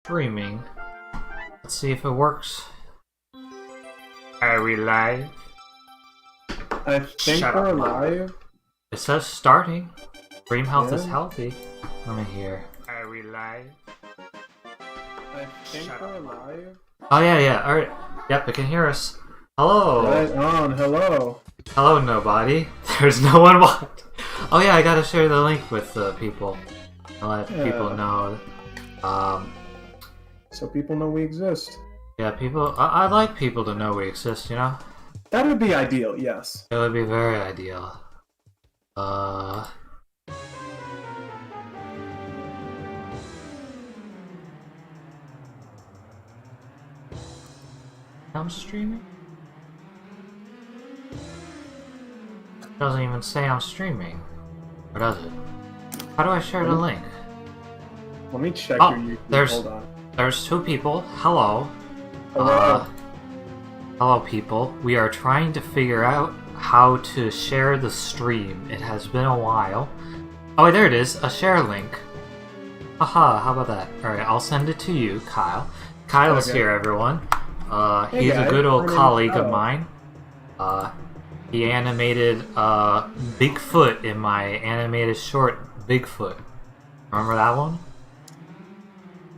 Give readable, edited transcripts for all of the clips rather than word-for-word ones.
streaming. Let's see if it works. Are we live? I think we're live. It says starting. Stream health is Yeah. healthy. Let me hear. Are we live? I think we're live. Oh yeah. Alright. Yep, it can hear us. Hello. Right on. Hello. Hello, nobody. There's no one watching. Oh yeah, I gotta share the link with people. And let people know. So people know we exist. Yeah, people. I'd like people to know we exist. You know, That would be ideal. Yes. it would be very ideal. I'm streaming? It doesn't even say I'm streaming. Or does it? How do I share the link? Let me check Oh, your YouTube. there's- Hold on. There's two people. Hello. Hello. Hello, people. We are trying to figure out how to share the stream. It has been a while. Oh, wait, there it is. A share link. Haha, how about that? Alright, I'll send it to you, Kyle. Kyle is Okay. here, everyone. Hey, He's a guys. good old My name is colleague of Kyle. mine. He animated Bigfoot in my animated short, Bigfoot. Remember that one?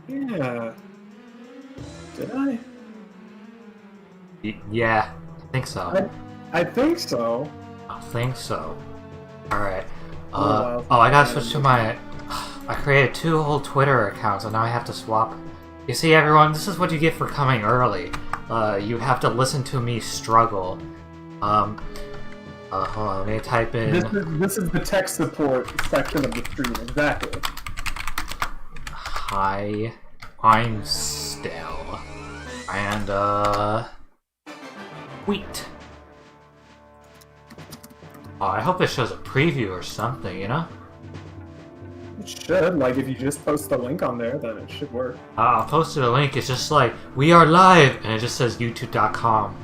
Yeah. Did I? Yeah, I think so. I think so. I think so. Alright. wow. Oh, I gotta switch to my... I created two whole Twitter accounts, and now I have to swap. You see, everyone, this is what you get for coming early. You have to listen to me struggle. Hold on, let me type in... This is the tech support section of the stream. Exactly. Hi, I'm Stell. And, wheat. Oh, I hope it shows a preview or something, you know? It should. Like, if you just post the link on there, then it should work. I posted a link, it's just like, we are live, and it just says youtube.com.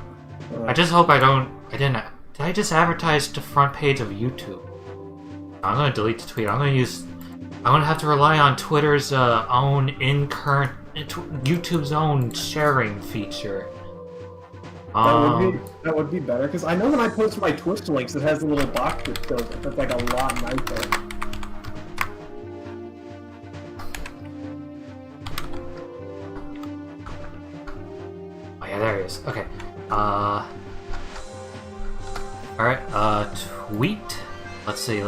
I just hope did I just advertise the front page of YouTube? I'm gonna delete the tweet. I'm gonna have to rely on Twitter's own YouTube's own sharing feature. That would be better, because I know when I post my Twitch links, it has a little box that shows it. That's like a lot nicer. Oh yeah, there it is. Okay. Alright, tweet. Let's see.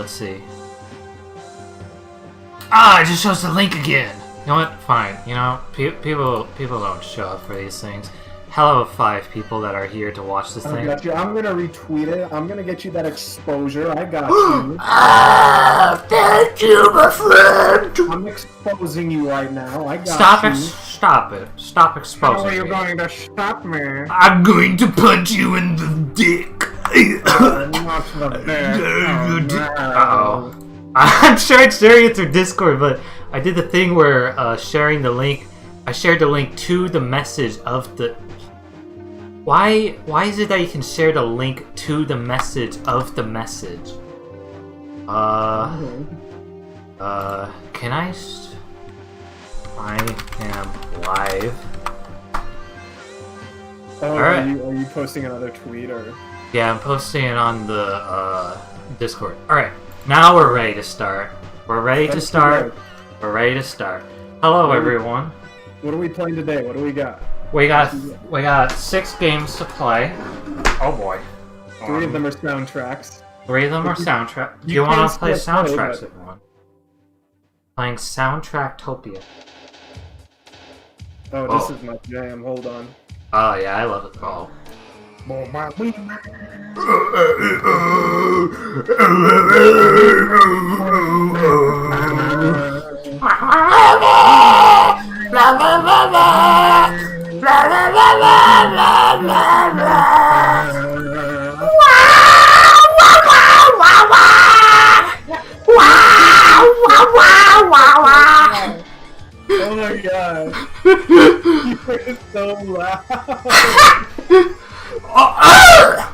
Ah, it just shows the link again! You know what? Fine. You know, people don't show up for these things. Hello, 5 people that are here to watch this I thing. got you. I'm gonna retweet it. I'm gonna get you that exposure. I got you. Ah, thank you, my friend! I'm exposing you right now. I got Stop you. Stop it. Stop exposing How are you me. going to stop me? I'm going to punch you in the dick. Not the best. Oh, no. Uh-oh. I'm sharing it through Discord, but I did the thing where sharing the link. I shared the link to the message of the. Why is it that you can share the link to the message of the message? Can I? I am live. Oh, Alright. are you posting another tweet or? Yeah, I'm posting it on the Discord. Alright, now we're ready to start. We're ready to start. We're ready to start. Hello, everyone. What are we playing today? What do we got? We got 6 games to play. Oh boy. 3 of them are soundtracks. 3 of them are soundtrack. Do you can't want to play still play, soundtracks, but- everyone? Playing Soundtracktopia. Oh, this is my jam. Hold on. Oh yeah, I love it. Oh. Oh my god. You are so loud.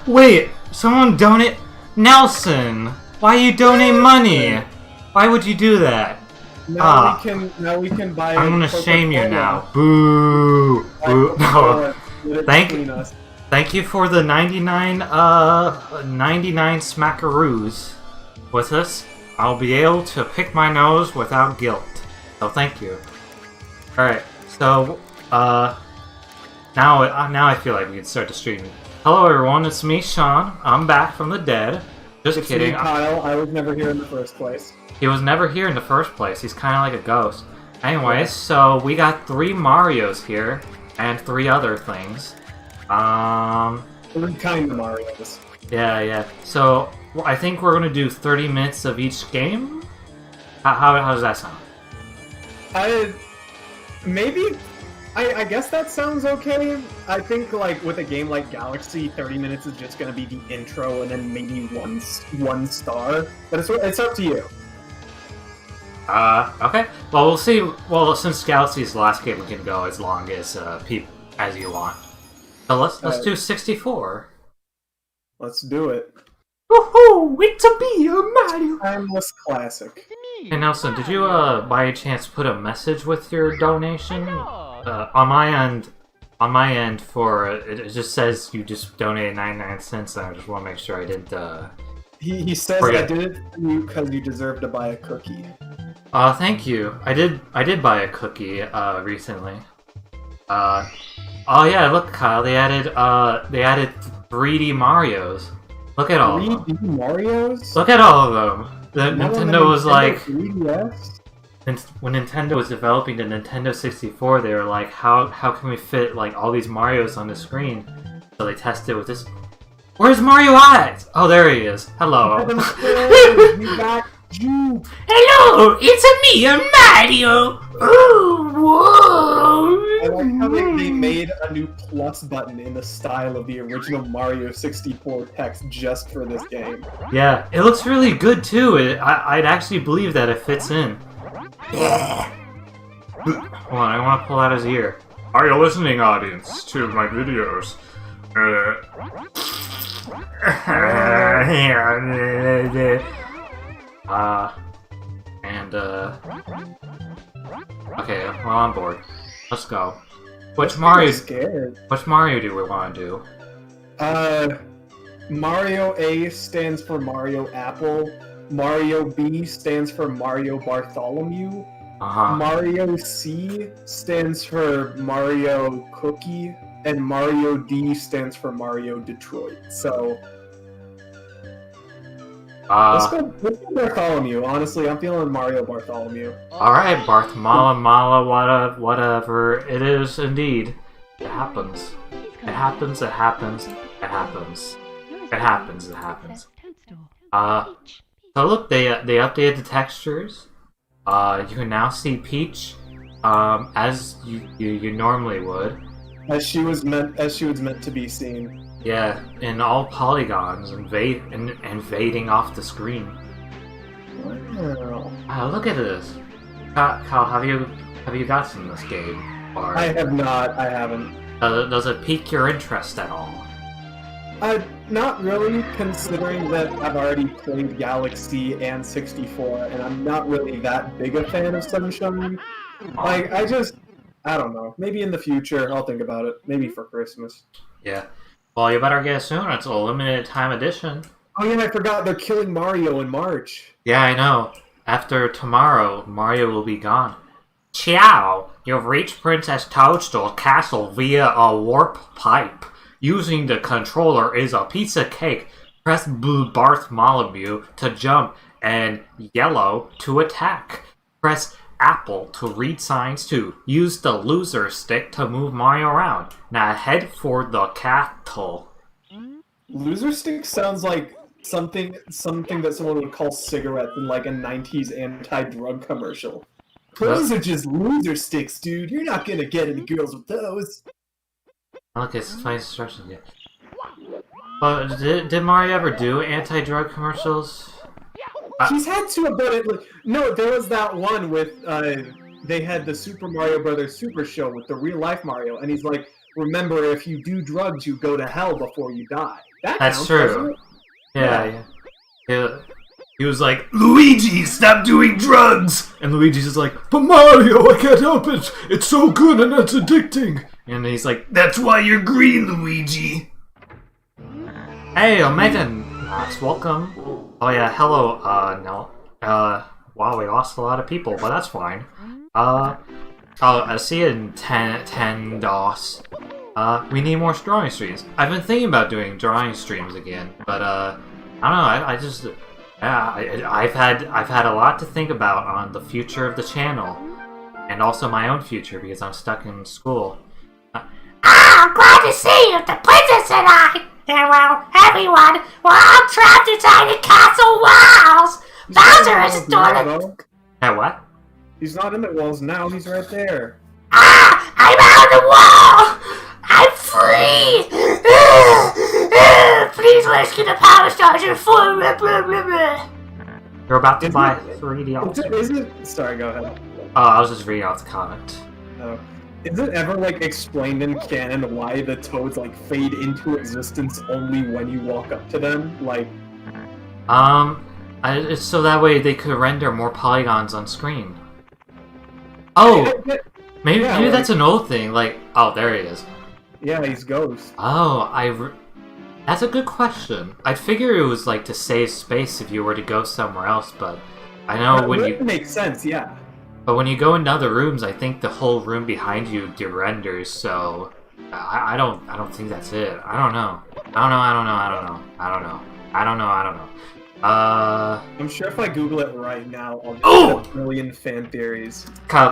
Wait, someone donate. Nelson, why you donate money? Why would you do that? Now we can buy. I'm gonna shame you Coca-Cola. now. Boo! Boo! No. Thank you. you. Thank you for the 99 smackaroos. With this, I'll be able to pick my nose without guilt. So thank you. Alright, so, now I feel like we can start the stream. Hello everyone, it's me, Sean. I'm back from the dead. Just It's kidding. me, Kyle. I was never here in the first place. He was never here in the first place. He's kind of like a ghost. Anyways, so we got 3 Marios here, and 3 other things. 3 kind of Marios. Yeah. So, I think we're gonna do 30 minutes of each game? How does that sound? I guess that sounds okay. I think, like, with a game like Galaxy, 30 minutes is just gonna be the intro and then maybe one star. But it's up to you. Okay. Well, we'll see. Well, since Galaxy's the last game, we can go as long as as you want. So let's do 64. Let's do it. Woohoo! It's a be a Mario. Timeless classic. Hey Nelson, did you by any chance put a message with your donation? On my end, for it just says you just donated 99 cents. And I just want to make sure I didn't. He says forget. I did it for you because you deserve to buy a cookie. Thank you. I did buy a cookie recently. Oh yeah, look, Kyle, they added 3D Marios. Look at all of them. 3D Marios? Look at all of them. Nintendo was like, 3DS? when Nintendo was developing the Nintendo 64, they were like, how can we fit like all these Marios on the screen? So they tested with this. Where's Mario at? Oh, there he is. Hello. You got you. Hello, it's me, Mario. Ooh, whoa. I like how they made a new plus button in the style of the original Mario 64 text just for this game. Yeah, it looks really good too. I'd actually believe that it fits in. Yeah. Hold on, I want to pull out his ear. Are you listening, audience, to my videos? Okay, we're on board. Let's go. Which Mario do we want to do? Mario A stands for Mario Apple. Mario B stands for Mario Bartholomew. Mario C stands for Mario Cookie. And Mario D stands for Mario Detroit. So let's go Bartholomew. Honestly, I'm feeling Mario Bartholomew. Alright, Mala, whatever. It is indeed. It happens. It happens, it happens, it happens. It happens, it happens. So look, they updated the textures. You can now see Peach, as you normally would. As she was meant to be seen. Yeah, in all polygons, invading off the screen. Wow. Wow, look at this. Kyle, have you got some of this game? Or I have not. I haven't. does it pique your interest at all? Not really, considering that I've already played Galaxy and 64, and I'm not really that big a fan of Sunshine. Like, I don't know. Maybe in the future I'll think about it. Maybe for Christmas. Yeah. Well, you better get it soon. It's a limited time edition. Oh yeah, I forgot they're killing Mario in March. Yeah, I know. After tomorrow, Mario will be gone. Ciao! You've reached Princess Toadstool's castle via a warp pipe. Using the controller is a piece of cake. Press blue Bartholomew to jump and yellow to attack. Press Apple to read signs too. Use the loser stick to move Mario around. Now head for the castle. Loser stick sounds like something that someone would call cigarettes in like a 90s anti-drug commercial. Those are just loser sticks, dude. You're not gonna get any girls with those. Look, it's nice instructions. Yeah. But did Mario ever do anti-drug commercials? He's had to, but no, there was that one with they had the Super Mario Brothers Super Show with the real life Mario, and he's like, "Remember, if you do drugs, you go to hell before you die." That's true. Yeah. He was like, Luigi, stop doing drugs! And Luigi's just like, but Mario, I can't help it! It's so good and it's addicting! And he's like, that's why you're green, Luigi! Hey, Omega Max, welcome. Oh yeah, hello, no. Wow, we lost a lot of people, but that's fine. I'll see you in 10 DOS. We need more drawing streams. I've been thinking about doing drawing streams again, but, I don't know, I just... Yeah, I've had a lot to think about on the future of the channel, and also my own future because I'm stuck in school. I'm glad to see you, the princess and I, and well, everyone, we're all trapped inside the castle walls. Bowser is stolen. Hey, what? He's not in the walls now. He's right there. I'm out of the wall. I'm free. Please rescue the Power Stars and full. You're about to buy 3D. Is it? Sorry, go ahead. Oh, I was just reading out the comment. Oh. Is it ever, like, explained in canon why the toads, like, fade into existence only when you walk up to them? Like... it's so that way they could render more polygons on screen. Oh! Maybe that's an old thing, like... Oh, there he is. Yeah, he's Ghost. Oh, that's a good question. I'd figure it was, like, to save space if you were to go somewhere else, but... I know when you... That makes sense, yeah. But when you go into other rooms, I think the whole room behind you de-renders, so... I don't think that's it. I don't know. I'm sure if I Google it right now, I'll get a million fan theories. Kyle.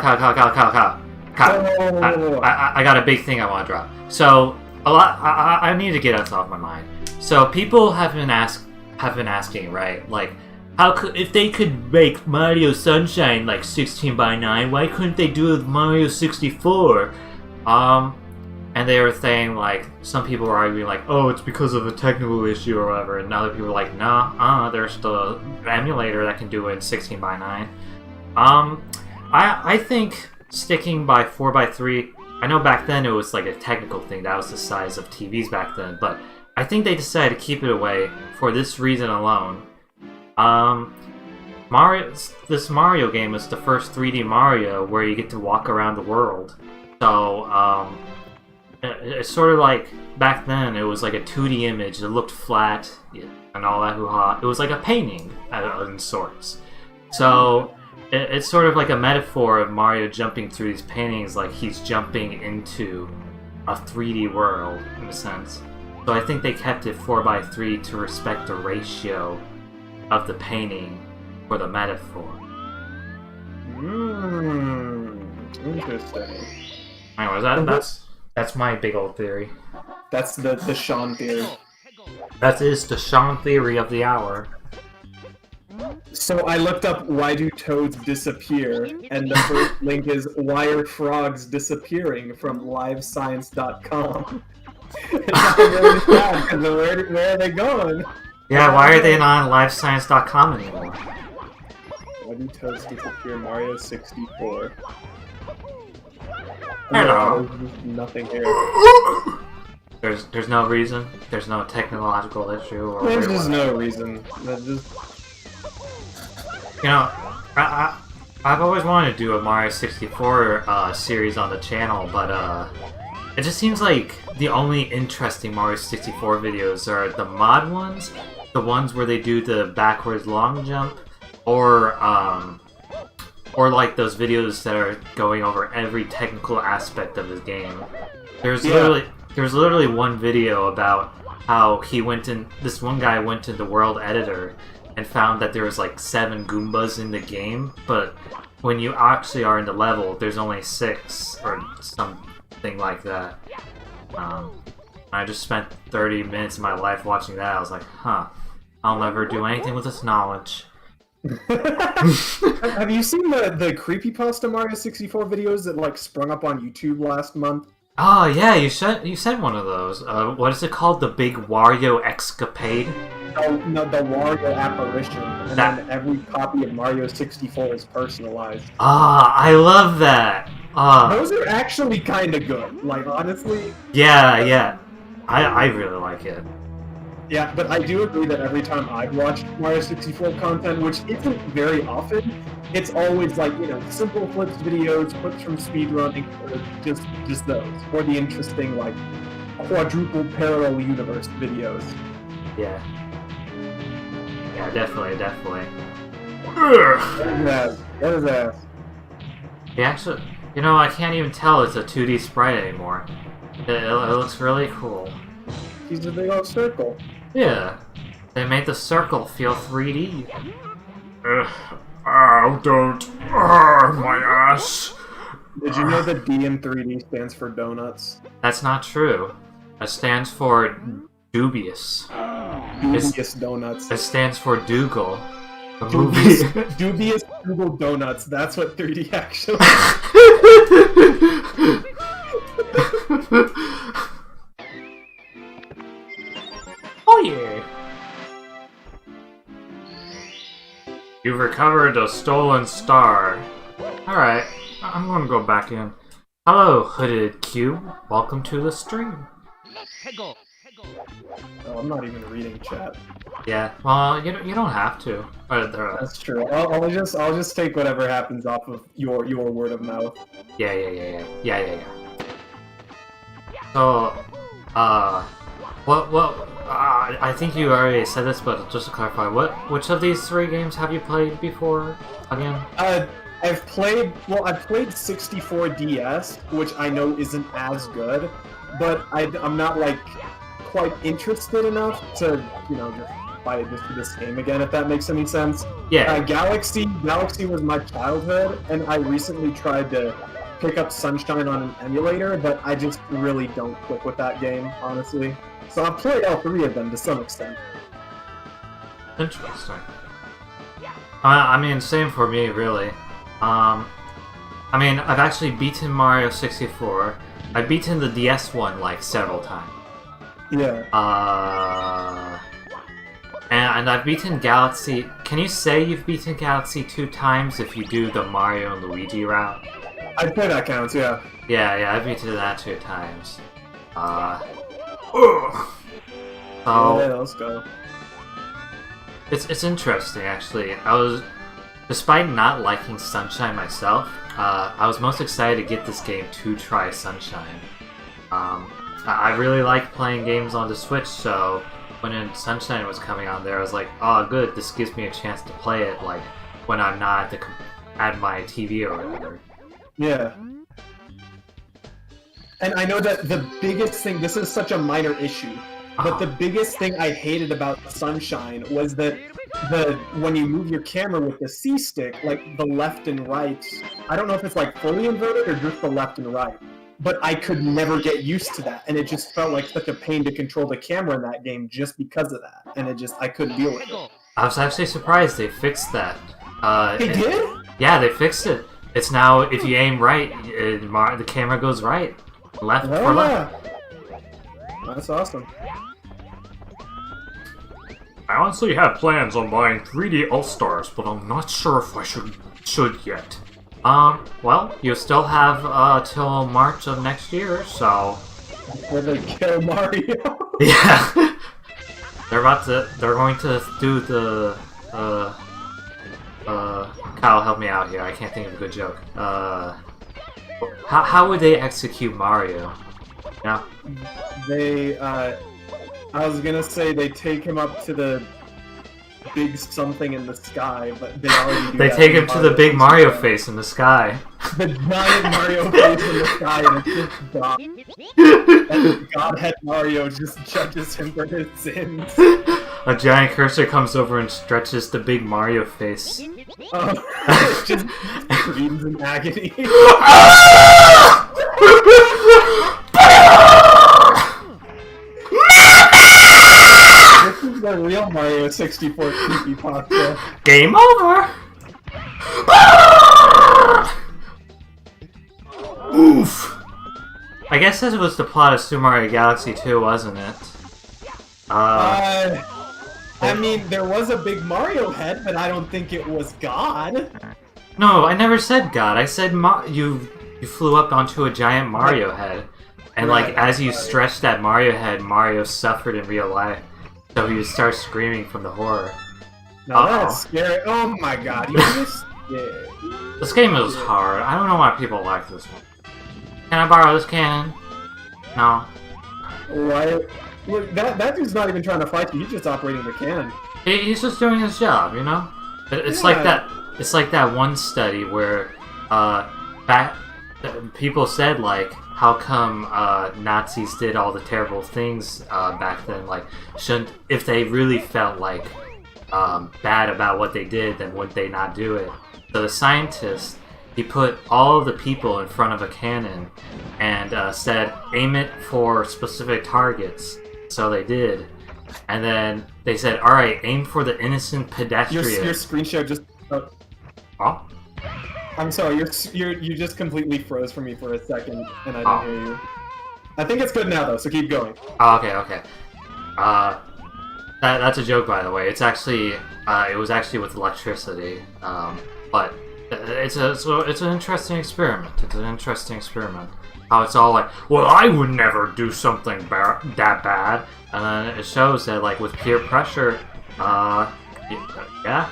I got a big thing I want to drop. So, I need to get this off my mind. So, people have been asking, right? Like, if they could make Mario Sunshine like 16:9, why couldn't they do it with Mario 64? And they were saying, like, some people were arguing, like, oh, it's because of a technical issue or whatever, and other people were like, nah, there's the emulator that can do it in 16:9. I think sticking by 4:3, I know back then it was like a technical thing, that was the size of TVs back then, but I think they decided to keep it away for this reason alone. This Mario game is the first 3D Mario where you get to walk around the world. So, it's sort of like, back then, it was like a 2D image, it looked flat, and all that hoo-ha. It was like a painting, in sorts. So, it's sort of like a metaphor of Mario jumping through these paintings like he's jumping into a 3D world, in a sense. So I think they kept it 4:3 to respect the ratio of the painting for the metaphor. Interesting. Anyways, that's my big old theory. That's the Sean theory. That is the Sean theory of the hour. So I looked up why do toads disappear, and the first link is why are frogs disappearing from livescience.com. It's not really sad because where are they going? Yeah, why are they not on livescience.com anymore? Why do toads disappear? Mario 64. Hello. Nothing here. There's no reason. There's no technological issue. Or There's just no reason. You know, I've always wanted to do a Mario 64 series on the channel, but it just seems like the only interesting Mario 64 videos are the mod ones, the ones where they do the backwards long jump, or like those videos that are going over every technical aspect of the game. There's literally one video about how this one guy went in the world editor and found that there was like 7 Goombas in the game, but when you actually are in the level, there's only 6 or something like that. I just spent 30 minutes of my life watching that. I was like, huh, I'll never do anything with this knowledge. Have you seen the creepypasta Mario 64 videos that like sprung up on YouTube last month? Oh yeah, you sent one of those. What is it called? The Big Wario Escapade? No, the Wario apparition. And then every copy of Mario 64 is personalized. Ah, I love that. Those are actually kind of good. Like honestly. Yeah. I really like it. Yeah, but I do agree that every time I've watched Mario 64 content, which isn't very often, it's always like, simple flips videos, clips from speedrunning, or just those. Or the interesting, like, quadruple parallel universe videos. Yeah. Yeah, definitely. That is ass. Yeah, actually, I can't even tell it's a 2D sprite anymore. It looks really cool. He's a big old circle. Yeah. They made the circle feel 3D. Oh, don't. My ass. Did you know that D in 3D stands for donuts? That's not true. It stands for dubious. Dubious donuts. It stands for Dougal. The movie. Dubious Google donuts. That's what 3D actually. Oh yeah. You've recovered a stolen star. Alright, I'm gonna go back in. Hello, Hooded Cube. Welcome to the stream. Oh, I'm not even reading chat. Yeah, well, you don't have to. But That's true. I'll just take whatever happens off of your word of mouth. Yeah. So, I think you already said this, but just to clarify, which of these 3 games have you played before again? I've played 64 DS, which I know isn't as good, but I'm not like quite interested enough to just buy this game again, if that makes any sense. Yeah. Galaxy was my childhood, and I recently tried to pick up Sunshine on an emulator, but I just really don't click with that game, honestly. So I've played all 3 of them to some extent. Interesting. I mean, same for me, really. I mean, I've actually beaten Mario 64. I've beaten the DS one, like, several times. Yeah. And I've beaten Galaxy... Can you say you've beaten Galaxy 2 times if you do the Mario and Luigi route? I'd say that counts, yeah. Yeah, I've beaten that 2 times. So, yeah, let's go. It's interesting, actually. Despite not liking Sunshine myself, I was most excited to get this game to try Sunshine. I really like playing games on the Switch, so when Sunshine was coming on there, I was like, oh good, this gives me a chance to play it, like, when I'm not at my TV or whatever. Yeah. And I know that the biggest thing, this is such a minor issue, but the biggest thing I hated about Sunshine was that when you move your camera with the C stick, like the left and right, I don't know if it's like fully inverted or just the left and right, but I could never get used to that, and it just felt like such a pain to control the camera in that game just because of that, and I couldn't deal with it. I was actually surprised they fixed that. They did? Yeah, they fixed it. It's now, if you aim right, the camera goes right. Left for left. That's awesome. I honestly have plans on buying 3D All-Stars, but I'm not sure if I should yet. Well, you still have till March of next year, so... Before they kill Mario. Yeah. They're going to do the Kyle, help me out here. I can't think of a good joke. How would they execute Mario? Yeah. They, I was gonna say they take him up to the big something in the sky, but they already do They that take him to the big Mario face in the sky. The giant Mario face in the sky, and it's just God. And Godhead Mario just judges him for his sins. A giant cursor comes over and stretches the big Mario face. It just screams in agony. This is the real Mario 64 creepypasta. Game over! Oof! I guess this was the plot of Super Mario Galaxy 2, wasn't it? I mean, there was a big Mario head, but I don't think it was God. No, I never said God. I said you flew up onto a giant Mario head. And, like, as you stretched that Mario head, Mario suffered in real life. So he starts screaming from the horror. Now that's scary. Oh my god, you just... Yeah. This game is hard. I don't know why people like this one. Can I borrow this cannon? No. Why? Look, that dude's not even trying to fight you. He's just operating the cannon. He's just doing his job, you know? It's like that. It's like that one study where people said, like, how come Nazis did all the terrible things back then? Like, if they really felt like bad about what they did, then would they not do it? So the scientist, he put all of the people in front of a cannon and said, aim it for specific targets. So they did. And then they said, alright, aim for the innocent pedestrian. Your screen share just... Oh? I'm sorry, you just completely froze for me for a second, and I didn't hear you. I think it's good now, though, so keep going. Oh, okay. That's a joke, by the way. It's actually, it was actually with electricity. But it's an interesting experiment. It's an interesting experiment. How it's all like, well, I would never do something that bad, and then it shows that, like, with peer pressure, yeah.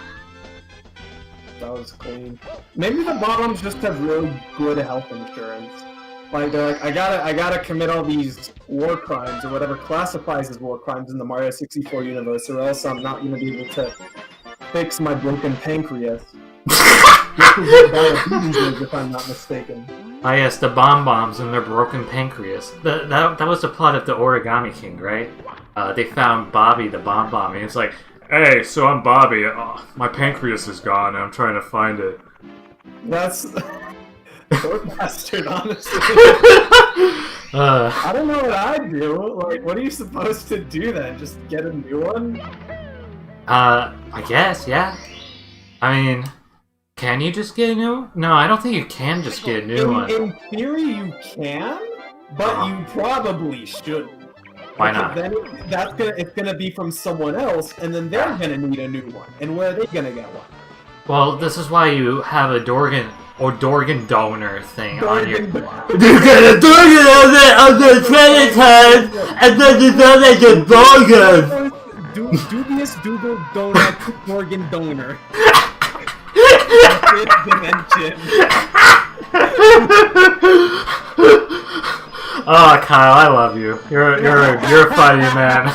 That was clean. Maybe the bottoms just have really good health insurance. Like they're like, I gotta commit all these war crimes or whatever classifies as war crimes in the Mario 64 universe, or else I'm not gonna be able to fix my broken pancreas. This is what diabetes is, if I'm not mistaken. Ah, yes, the bombs and their broken pancreas. That was the plot of the Origami King, right? They found Bobby the bomb, and it's like, hey, so I'm Bobby. Oh, my pancreas is gone, and I'm trying to find it. That's so bastard, honestly. I don't know what I'd do. Like, what are you supposed to do then? Just get a new one? I guess, yeah. I mean, can you just get a new one? No, I don't think you can just get a new one. In theory, you can, but you probably shouldn't. Why not? Then it's gonna be from someone else, and then they're gonna need a new one. And where are they gonna get one? Well, this is why you have a Dorgan donor thing on your... Dorgan. You get a Dorgan on the credit card, and then you donate to Dorgan! Dubious Dougal Donut Dorgan Donor. Dimension. Oh, Kyle, I love you. You're a funny man.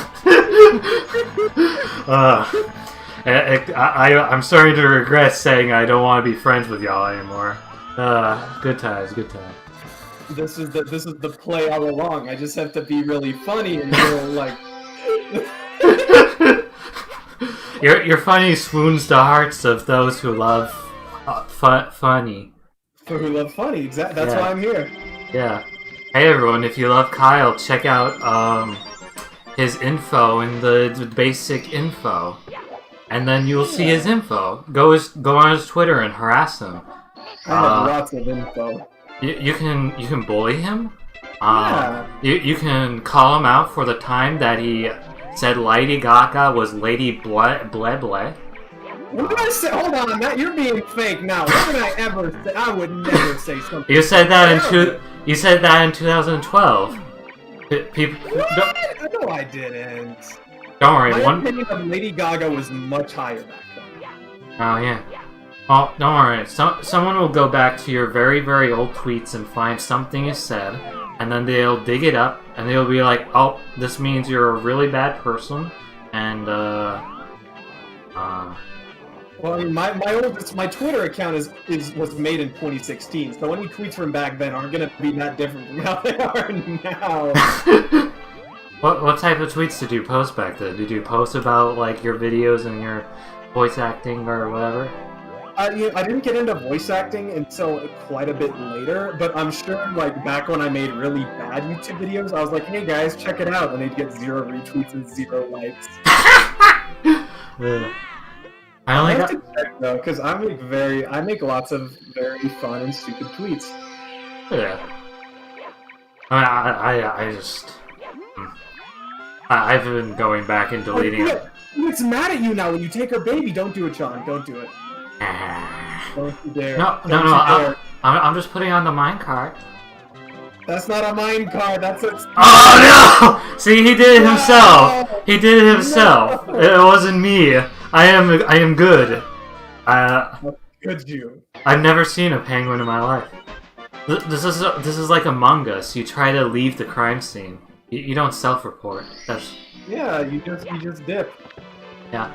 I'm starting to regret saying I don't want to be friends with y'all anymore. Good times. This is the play all along. I just have to be really funny and you'll like. Your funny swoons the hearts of those who love funny. For who love funny, exactly. That's why I'm here. Yeah. Hey everyone, if you love Kyle, check out his info in the basic info. And then you'll see his info. Go on his Twitter and harass him. I have lots of info. You can bully him. You can call him out for the time that he said Lady Gaga was Lady Ble. What did I say? Hold on, Matt. You're being fake now. What did I ever say? I would never say something. You said that in 2012. People. What? No, I didn't. Don't worry. My opinion of Lady Gaga was much higher back then. Oh yeah. Oh, don't worry. Someone will go back to your very, very old tweets and find something you said, and then they'll dig it up, and they'll be like, "Oh, this means you're a really bad person," and Well, I mean, my Twitter account was made in 2016, so any tweets from back then aren't gonna be that different from how they are now. What type of tweets did you post back then? Did you post about like your videos and your voice acting or whatever? I didn't get into voice acting until quite a bit later, but I'm sure like back when I made really bad YouTube videos, I was like, "Hey guys, check it out," and they'd get 0 retweets and 0 likes. Yeah. I have to check though, because I make lots of very fun and stupid tweets. Yeah. I just I've been going back and deleting it. It's mad at you now when you take her baby. Don't do it, Sean. Don't do it. Don't you dare. No. I'm just putting on the minecart. That's not a minecart. That's a. Oh no! See, he did it himself. He did it himself. No. It wasn't me. I am good. Good you. I've never seen a penguin in my life. This is like Among Us. You try to leave the crime scene. You don't self-report. That's Yeah, you just dip. yeah.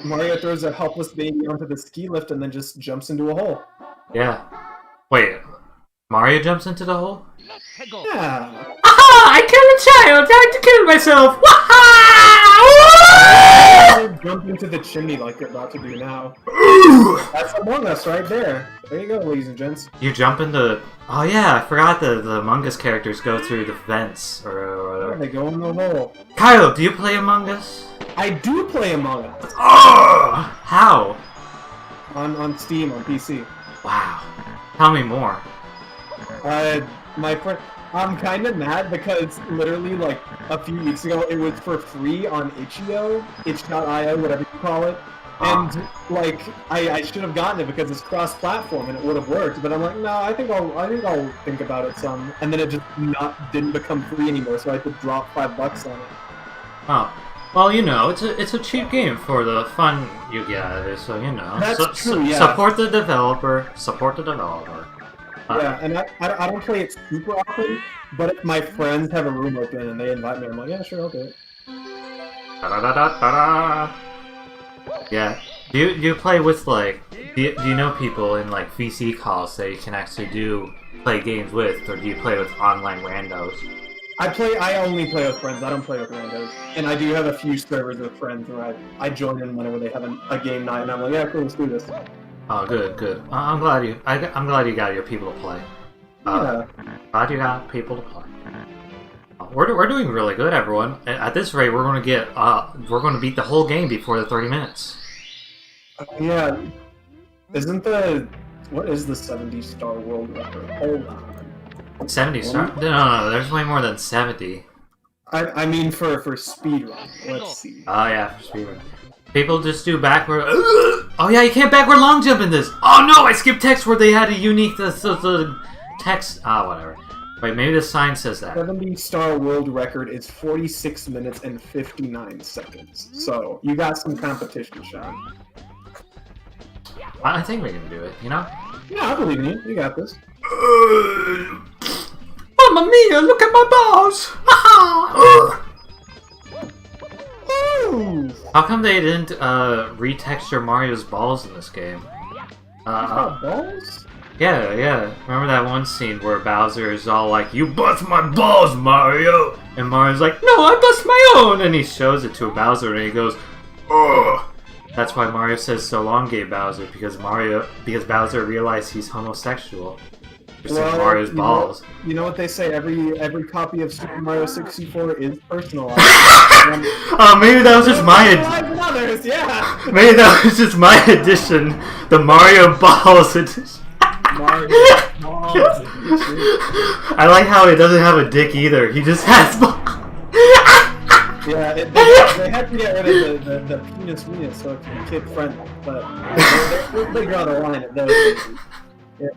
Mario throws a helpless baby onto the ski lift and then just jumps into a hole. Yeah. Wait, Mario jumps into the hole? Yeah. Aha! I killed a child! Time to kill myself! You jump into the chimney like you're about to do now. That's Among Us right there. There you go, ladies and gents. You jump into... Oh yeah, I forgot the Among Us characters go through the vents or Yeah, whatever. they go in the hole. Kyle, do you play Among Us? I do play Among Us How? on Steam on PC. Wow. Tell me more. My friend, I'm kind of mad because literally like a few weeks ago it was for free on itch.io, itch.io, whatever you call it. And like I should have gotten it because it's cross-platform and it would have worked. But I'm like, no, I think I'll think about it some. And then it just didn't become free anymore, so I had to drop $5 on it. Oh. Well, you know, it's a cheap game for the fun you get out of it, so you know. That's true, yeah. Support the developer. Support the developer. Yeah, and I don't play it super often, but if my friends have a room open and they invite me, I'm like, yeah, sure, I'll do it. Da-da-da-da-da-da. Yeah. Do you play with like? Do you know people in like VC calls that you can actually play games with, or do you play with online randos? I only play with friends. I don't play with randos. And I do have a few servers with friends where I join in whenever they have a game night, and I'm like, yeah, cool, let's do this. Oh, good. I'm glad you got your people to play. Yeah. Glad you got people to play. We're doing really good, everyone. At this rate, we're going to beat the whole game before the 30 minutes. Yeah. What is the 70-star world record? Hold on. 70 star? No, there's way more than 70. I mean for speedrun. Let's see. Oh yeah, for speedrun. People just do backward. Oh yeah, you can't backward long jump in this. Oh no, I skipped text where they had a unique the text. Whatever. Wait, maybe the sign says that. 70-star world record is 46 minutes and 59 seconds. So you got some competition, Sean. I think we can do it. You know. Yeah, I believe in you. You got this. Mamma mia! Look at my balls! Ooh. How come they didn't retexture Mario's balls in this game? Balls? Yeah. Remember that one scene where Bowser is all like, "You bust my balls, Mario!" And Mario's like, "No, I bust my own!" And he shows it to Bowser and he goes, "Ugh!" That's why Mario says "so long, gay Bowser," because Bowser realized he's homosexual. Well, Mario's balls. You know what they say? Every copy of Super Mario 64 is personalized. Oh, maybe that was just my edition. Others, yeah. Maybe that was just my edition. The Mario Balls edition. Mario Balls edition. I like how he doesn't have a dick either. He just has balls. Yeah, they had to get rid of the penis so it's kid friendly, but they draw the line at those. Yeah.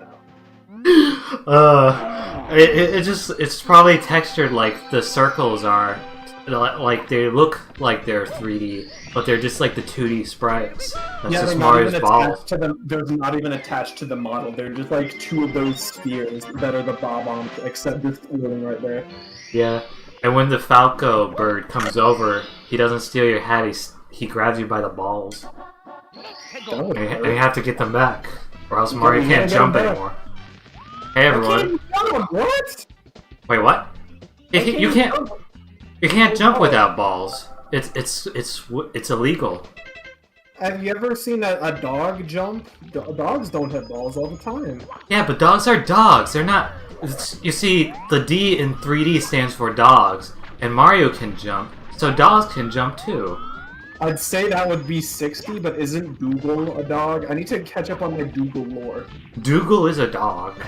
It's probably textured like the circles are, like they look like they're 3D, but they're just like the 2D sprites. That's Yeah, just Mario's balls. They're not even attached to the model. They're just like two of those spheres that are the bob-ombs, except just floating right there. Yeah, and when the Falco bird comes over, he doesn't steal your hat. He grabs you by the balls, and you have to get them back, or else Mario can't jump anymore. Hey everyone. What? Wait, what? You can't jump without balls. It's illegal. Have you ever seen a dog jump? Dogs don't have balls all the time. Yeah, but dogs are dogs. They're not. You see, the D in 3D stands for dogs, and Mario can jump, so dogs can jump too. I'd say that would be 60, but isn't Dougal a dog? I need to catch up on my Dougal lore. Dougal is a dog.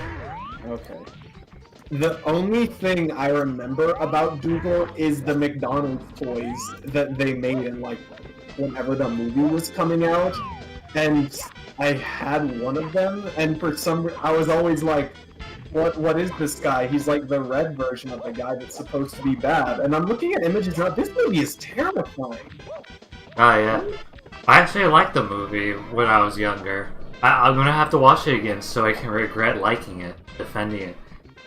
Okay. The only thing I remember about Dougal is the McDonald's toys that they made in, like, whenever the movie was coming out. And I had one of them, and for some I was always like, what is this guy? He's like the red version of the guy that's supposed to be bad. And I'm looking at images now. This movie is terrifying. Oh yeah, I actually liked the movie when I was younger. I'm gonna have to watch it again so I can regret liking it, defending it.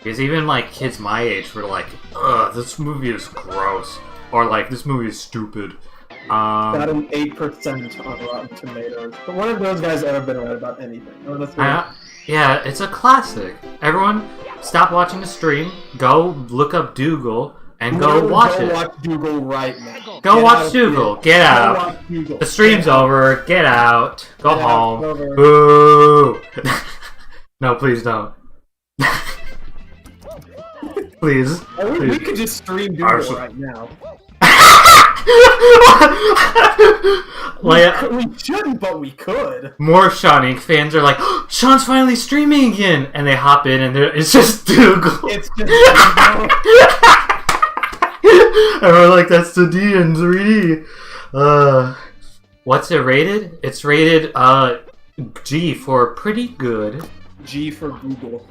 Because even like kids my age were like, "Ugh, this movie is gross," or like, "This movie is stupid." Got an 8% on Rotten Tomatoes. But one of those guys ever been right about anything? Yeah, it's a classic. Everyone, stop watching the stream. Go look up Dougal and go watch it. Go watch Dougal right now. Go watch Dougal. Get out. The stream's over. Get out. Go home. Boo. No, please don't. Please. We could just stream Dougal right now. We shouldn't, but we could. More Shawnee fans are like, oh, Sean's finally streaming again, and they hop in, and it's just Dougal. It's just Dougal. And we're like, that's the D in 3D. What's it rated? It's rated G for pretty good. G for Google.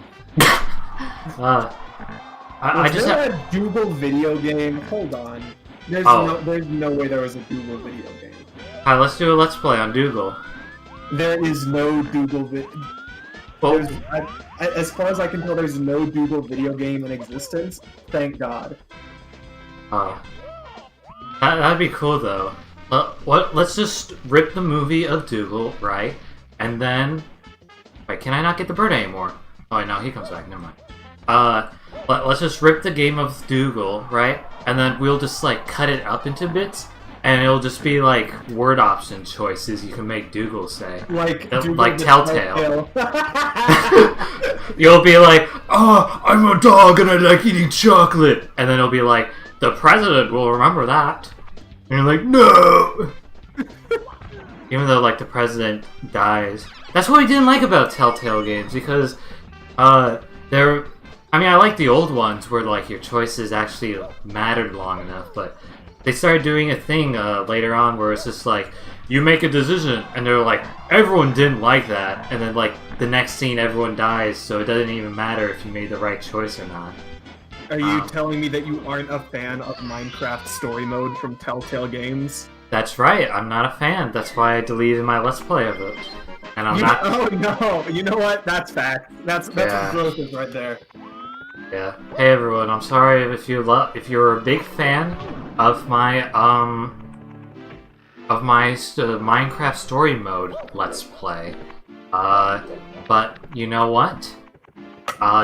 I just had a Dougal video game. Hold on. There's no way there was a Dougal video game. Alright, let's do a Let's Play on Dougal. There is no Dougal as far as I can tell, there's no Dougal video game in existence. Thank God. That'd be cool though. Let's just rip the movie of Dougal, right? And then... Wait, can I not get the bird anymore? Oh, no, he comes back. Never mind. Let's just rip the game of Dougal, right? And then we'll just, like, cut it up into bits. And it'll just be, like, word option choices you can make Dougal say. Like Telltale. You'll be like, oh, I'm a dog and I like eating chocolate. And then it'll be like, the president will remember that. And you're like, no! Even though, like, the president dies. That's what we didn't like about Telltale games, because, they're... I mean, I like the old ones where, like, your choices actually mattered long enough, but they started doing a thing later on where it's just like, you make a decision, and they're like, everyone didn't like that, and then, like, the next scene everyone dies, so it doesn't even matter if you made the right choice or not. Are you telling me that you aren't a fan of Minecraft Story Mode from Telltale Games? That's right, I'm not a fan. That's why I deleted my Let's Play of it. And I'm not... Oh, no! You know what? That's fact. That's what growth is right there. Yeah. Hey everyone, I'm sorry if you're a big fan of my Minecraft Story Mode Let's Play. But you know what?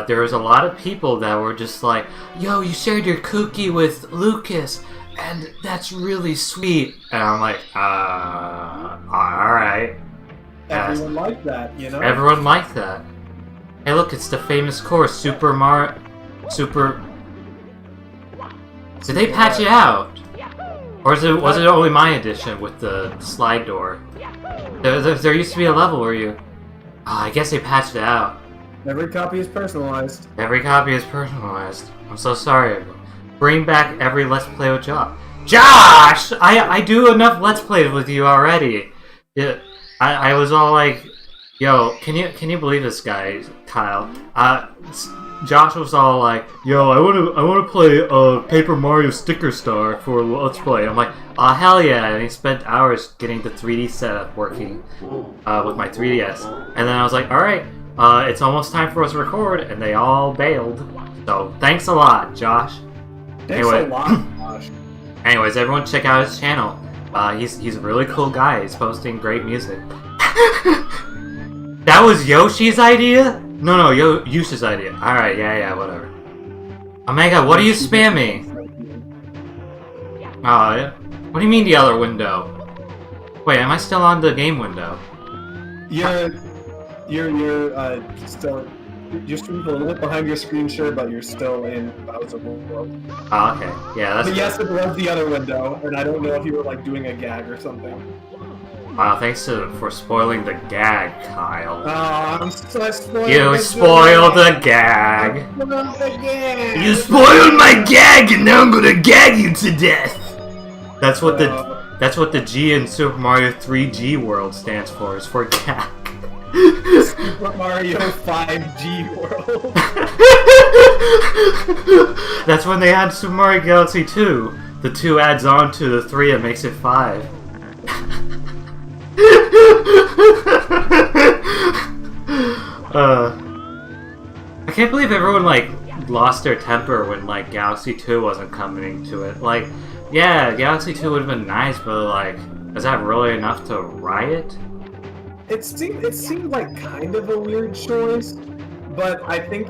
There was a lot of people that were just like, yo, you shared your cookie with Lucas, and that's really sweet. And I'm like, alright. Everyone liked that, you know? Everyone liked that. Hey look, it's the famous course, Super Mario... Did they patch it out? Or was it only my edition with the slide door? There used to be a level where you... I guess they patched it out. Every copy is personalized. Every copy is personalized. I'm so sorry, everyone. Bring back every Let's Play with Josh. Josh! I do enough Let's Plays with you already. Yeah, I was all like... Yo, can you believe this guy, Kyle? Josh was all like, "Yo, I wanna play Paper Mario Sticker Star for Let's Play." I'm like, "Oh hell yeah!" And he spent hours getting the 3D setup working with my 3DS. And then I was like, "All right, it's almost time for us to record," and they all bailed. So thanks a lot, Josh. Thanks a lot, Josh. Anyways, everyone check out his channel. He's a really cool guy. He's posting great music. That was Yoshi's idea? No, Yushi's idea. Alright, yeah, whatever. Omega, what are you spamming? What do you mean the other window? Wait, am I still on the game window? You're still... You're a little bit behind your screen share, but you're still in Bowser World. Oh, okay. Yeah, that's... But yes, it was the other window, and I don't know if you were, like, doing a gag or something. Wow, thanks for spoiling the gag, Kyle. I'm so spoiled. You spoiled the gag. You spoiled my gag, and now I'm gonna gag you to death. That's what the G in Super Mario 3G World stands for. Is for gag. Super Mario 5G World. That's when they had Super Mario Galaxy 2. The 2 adds on to the 3 and makes it 5. I can't believe everyone like lost their temper when like Galaxy 2 wasn't coming to it. Like, yeah, Galaxy 2 would have been nice, but like, is that really enough to riot? It seemed like kind of a weird choice, but I think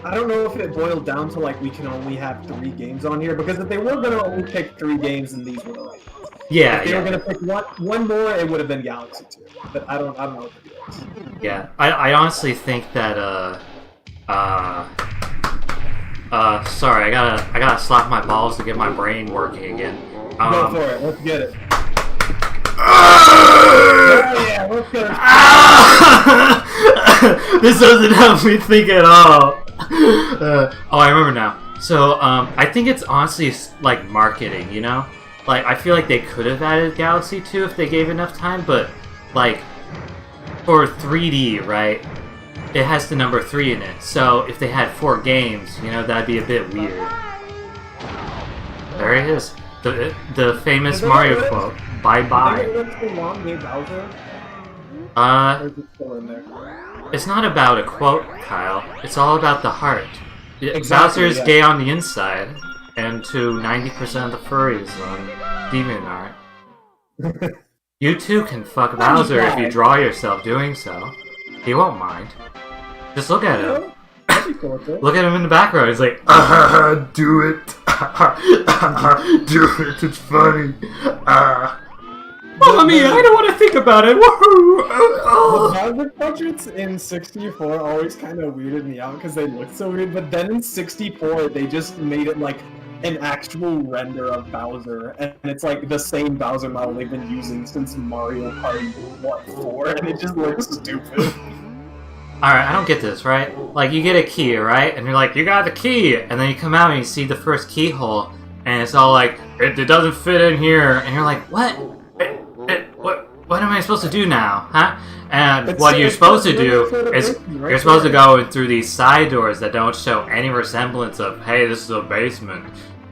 I don't know if it boiled down to like we can only have 3 games on here, because if they were gonna only pick 3 games, then these were the right ones. Yeah, if they were gonna pick one more, it would have been Galaxy 2. But I don't know what to do. Yeah, I honestly think that sorry, I gotta slap my balls to get my brain working again. Go for it. Let's get it. Oh yeah, let's get it. This doesn't help me think at all. I remember now. So, I think it's honestly like marketing, you know? Like, I feel like they could have added Galaxy 2 if they gave enough time, but, like, for 3D, right? It has the number 3 in it. So, if they had 4 games, you know, that'd be a bit weird. There it is. The famous Mario quote. Bye-bye. It's not about a quote, Kyle. It's all about the heart. Exactly, Bowser is gay on the inside, and to 90% of the furries on DeviantArt. You too can fuck Bowser if you draw yourself doing so. He won't mind. Just look at him. Look at him in the background. He's like, do it. Do it. It's funny. Mommy, I don't want to think about it. The Bowser portraits in 64 always kind of weirded me out because they look so weird, but then in 64 they just made it like an actual render of Bowser, and it's like the same Bowser model they've been using since Mario Party 4, and it just looks stupid. Alright, I don't get this, right? Like, you get a key, right? And you're like, you got the key! And then you come out and you see the first keyhole, and it's all like, it doesn't fit in here. And you're like, what? What am I supposed to do now? Huh? And what you're supposed to do is, you're supposed to go through these side doors that don't show any resemblance of, hey, this is a basement.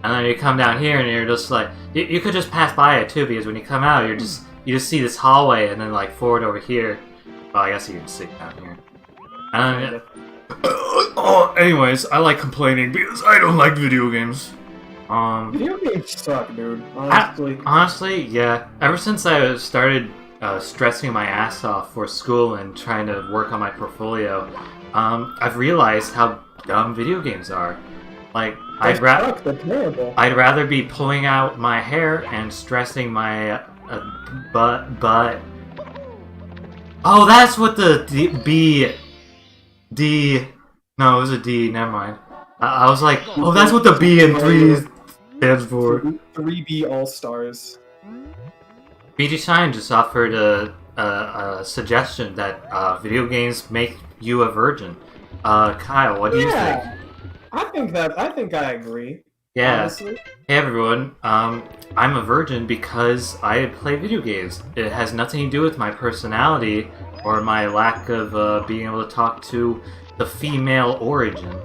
And then you come down here and you're just like, you could just pass by it too, because when you come out, you just see this hallway and then like forward over here. Well, I guess you can see down here. And anyways, I like complaining because I don't like video games. Video games suck, dude. Honestly. Honestly, yeah. Ever since I started stressing my ass off for school and trying to work on my portfolio, I've realized how dumb video games are. Like, I'd rather be pulling out my hair and stressing my butt. Oh, that's what the no, it was a D, never mind. I was like, oh, that's what the B in 3 stands for. 3B All-Stars. BG Shine just offered a suggestion that video games make you a virgin. Kyle, what do you think? I think I agree. Yeah. Honestly. Hey everyone, I'm a virgin because I play video games. It has nothing to do with my personality or my lack of being able to talk to the female origin.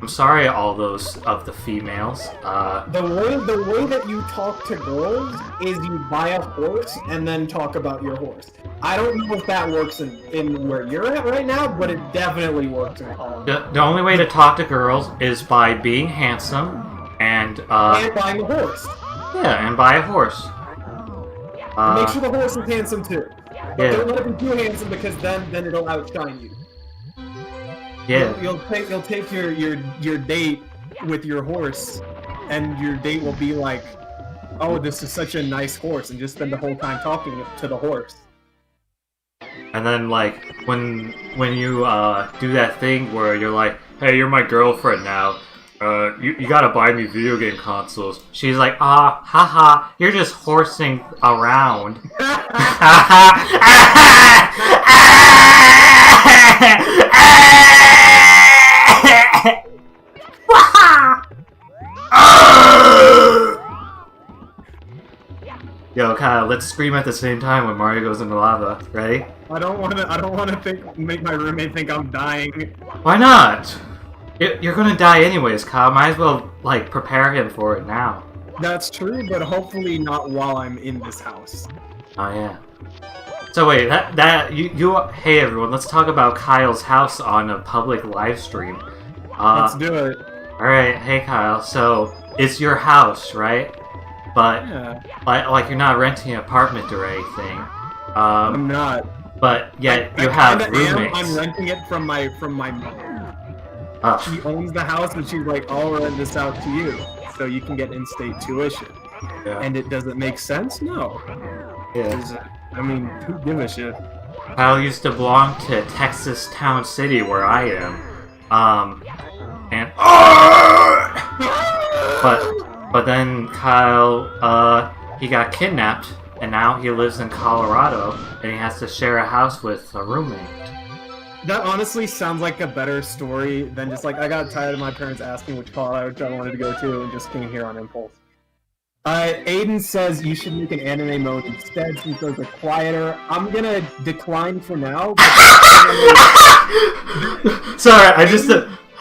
I'm sorry, all those of the females. The way that you talk to girls is you buy a horse and then talk about your horse. I don't know if that works in where you're at right now, but it definitely works in college. The only way to talk to girls is by being handsome and buying a horse. Yeah, and buy a horse. Make sure the horse is handsome too. But don't let it be too handsome, because then it'll outshine you. Yeah. You'll take your date with your horse, and your date will be like, "Oh, this is such a nice horse," and just spend the whole time talking to the horse. And then, like, when you do that thing where you're like, "Hey, you're my girlfriend now. You gotta buy me video game consoles." She's like, haha, you're just horsing around. Yo, Kyle, let's scream at the same time when Mario goes into lava. Ready? I don't want to make my roommate think I'm dying. Why not? You're gonna die anyways, Kyle. Might as well, like, prepare him for it now. That's true, but hopefully not while I'm in this house. Oh, yeah. So wait, hey everyone, let's talk about Kyle's house on a public live stream. Let's do it. Alright, hey Kyle, so it's your house, right? But, Yeah. like you're not renting an apartment or anything. I'm not. But yet I you have kinda roommates. I'm renting it from my mom. Oh, She owns the house and she's like, I'll rent this out to you so you can get in-state tuition. yeah. And it doesn't make sense? No. Yeah. I mean, who give a shit? Kyle used to belong to Texas Town City, where I am. And but then Kyle, he got kidnapped, and now he lives in Colorado, and he has to share a house with a roommate. That honestly sounds like a better story than just like, I got tired of my parents asking which college I wanted to go to and just came here on impulse. Aiden says you should make an anime mode instead since those are quieter. I'm gonna decline for now. Sorry,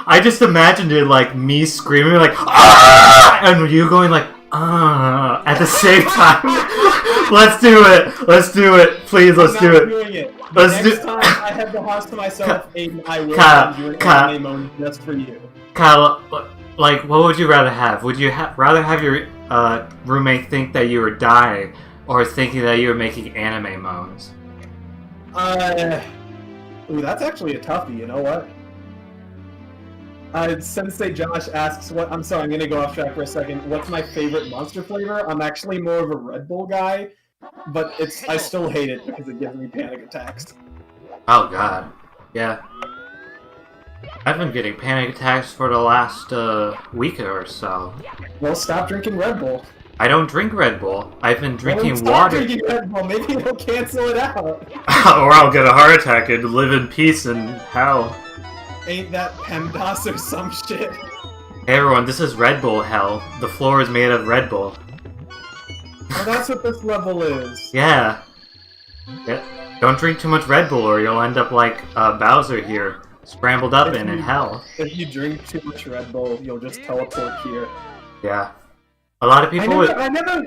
I just imagined it like me screaming like ah! And you going like ah at the same time. Let's do it, please. Let's do it. Doing it. Next time I have the house to myself, Aiden, I will do an anime mode just for you. Kyle, like, what would you rather have? Would you rather have your roommate think that you were dying, or thinking that you were making anime moans? Ooh, that's actually a toughie. You know what? Sensei Josh asks, "What?" I'm sorry, I'm gonna go off track for a second. What's my favorite Monster flavor? I'm actually more of a Red Bull guy, but I still hate it because it gives me panic attacks. Oh God, yeah. I've been getting panic attacks for the last week or so. Well, stop drinking Red Bull. I don't drink Red Bull. I've been drinking Stop water. drinking Red Bull. Maybe it'll cancel it out. Or I'll get a heart attack and live in peace in hell. Ain't that PEMDAS or some shit? Hey everyone, this is Red Bull hell. The floor is made of Red Bull. Well, that's what this level is. Yeah. Don't drink too much Red Bull or you'll end up like Bowser here. Scrambled up in hell. If you drink too much Red Bull, you'll just teleport here. Yeah. A lot of people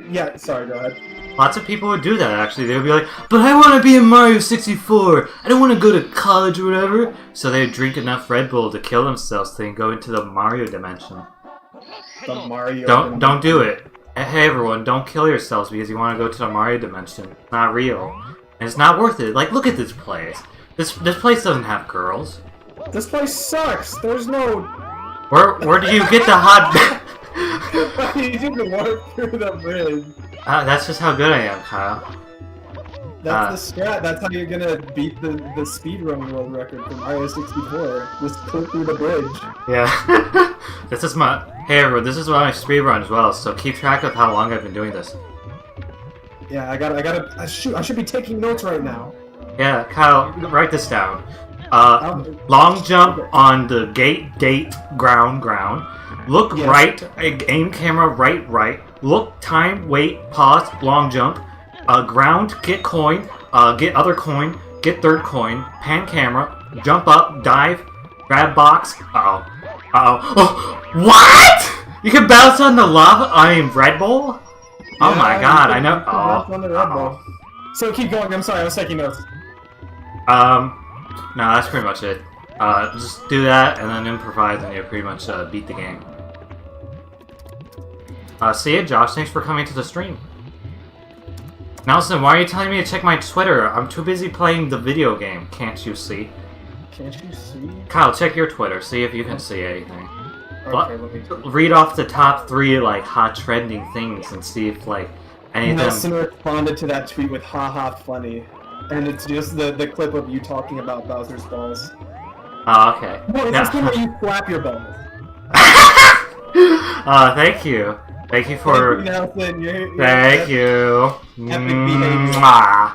Yeah, sorry, go ahead. Lots of people would do that, actually. They would be like, but I want to be in Mario 64! I don't want to go to college or whatever! So they would drink enough Red Bull to kill themselves so they can go into the Mario dimension. The Mario Don't do it. Hey everyone, don't kill yourselves because you want to go to the Mario dimension. It's not real. And it's not worth it. Like, look at this place. This place doesn't have girls. This place sucks! There's no... Where do you get the hot... You didn't walk through the bridge. That's just how good I am, Kyle. That's the strat. That's how you're gonna beat the speedrun world record for Mario 64. Just click through the bridge. Yeah. This is my... Hey everyone, this is my speedrun as well, so keep track of how long I've been doing this. Yeah, I should be taking notes right now. Yeah, Kyle, write this down. Long jump on the gate, ground. Look yes. Right, aim camera, right. Look, time, wait, pause, long jump. Ground, get coin, get other coin, get third coin, pan camera, jump up, dive, grab box. Oh, what? You can bounce on the lava? I mean, Red Bull? Oh my God, I know. On the Red Bull. So keep going. I'm sorry, I was taking notes. No, that's pretty much it. Just do that and then improvise and you pretty much beat the game. See ya, Josh. Thanks for coming to the stream. Nelson, why are you telling me to check my Twitter? I'm too busy playing the video game. Can't you see? Can't you see? Kyle, check your Twitter. See if you can see anything. Okay, let me... Read off the top 3 like hot trending things and see if like any of them. Nelson responded to that tweet with "haha funny," and it's just the clip of you talking about Bowser's balls. Oh, okay. No, it's just where you flap your balls. Thank you. Thank you for... Thank you, Nelson. Thank you. Epic behavior. Mwah.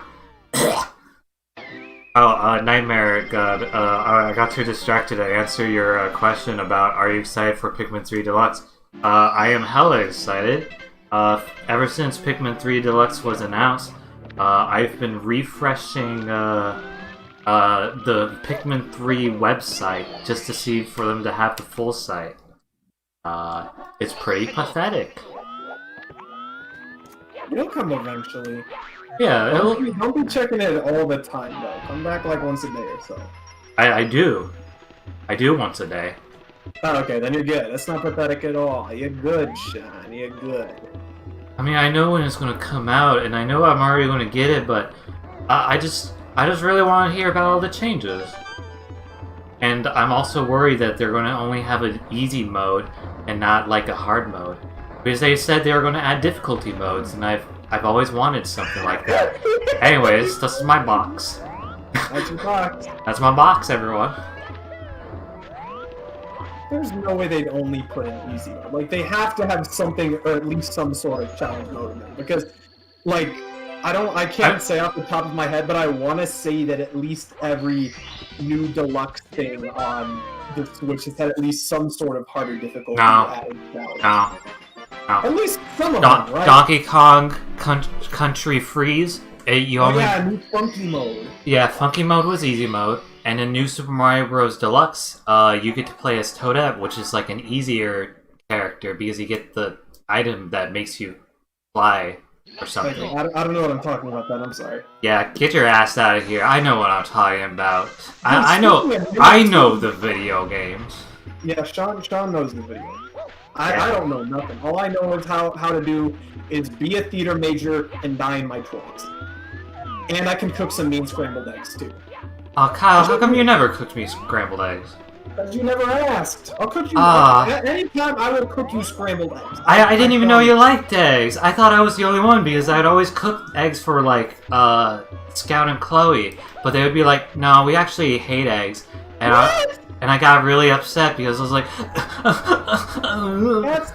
Nightmare God, I got too distracted to answer your question about are you excited for Pikmin 3 Deluxe? I am hella excited. Ever since Pikmin 3 Deluxe was announced, I've been refreshing the Pikmin 3 website just to see for them to have the full site. It's pretty pathetic. It'll come eventually. Yeah, Don't be checking it all the time, though. Come back like once a day or so. I do. I do once a day. Oh, okay, then you're good. That's not pathetic at all. You're good, Sean. You're good. I mean, I know when it's gonna come out, and I know I'm already gonna get it, but I just really want to hear about all the changes. And I'm also worried that they're gonna only have an easy mode and not like a hard mode, because they said they were gonna add difficulty modes, and I've always wanted something like that. Anyways, this is my box. That's your box. That's my box, everyone. There's no way they'd only put an easy mode. Like, they have to have something, or at least some sort of challenge mode in there. Because, like, I can't say off the top of my head, but I want to say that at least every new deluxe thing on the Switch has had at least some sort of harder difficulty added challenge. No. At least some of them, right? Donkey Kong Country Freeze. New Funky Mode. Yeah, Funky Mode was easy mode. And in New Super Mario Bros. Deluxe, you get to play as Toadette, which is like an easier character because you get the item that makes you fly or something. I don't know what I'm talking about then, I'm sorry. Yeah, get your ass out of here. I know what I'm talking about. I know the video games. Yeah, Sean knows the video. I don't know nothing. All I know is how to do is be a theater major and die in my 20s. And I can cook some mean scrambled eggs too. Oh, Kyle, how come you never cooked me scrambled eggs? Because you never asked. I'll cook you. Anytime I will cook you scrambled eggs. I didn't even know you liked eggs. I thought I was the only one because I'd always cook eggs for like Scout and Chloe, but they would be like, "No, we actually hate eggs." And I got really upset because I was like,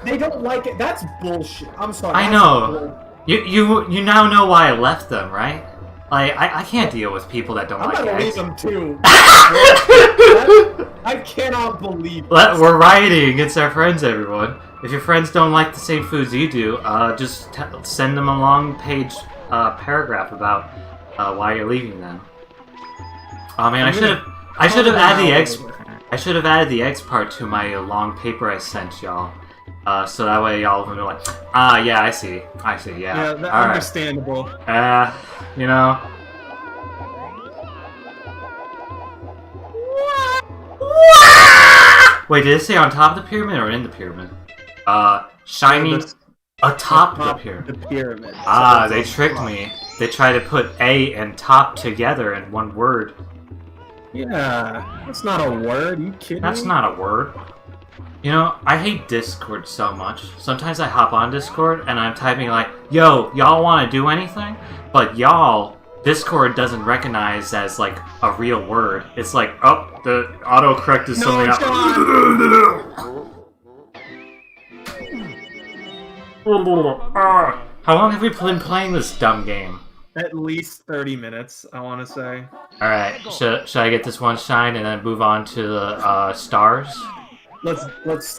they don't like it. That's bullshit. I'm sorry. I know. You now know why I left them, right? Like, I can't deal with people that don't like eggs. I'm gonna leave them too. I cannot believe this. We're rioting against our friends, everyone. If your friends don't like the same foods you do, just send them a long-page paragraph about why you're leaving them. Oh man, I should have added the eggs. I should have added the eggs part to my long paper I sent y'all. So that way y'all will be like, yeah, I see, yeah. Yeah, that's understandable. Right. You know. Wait, did it say on top of the pyramid or in the pyramid? Shining atop the pyramid. They tricked me. They tried to put A and top together in one word. Yeah, that's not a word. Are you kidding? That's not a word. You know, I hate Discord so much. Sometimes I hop on Discord and I'm typing like, yo, y'all want to do anything? But y'all, Discord doesn't recognize as like a real word. It's like, oh, the autocorrect is something else. How long have we been playing this dumb game? At least 30 minutes, I want to say. Alright, should I get this one shine and then move on to the stars? Let's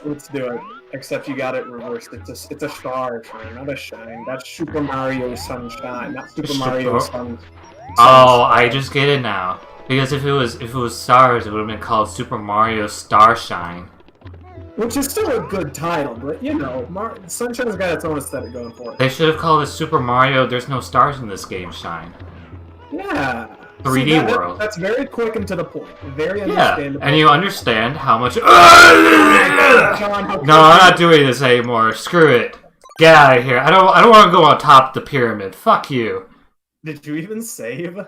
do it. Except you got it reversed. It's a star shine, not a shine. That's Super Mario Sunshine, not Super Mario Sun. Oh, I just get it now. Because if it was stars, it would have been called Super Mario Starshine. Which is still a good title, but you know, Sunshine's got its own aesthetic going for it. They should have called it Super Mario There's No Stars in This Game Shine. Yeah. 3D world. That's very quick and to the point. Very understandable. Yeah, and you understand how much... No, I'm not doing this anymore. Screw it. Get out of here. I don't want to go on top of the pyramid. Fuck you. Did you even save?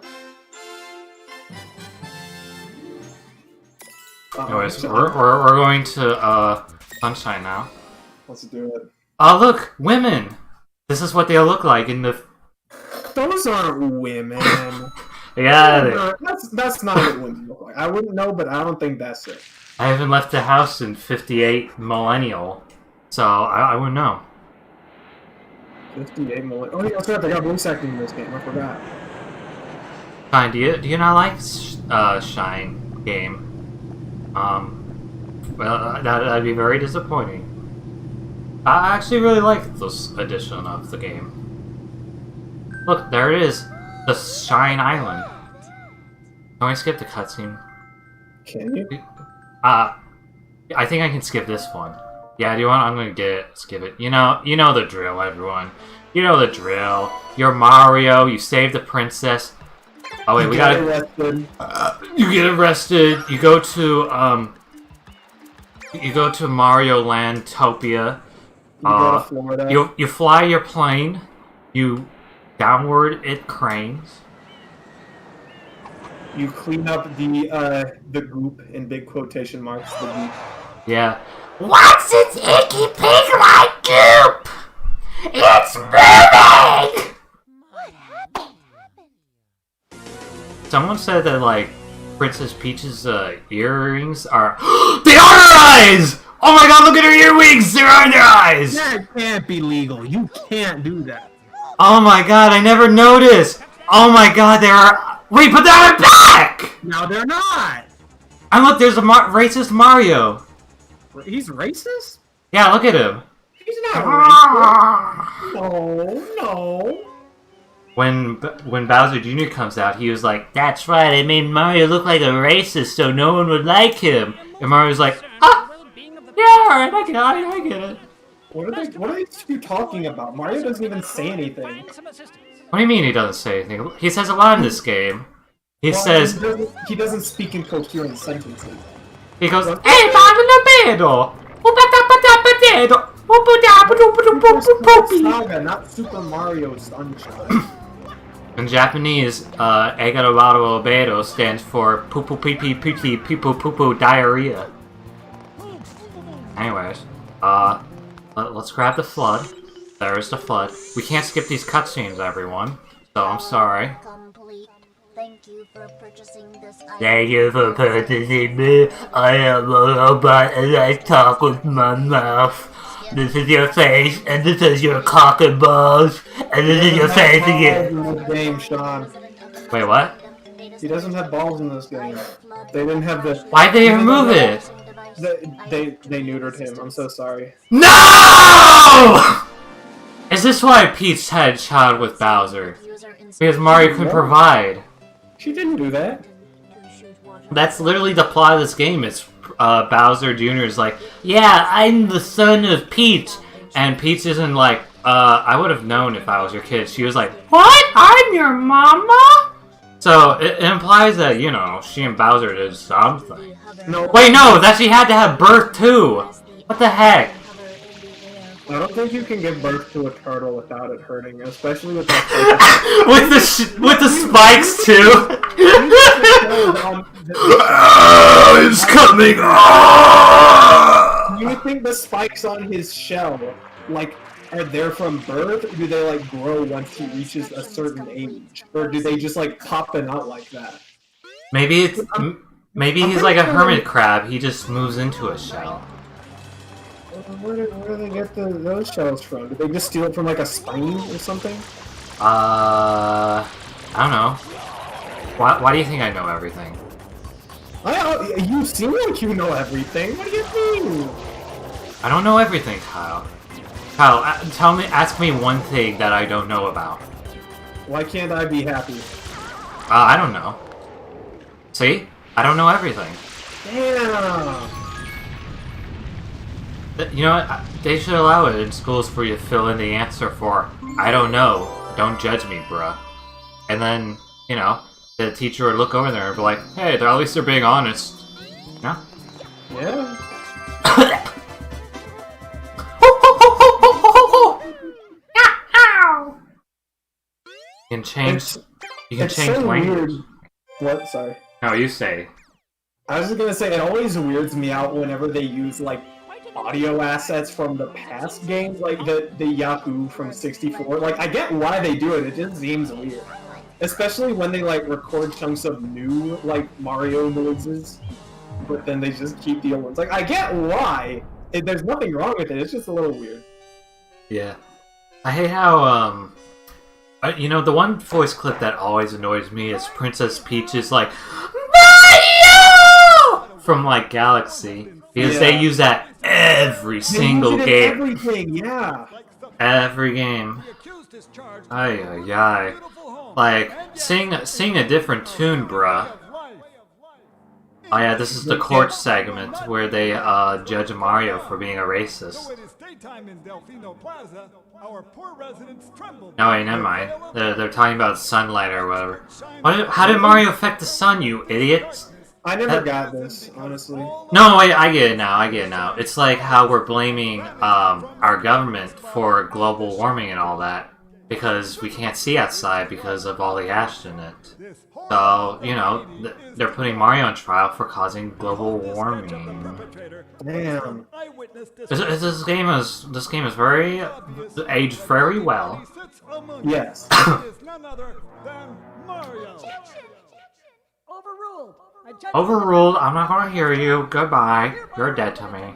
Anyways, we're going to Sunshine now. Let's do it. Oh, look! Women! This is what they'll look like in the... Those aren't women. Yeah, that's not what women look like. I wouldn't know, but I don't think that's it. I haven't left the house in 58 millennial, so I wouldn't know. 58 millennial. Oh, yeah, that's right. They got voice acting in this game. I forgot. Shine, do you not like Shine game? Well, that'd be very disappointing. I actually really like this edition of the game. Look, there it is. The Shine Island. Can we skip the cutscene? Can you? I think I can skip this one. Yeah, do you want? I'm gonna skip it. You know the drill, everyone. You know the drill. You're Mario. You save the princess. Oh wait, we gotta. You get arrested. You go to Mario Land Topia. You go to Florida. You fly your plane. You downward it cranes. You clean up the goop in big quotation marks. The goop. Yeah. What's its icky pig-like goop? It's moving! What happened? Someone said that like Princess Peach's earrings are they are her eyes! Oh my god, look at her earwigs! They're on her eyes! That can't be legal. You can't do that. Oh my god, I never noticed! Oh my god, they are. Wait, put that back! No, they're not. And look, there's a racist Mario. He's racist? Yeah, look at him. He's not racist. No. When Bowser Jr. comes out, he was like, "That's right, I made Mario look like a racist so no one would like him." And Mario's like, "Ah, yeah, alright, I get it." What are they two talking about? Mario doesn't even say anything. What do you mean he doesn't say anything? He says a lot in this game. He says... He doesn't speak in coherent sentences. He goes, "Hey, Saga, not Super Mario Sunshine." in Japanese, Egarawato Obedo stands for poo-poo pee-pee pee-pee pee-poo-poo-poo diarrhea. Anyways, let's grab the FLUDD. There's the FLUDD. We can't skip these cutscenes, everyone. So I'm sorry. Thank you for purchasing this item. Thank you for purchasing me. I am a robot and I talk with my mouth. This is your face, and this is your cock and balls, and this is your face again. In this game, Sean. Wait, what? He doesn't have balls in this game. They didn't have the. Why'd they remove it? They neutered him. I'm so sorry. No! Is this why Peach had a child with Bowser? Because Mario could provide. She didn't do that. That's literally the plot of this game. It's Bowser Jr. is like, "Yeah, I'm the son of Peach," and Peach isn't like, I would have known if I was your kid." She was like, "What? I'm your mama?" So it implies that, you know, she and Bowser did something. No. Wait, no, that she had to have birth too. What the heck? I don't think you can give birth to a turtle without it hurting, especially with that. with the spikes too. It's coming. Do you think the spikes on his shell, like, are there from birth, or do they like grow once he reaches a certain age, or do they just like pop them out like that? Maybe he's like a hermit crab. He just moves into a shell. Where do they get those shells from? Did they just steal it from like a spine or something? I don't know. Why do you think I know everything? You seem like you know everything. What do you mean? I don't know everything, Kyle. Kyle, ask me one thing that I don't know about. Why can't I be happy? I don't know. See? I don't know everything. Damn. You know what? They should allow it in schools for you to fill in the answer for, "I don't know. Don't judge me, bruh." And then, you know, the teacher would look over there and be like, "Hey, at least they're being honest." No? Yeah. You can change. You can It's change so language. weird. What? Sorry. No, you say. I was just gonna say, it always weirds me out whenever they use, like, audio assets from the past games, like the Yahoo from 64. Like, I get why they do it, it just seems weird. Especially when they, like, record chunks of new, like, Mario noises, but then they just keep the old ones. Like, I get why. There's nothing wrong with it, it's just a little weird. Yeah. I hate how, you know, the one voice clip that always annoys me is Princess Peach is like, "Mario! from like Galaxy because they use that every single They use it in game. everything, yeah. Every game. Ay ay ay. Like sing a different tune, bruh. Oh yeah, this is the court segment where they judge Mario for being a racist. No wait, never mind. They're talking about sunlight or whatever. How did Mario affect the sun, you idiots? I never got this, honestly. No, wait, I get it now. It's like how we're blaming our government for global warming and all that because we can't see outside because of all the ash in it. So, you know, they're putting Mario on trial for causing global warming. Damn. This game is very aged very well. Yes. Overruled. Overruled. I'm not gonna hear you. Goodbye. You're dead to me.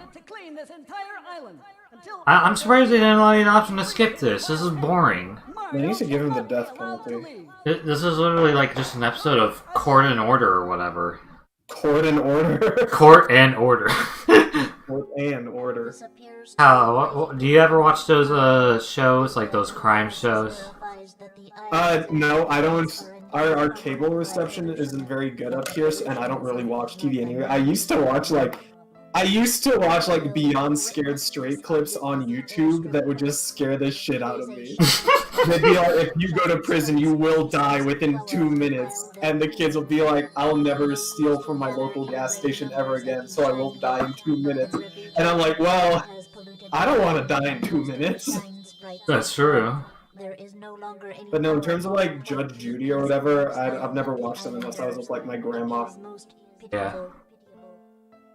I'm surprised they didn't allow you an option to skip this. This is boring. They need to give him the death penalty. This is literally like just an episode of Court and Order or whatever. Court and Order. Court and Order. Court and Order. How? Do you ever watch those shows, like those crime shows? No, I don't. Our cable reception isn't very good up here, and I don't really watch TV anyway. I used to watch like Beyond Scared Straight clips on YouTube that would just scare the shit out of me. They'd be like, if you go to prison, you will die within 2 minutes. And the kids will be like, I'll never steal from my local gas station ever again, so I won't die in 2 minutes. And I'm like, well, I don't want to die in 2 minutes. That's true. But no, in terms of like Judge Judy or whatever, I've never watched them unless I was with like my grandma. Yeah.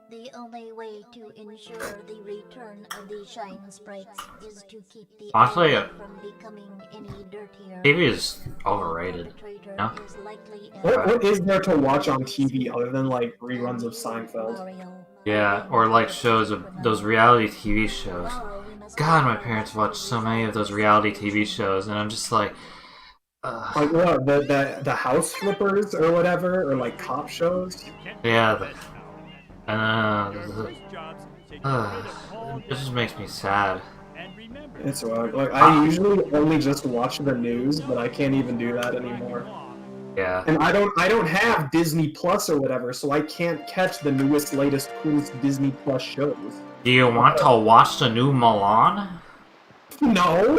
The only way to ensure the return of the shine sprites is to keep the Honestly, island from becoming any dirtier. TV is overrated. No? What is there to watch on TV other than like reruns of Seinfeld? Yeah, or like shows of those reality TV shows. God, my parents watched so many of those reality TV shows, and I'm just like, like what? The House Flippers or whatever, or like cop shows? yeah. This just makes me sad. It's like I usually only just watch the news, but I can't even do that anymore. Yeah. And I don't have Disney Plus or whatever, so I can't catch the newest, latest, coolest Disney Plus shows. Do you want to watch the new Milan? No.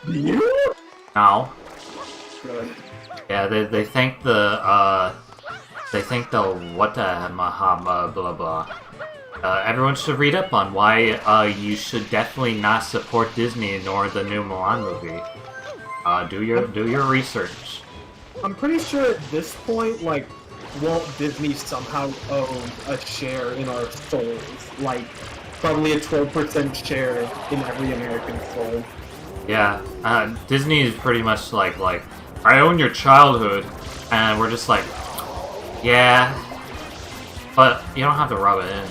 Do you? No. Good. Yeah, they think the what the Mahama blah blah. Everyone should read up on why you should definitely not support Disney nor the new Milan movie. Do your research. I'm pretty sure at this point, like, Walt Disney somehow owns a share in our souls. Like, probably a 12% share in every American soul. Yeah, Disney is pretty much like, I own your childhood, and we're just like, yeah, but you don't have to rub it in.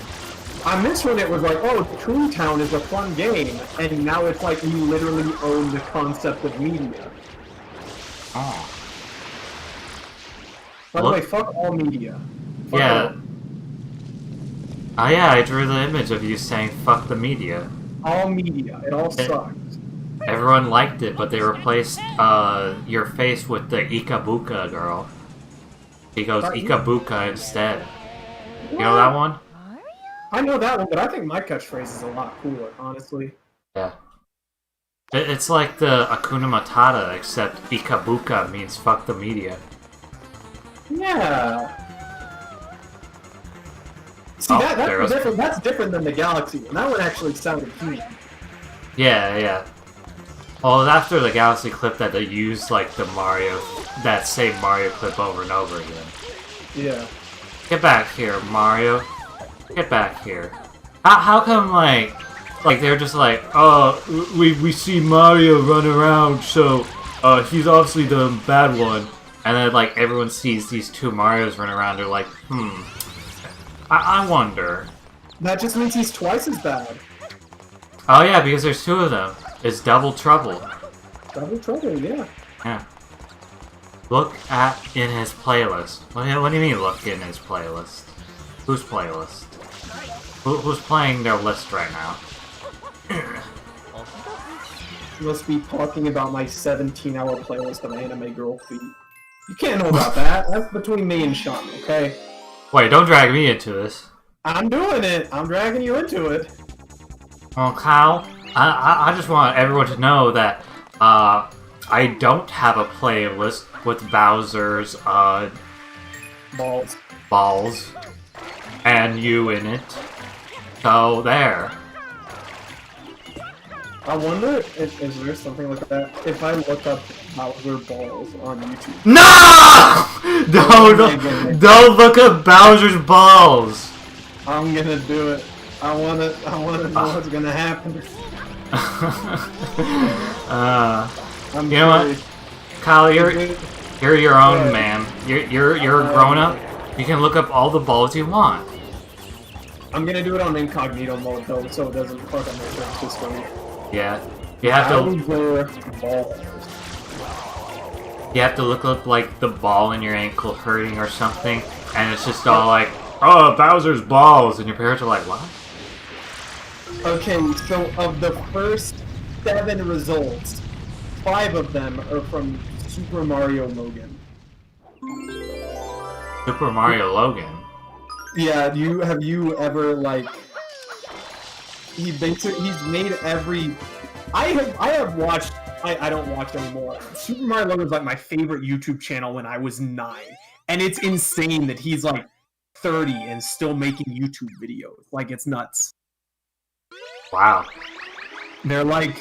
On this one, it was like, oh, Toontown is a fun game, and now it's like you literally own the concept of media. Oh. By the way, fuck all media. Fuck Yeah. all. Oh yeah, I drew the image of you saying "fuck the media." All media. It all sucks. Everyone liked it, but they replaced your face with the Ikabuka girl. He goes Ikabuka instead. You know that one? I know that one, but I think my catchphrase is a lot cooler, honestly. Yeah. It's like the Akuna Matata, except Ikabuka means fuck the media. Yeah. See, that's different than the Galaxy one. That one actually sounded cute. Yeah. Well, it was after the Galaxy clip that they used, like, that same Mario clip over and over again. Yeah. Get back here, Mario. Get back here. How come, like they're just like, oh, we see Mario run around, so, he's obviously the bad one. And then, like, everyone sees these two Marios run around, they're like, I wonder. That just means he's twice as bad. Oh yeah, because there's two of them. It's Double Trouble. Double Trouble, yeah. Yeah. Look in his playlist. What do you mean, look in his playlist? Whose playlist? Who's playing their list right now? You must be talking about my 17-hour playlist of anime girl feet. You can't know about that. That's between me and Sean, okay? Wait, don't drag me into this. I'm doing it. I'm dragging you into it. Well, Kyle, I just want everyone to know that I don't have a playlist with Bowser's balls and you in it. So there. I wonder if is there something like that if I look up Bowser balls on YouTube. No! Don't look up Bowser's balls. I'm gonna do it. I wanna know what's gonna happen. You know what, Kyle? You're your own man. You're a grown up. You can look up all the balls you want. I'm gonna do it on incognito mode though, so it doesn't fuck up my brain system. Yeah, you have to. Balls. You have to look up like the ball in your ankle hurting or something, and it's just all like, "Oh, Bowser's balls," and your parents are like, "What?" Okay, so of the first 7 results, 5 of them are from Super Mario Logan. Super Mario Logan. Yeah, have you ever like? He's made every. I have watched. I don't watch anymore. Super Mario Logan was like my favorite YouTube channel when I was 9, and it's insane that he's like 30 and still making YouTube videos. Like it's nuts. Wow. They're like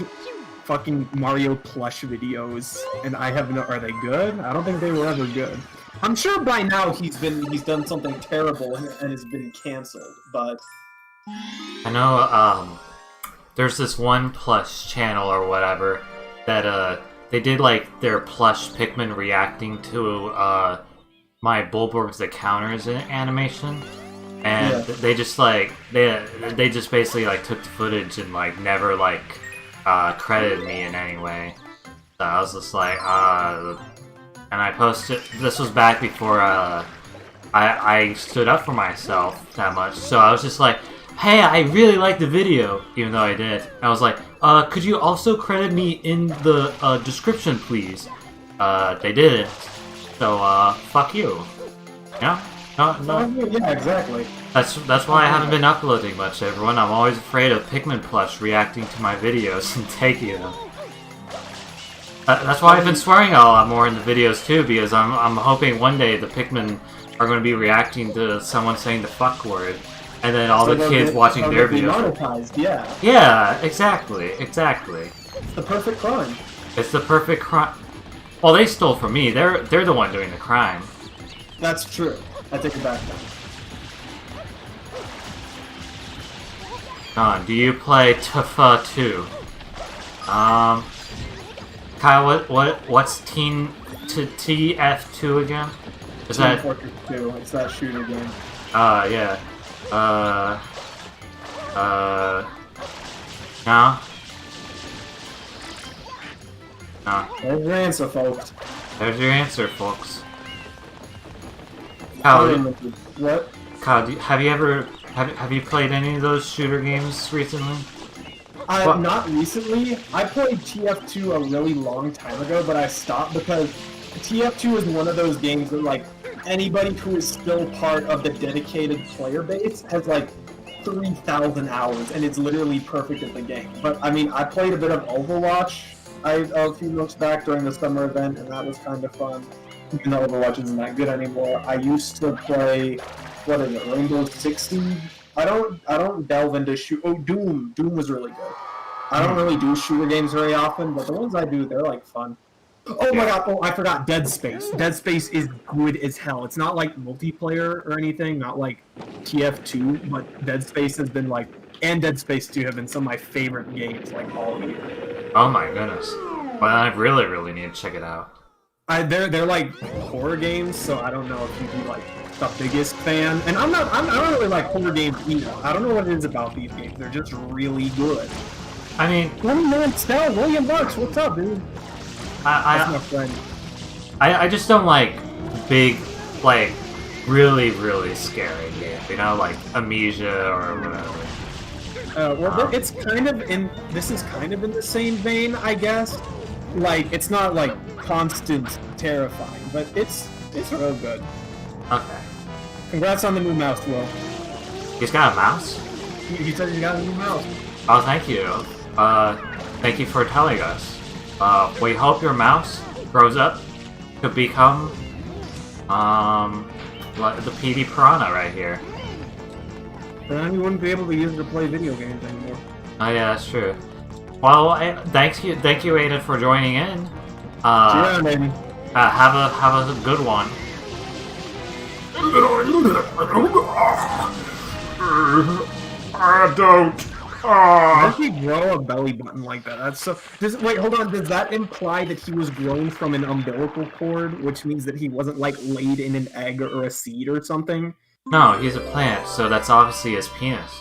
fucking Mario plush videos, and I have no. Are they good? I don't think they were ever good. I'm sure by now he's done something terrible and has been canceled, but I know. There's this one plush channel or whatever that they did like their plush Pikmin reacting to my Bulborg's the Counters animation. And they just like they just basically like took the footage and like never like credited me in any way. So I was just like and I posted. This was back before I stood up for myself that much. So I was just like, hey, I really liked the video, even though I did. I was like, could you also credit me in the description, please? They didn't. So fuck you. Yeah. No. Yeah, exactly. That's why I haven't been uploading much, everyone. I'm always afraid of Pikmin Plush reacting to my videos and taking them. That's why I've been swearing a lot more in the videos too, because I'm hoping one day the Pikmin are going to be reacting to someone saying the fuck word, and then all the kids watching their videos. Monetized, yeah. Yeah, exactly. It's the perfect crime. It's the perfect crime. Well, they stole from me. They're the one doing the crime. That's true. I take it back now. Do you play Tifa 2? Kyle, what's TF2 again? Is Team that Fortress 2? It's that shooter game. yeah. No. There's your answer, folks. There's your answer, folks. Kyle, What? Kyle, have you played any of those shooter games recently? Not recently. I played TF2 a really long time ago, but I stopped because TF2 is one of those games that, like, anybody who is still part of the dedicated player base has, like, 3,000 hours, and it's literally perfect at the game. But, I mean, I played a bit of Overwatch a few months back during the summer event, and that was kind of fun. Even though Overwatch isn't that good anymore. I used to play, what is it, Rainbow Six Siege? I don't delve into Doom. Doom was really good. I don't really do shooter games very often, but the ones I do, they're like fun. Oh my god, I forgot Dead Space. Dead Space is good as hell. It's not like multiplayer or anything, not like TF2, but Dead Space has been like, and Dead Space 2 have been some of my favorite games like all year. Oh my goodness. Well, I really need to check it out. They're like horror games, so I don't know if you'd be like the biggest fan. And I don't really like horror games either. I don't know what it is about these games. They're just really good. I mean, William Marks, what's up, dude? That's my friend. I just don't like big, like really, really scary game. You know, like Amnesia or whatever. Well, it's kind of in. This is kind of in the same vein, I guess. Like, it's not like constant terrifying, but it's real good. Okay. Congrats on the new mouse, Will. He's got a mouse? He said he got a new mouse. Oh, thank you. Thank you for telling us. We hope your mouse grows up to become, like the PD Piranha right here. Then we wouldn't be able to use it to play video games anymore. Oh yeah, that's true. Well, thank you, Aiden, for joining in. Yeah, maybe. Have a good one. I don't. How did he grow a belly button like that? That's so. Wait, hold on. Does that imply that he was grown from an umbilical cord, which means that he wasn't like laid in an egg or a seed or something? No, he's a plant, so that's obviously his penis.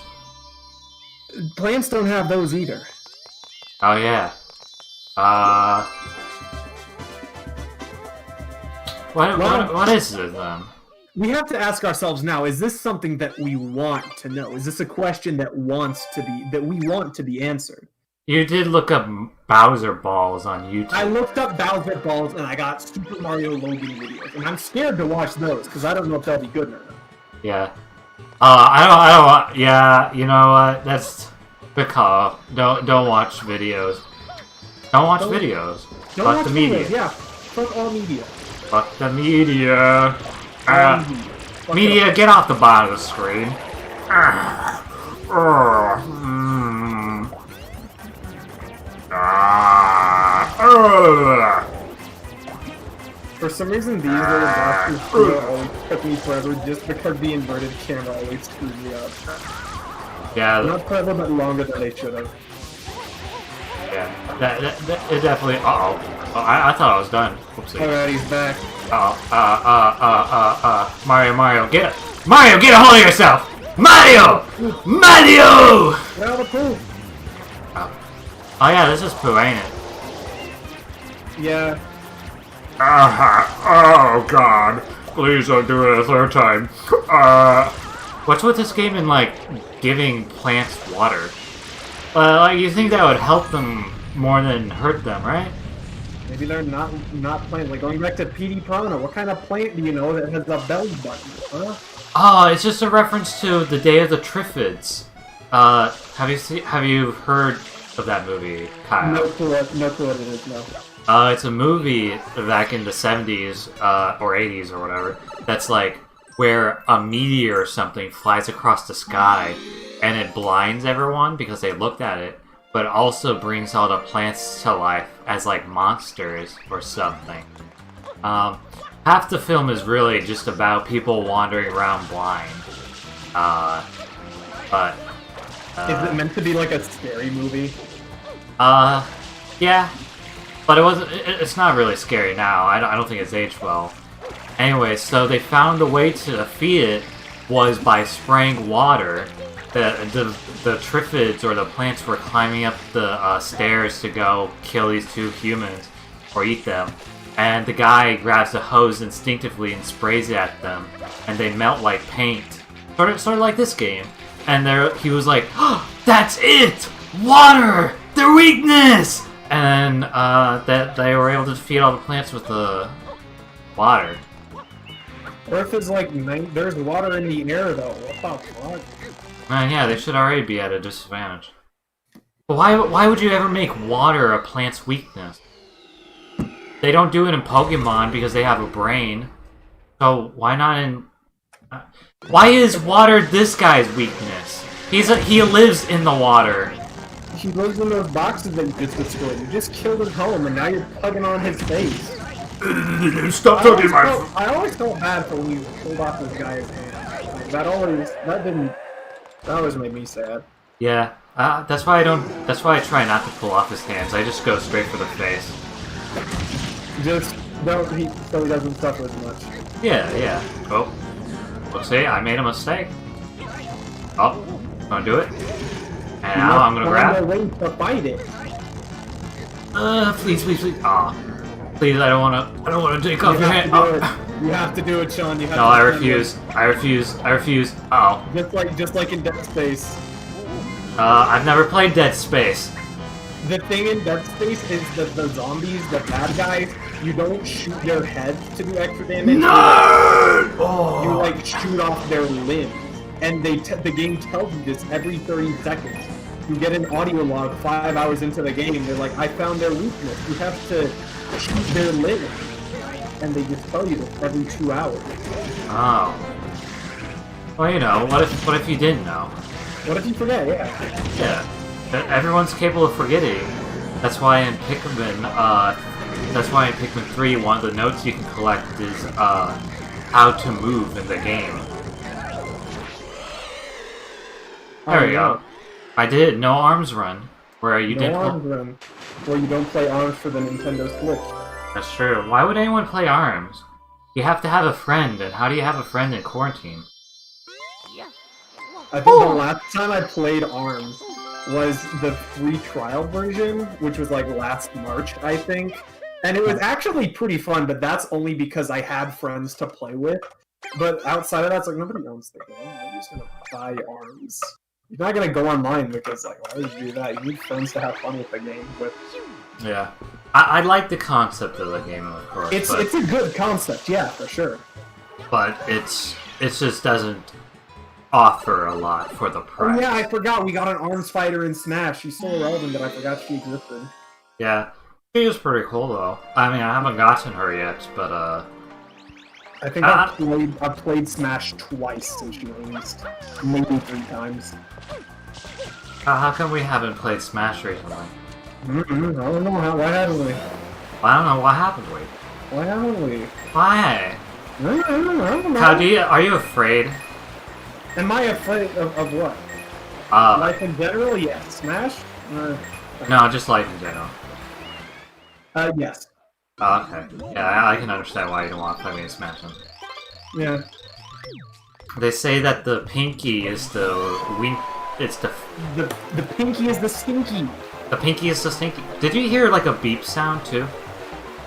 Plants don't have those either. Oh yeah. What is it then? We have to ask ourselves now: is this something that we want to know? Is this a question that we want to be answered? You did look up Bowser Balls on YouTube. I looked up Bowser Balls and I got Super Mario Logan videos, and I'm scared to watch those because I don't know if they'll be good or not. Yeah. I don't. Yeah, you know what? That's the call. Don't watch videos. Don't watch videos. Don't Fuck watch the media. videos, yeah. Fuck all media. Fuck the media. All media. Fuck Media, it. get off the bottom of the screen. For some reason, these little boxes always took me forever just because the inverted camera always screwed me up. Yeah, Not forever, but longer than they should have. yeah. It definitely. Oh, I thought I was done. Whoopsie. Alright, he's back. Mario, get a hold of yourself! Mario! Get out of the pool! Oh yeah, this is poo, ain't it? Yeah. Oh god, please don't do it a third time. What's with this game and like giving plants water? Like you think that would help them more than hurt them, right? Maybe they're not plants. Like going back to PD Piranha, what kind of plant do you know that has a belly button? Huh? Oh, it's just a reference to the Day of the Triffids. Have you heard of that movie, Kyle? No clue what it is. No. It's a movie back in the 70s or 80s or whatever. That's like where a meteor or something flies across the sky, and it blinds everyone because they looked at it, but also brings all the plants to life as like monsters or something. Half the film is really just about people wandering around blind. Is it meant to be like a scary movie? Yeah. But it's not really scary now. I don't think it's aged well. Anyway, so they found a way to defeat it was by spraying water. The Triffids or the plants were climbing up the stairs to go kill these two humans or eat them. And the guy grabs a hose instinctively and sprays it at them, and they melt like paint. Sort of like this game. And he was like, oh, "That's it! Water! Their weakness!" And that they were able to defeat all the plants with the water. Earth is like there's water in the air though. What the fuck? Man, yeah, they should already be at a disadvantage. But why would you ever make water a plant's weakness? They don't do it in Pokemon because they have a brain. So why not in? Why is water this guy's weakness? He lives in the water. He lives in those boxes that you just destroyed. You just killed his home, and now you're tugging on his face. Stop tugging my. I always felt bad for when you pulled off this guy's hand. Like, that always made me sad. Yeah, that's why I try not to pull off his hands. I just go straight for the face. So he doesn't suffer as much. Yeah. Oh, well, see, I made a mistake. Oh, gonna do it. And now I'm gonna grab. Find a way to fight it. Please. Aw. Please, I don't wanna take off your hand. You have to do it, Sean. You have No, to I defend refuse. I refuse. I refuse. Oh. it. Just like in Dead Space. I've never played Dead Space. The thing in Dead Space is that the zombies, the bad guys, you don't shoot their heads to do extra damage. No! You like shoot off their limbs, and the game tells you this every 30 seconds. You get an audio log 5 hours into the game. They're like, I found their weakness. You have to shoot their limbs, and they just tell you this every 2 hours. Oh. Well, you know, what if you didn't know? What if you forget? Yeah. Yeah. Everyone's capable of forgetting. That's why in Pikmin, that's why in Pikmin 3, one of the notes you can collect is, how to move in the game. There we go. I did No Arms Run, where you didn't. Arms Run, where you don't play ARMS for the Nintendo Switch. That's true. Why would anyone play ARMS? You have to have a friend, and how do you have a friend in quarantine? I think the last time I played ARMS was the free trial version, which was like last March, I think. And it was actually pretty fun, but that's only because I had friends to play with. But outside of that, it's like nobody owns the game. Nobody's gonna buy ARMS. You're not gonna go online because, like, why would you do that? You need friends to have fun with the game with. Yeah. I like the concept of the game, of course. It's a good concept, yeah, for sure. But it just doesn't offer a lot for the price. Oh yeah, I forgot we got an ARMS fighter in Smash. She's so irrelevant that I forgot she existed. Yeah. She is pretty cool, though. I mean, I haven't gotten her yet, but, I think I've played Smash twice since she released. Maybe 3 times. How come we haven't played Smash recently? I don't know. Why haven't we? I don't know. What happened, we? Why haven't we? Why? I don't know. How are you afraid? Am I afraid of what? Life in general? Yes. Smash? No, just life in general. Yes. Oh, okay. Yeah, I can understand why you don't want to play me in Smash then. Yeah. They say that the pinky is the wink. It's the pinky is the stinky. The pinky is the stinky. Did you hear like a beep sound too?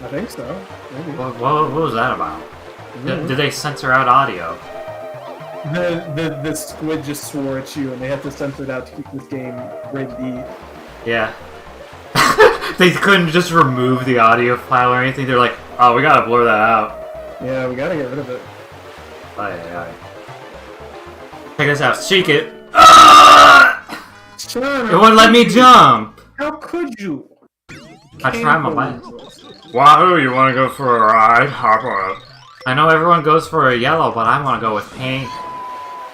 I think so. Maybe. What was that about? Did they censor out audio? The squid just swore at you, and they had to censor it out to keep this game rated E. Yeah. They couldn't just remove the audio file or anything. They're like, oh, we gotta blur that out. Yeah, we gotta get rid of it. Aye. Check this out. Shake it. Sean, It wouldn't let me jump. How could you? I tried my best. Wahoo! You want to go for a ride? Hop on. I know everyone goes for a yellow, but I want to go with pink.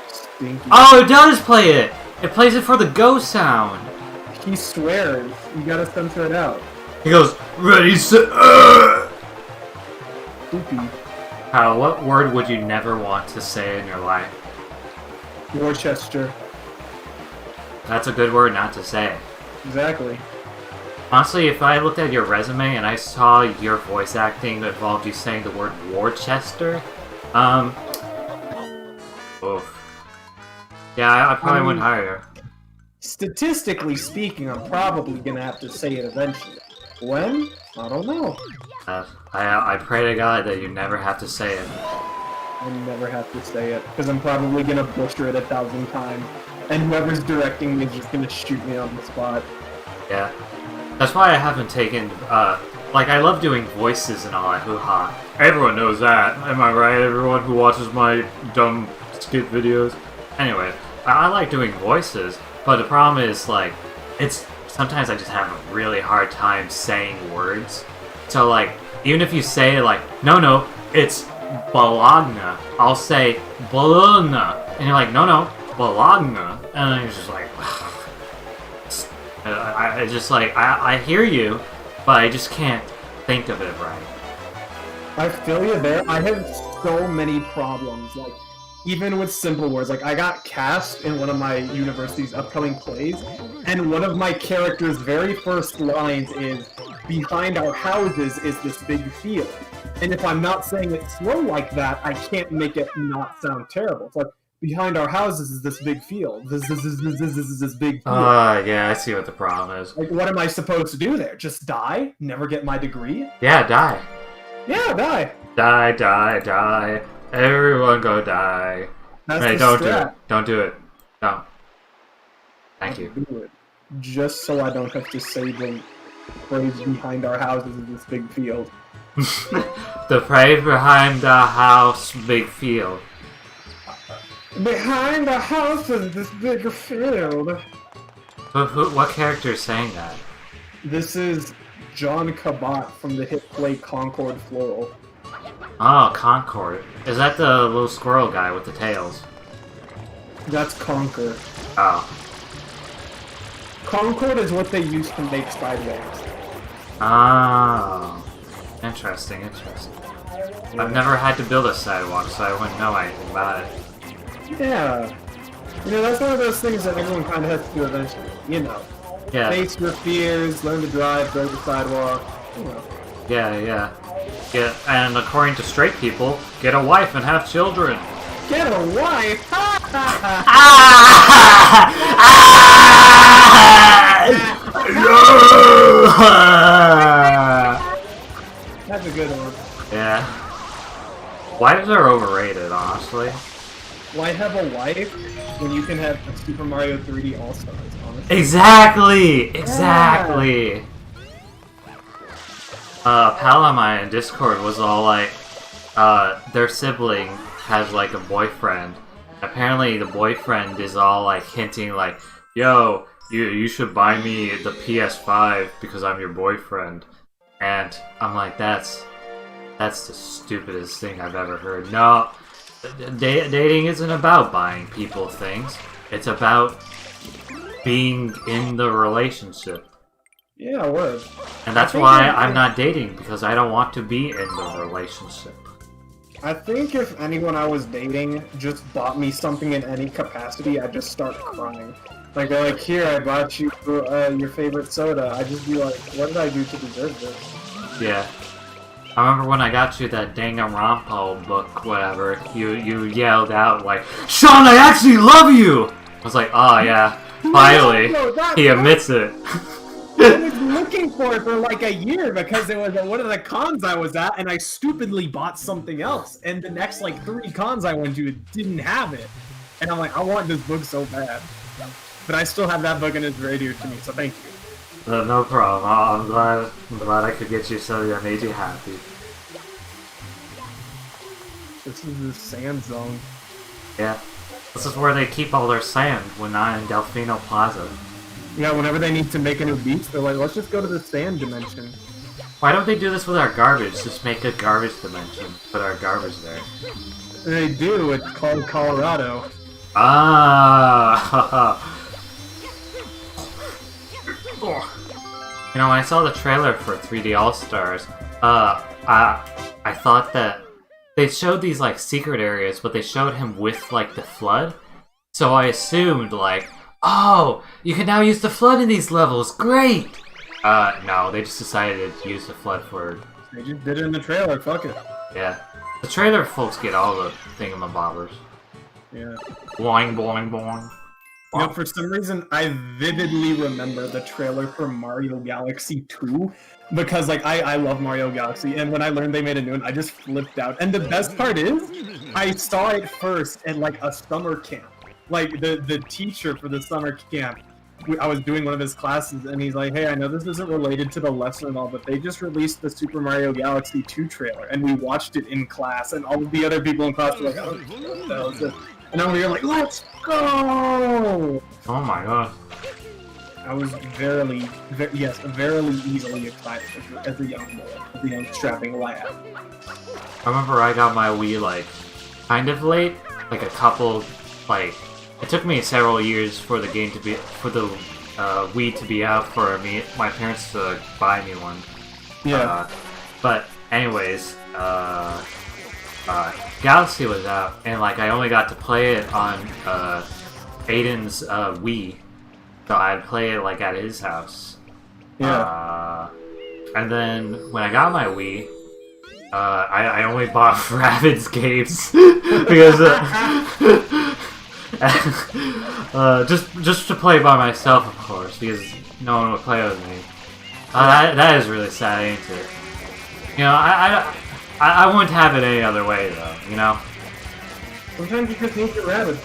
Stinky. Oh, it does play it. It plays it for the go sound. He swears. You gotta censor it out. He goes, ready, set, Spoopy. Kyle, what word would you never want to say in your life? Worcester. That's a good word not to say. Exactly. Honestly, if I looked at your resume and I saw your voice acting that involved you saying the word Worcester, oof. Yeah, I probably wouldn't hire you. Statistically speaking, I'm probably gonna have to say it eventually. When? I don't know. I pray to God that you never have to say it. I never have to say it, because I'm probably gonna butcher it 1,000 times, and whoever's directing me is just gonna shoot me on the spot. Yeah. That's why I haven't taken, like, I love doing voices and all that, hoo-ha. Everyone knows that, am I right? Everyone who watches my dumb skit videos. Anyway, I like doing voices, but the problem is, like, sometimes I just have a really hard time saying words. So, like, even if you say, like, no, it's Bologna, I'll say Bologna, and you're like, no, Bologna, and then you're just like, I just like, I hear you, but I just can't think of it right. I feel you there. I have so many problems, like, even with simple words. Like, I got cast in one of my university's upcoming plays, and one of my character's very first lines is, behind our houses is this big field. And if I'm not saying it slow like that, I can't make it not sound terrible. It's like, behind our houses is this big field. This big field. Yeah, I see what the problem is. Like, what am I supposed to do there? Just die? Never get my degree? Yeah, die. Yeah, die. Die, die, die. Everyone go die. That's Hey, the don't do strat. it. Don't do it. No. Thank you. Do it. Just so I don't have to say the phrase behind our houses in this big field. The parade behind the house, big field. Behind the house is this big field. What character is saying that? This is John Cabot from the hit play Concord Floral. Oh, Concord. Is that the little squirrel guy with the tails? That's Conquer. Oh. Concord is what they used to make sidewalks. Oh. Interesting, interesting. I've never had to build a sidewalk, so I wouldn't know anything about it. Yeah. You know, that's one of those things that everyone kind of has to do eventually. You know. Yeah. Face your fears, learn to drive, build a sidewalk. You know. Yeah. And according to straight people, get a wife and have children. Get a wife! That's a good one. Yeah. Wives are overrated, honestly. Why have a wife when you can have Super Mario 3D All-Stars, honestly? Exactly! Pal on my Discord was all like, their sibling has like a boyfriend. Apparently the boyfriend is all like hinting like, yo, you should buy me the PS5 because I'm your boyfriend. And I'm like, that's the stupidest thing I've ever heard. No, dating isn't about buying people things. It's about being in the relationship. Yeah, word. And that's why I'm not dating, because I don't want to be in the relationship. I think if anyone I was dating just bought me something in any capacity, I'd just start crying. Like, they're like, here, I bought you your favorite soda. I'd just be like, what did I do to deserve this? Yeah. I remember when I got you that Danganronpa book, whatever, you yelled out like, Sean, I actually love you! I was like, oh yeah, finally, he admits it. I was looking for it for like a year because it was at one of the cons I was at, and I stupidly bought something else. And the next like 3 cons I went to didn't have it, and I'm like, I want this book so bad. But I still have that book, and it's very dear to me. So thank you. No problem. I'm glad I could get you something that made you happy. This is the sand zone. Yeah. This is where they keep all their sand when not in Delfino Plaza. Yeah, whenever they need to make a new beach, they're like, let's just go to the sand dimension. Why don't they do this with our garbage? Just make a garbage dimension. Put our garbage there. They do, it's called Colorado. Ah! You know, when I saw the trailer for 3D All-Stars, I thought that they showed these, like, secret areas, but they showed him with, like, the flood. So I assumed, like, oh, you can now use the flood in these levels, great! No, they just decided to use the flood for... They just did it in the trailer, fuck it. Yeah. The trailer folks get all the thingamabobbers. Yeah. Boing, boing, boing. You know, for some reason, I vividly remember the trailer for Mario Galaxy 2, because, like, I love Mario Galaxy, and when I learned they made a new one, I just flipped out. And the best part is, I saw it first at, like, a summer camp. Like, the teacher for the summer camp, I was doing one of his classes, and he's like, hey, I know this isn't related to the lesson and all, but they just released the Super Mario Galaxy 2 trailer, and we watched it in class, and all of the other people in class were like, oh, what the hell is this? And over here, like, let's go! Oh my god. I was verily easily excited as a young boy, as a young strapping lad. I remember I got my Wii, like, kind of late. Like, a couple, like... It took me several years for the game to be... for the Wii to be out for me, my parents to buy me one. Yeah. But, anyways, Galaxy was out, and like I only got to play it on Aiden's Wii, so I'd play it like at his house. Yeah. And then when I got my Wii, I only bought Rabbids games because just to play by myself, of course, because no one would play with me. That is really sad, ain't it? You know, I wouldn't have it any other way, though, you know? Sometimes you just need your rabbit.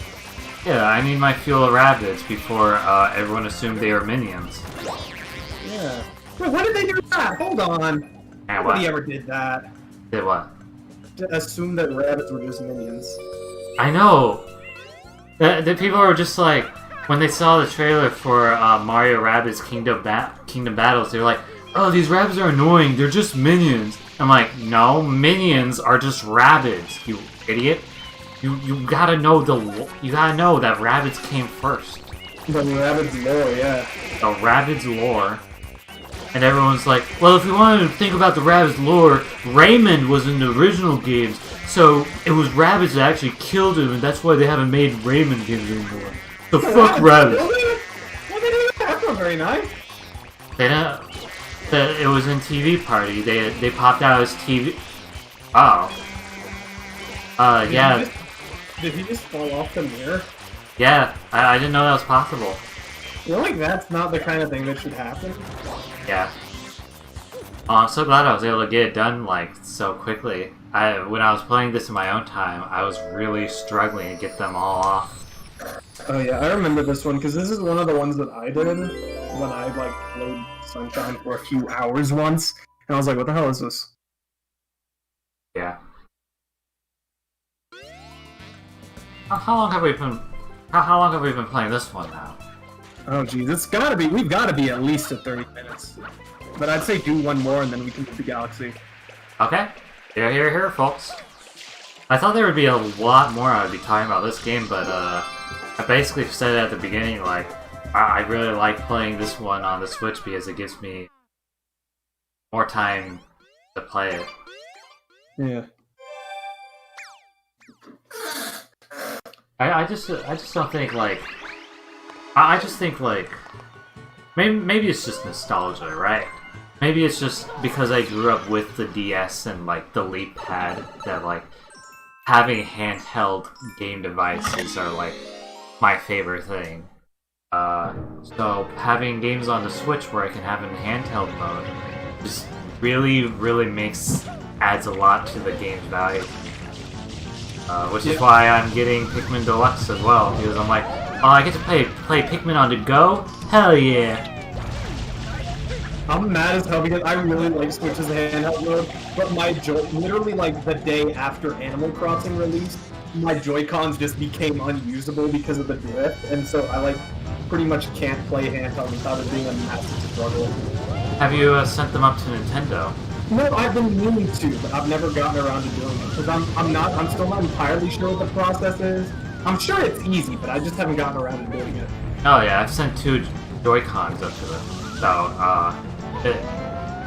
Yeah, I need my fuel of rabbits before everyone assumed they were minions. Yeah. Wait, when did they do that? Hold on. And Nobody what? ever did that. Did what? To assume that rabbits were just minions. I know! The people were just like, when they saw the trailer for Mario Rabbids Kingdom Battles, they were like, oh, these rabbits are annoying, they're just minions. I'm like, no, minions are just rabbits, you idiot. You gotta know you gotta know that rabbits came first. The rabbit's lore, yeah. The rabbits lore. And everyone's like, well, if you wanted to think about the rabbits lore, Raymond was in the original games, so it was rabbits that actually killed him, and that's why they haven't made Raymond games anymore. So fuck rabbits. Well, they did that. That's not very nice. They don't. It was in TV Party. They popped out as TV. Oh. Yeah. Did he just fall off the mirror? Yeah. I didn't know that was possible. You know, like, that's not the kind of thing that should happen. Yeah. Oh, I'm so glad I was able to get it done, like, so quickly. When I was playing this in my own time, I was really struggling to get them all off. Oh yeah, I remember this one, because this is one of the ones that I did when I, like, played Sunshine for a few hours once. And I was like, what the hell is this? Yeah. How long have we been... How long have we been playing this one now? Oh geez, we've gotta be at least at 30 minutes. But I'd say do one more and then we can do the Galaxy. Okay. Here, folks. I thought there would be a lot more I would be talking about this game, but I basically said at the beginning, like, I really like playing this one on the Switch because it gives me more time to play it. Yeah. I just don't think, like... I just think, like... Maybe it's just nostalgia, right? Maybe it's just because I grew up with the DS and, like, the Leap Pad, that, like, having handheld game devices are, like, my favorite thing. So having games on the Switch where I can have it in handheld mode just really adds a lot to the game's value. Which is why I'm getting Pikmin Deluxe as well, because I'm like, oh, I get to play Pikmin on the go? Hell yeah! I'm mad as hell because I really like Switch as a handheld mode, but literally like the day after Animal Crossing released, my Joy-Cons just became unusable because of the drift, and so I like pretty much can't play handheld without it being a massive struggle. Have you sent them up to Nintendo? No, I've been meaning to, but I've never gotten around to doing it because I'm still not entirely sure what the process is. I'm sure it's easy, but I just haven't gotten around to doing it. Oh yeah, I've sent 2 Joy-Cons up to them. So,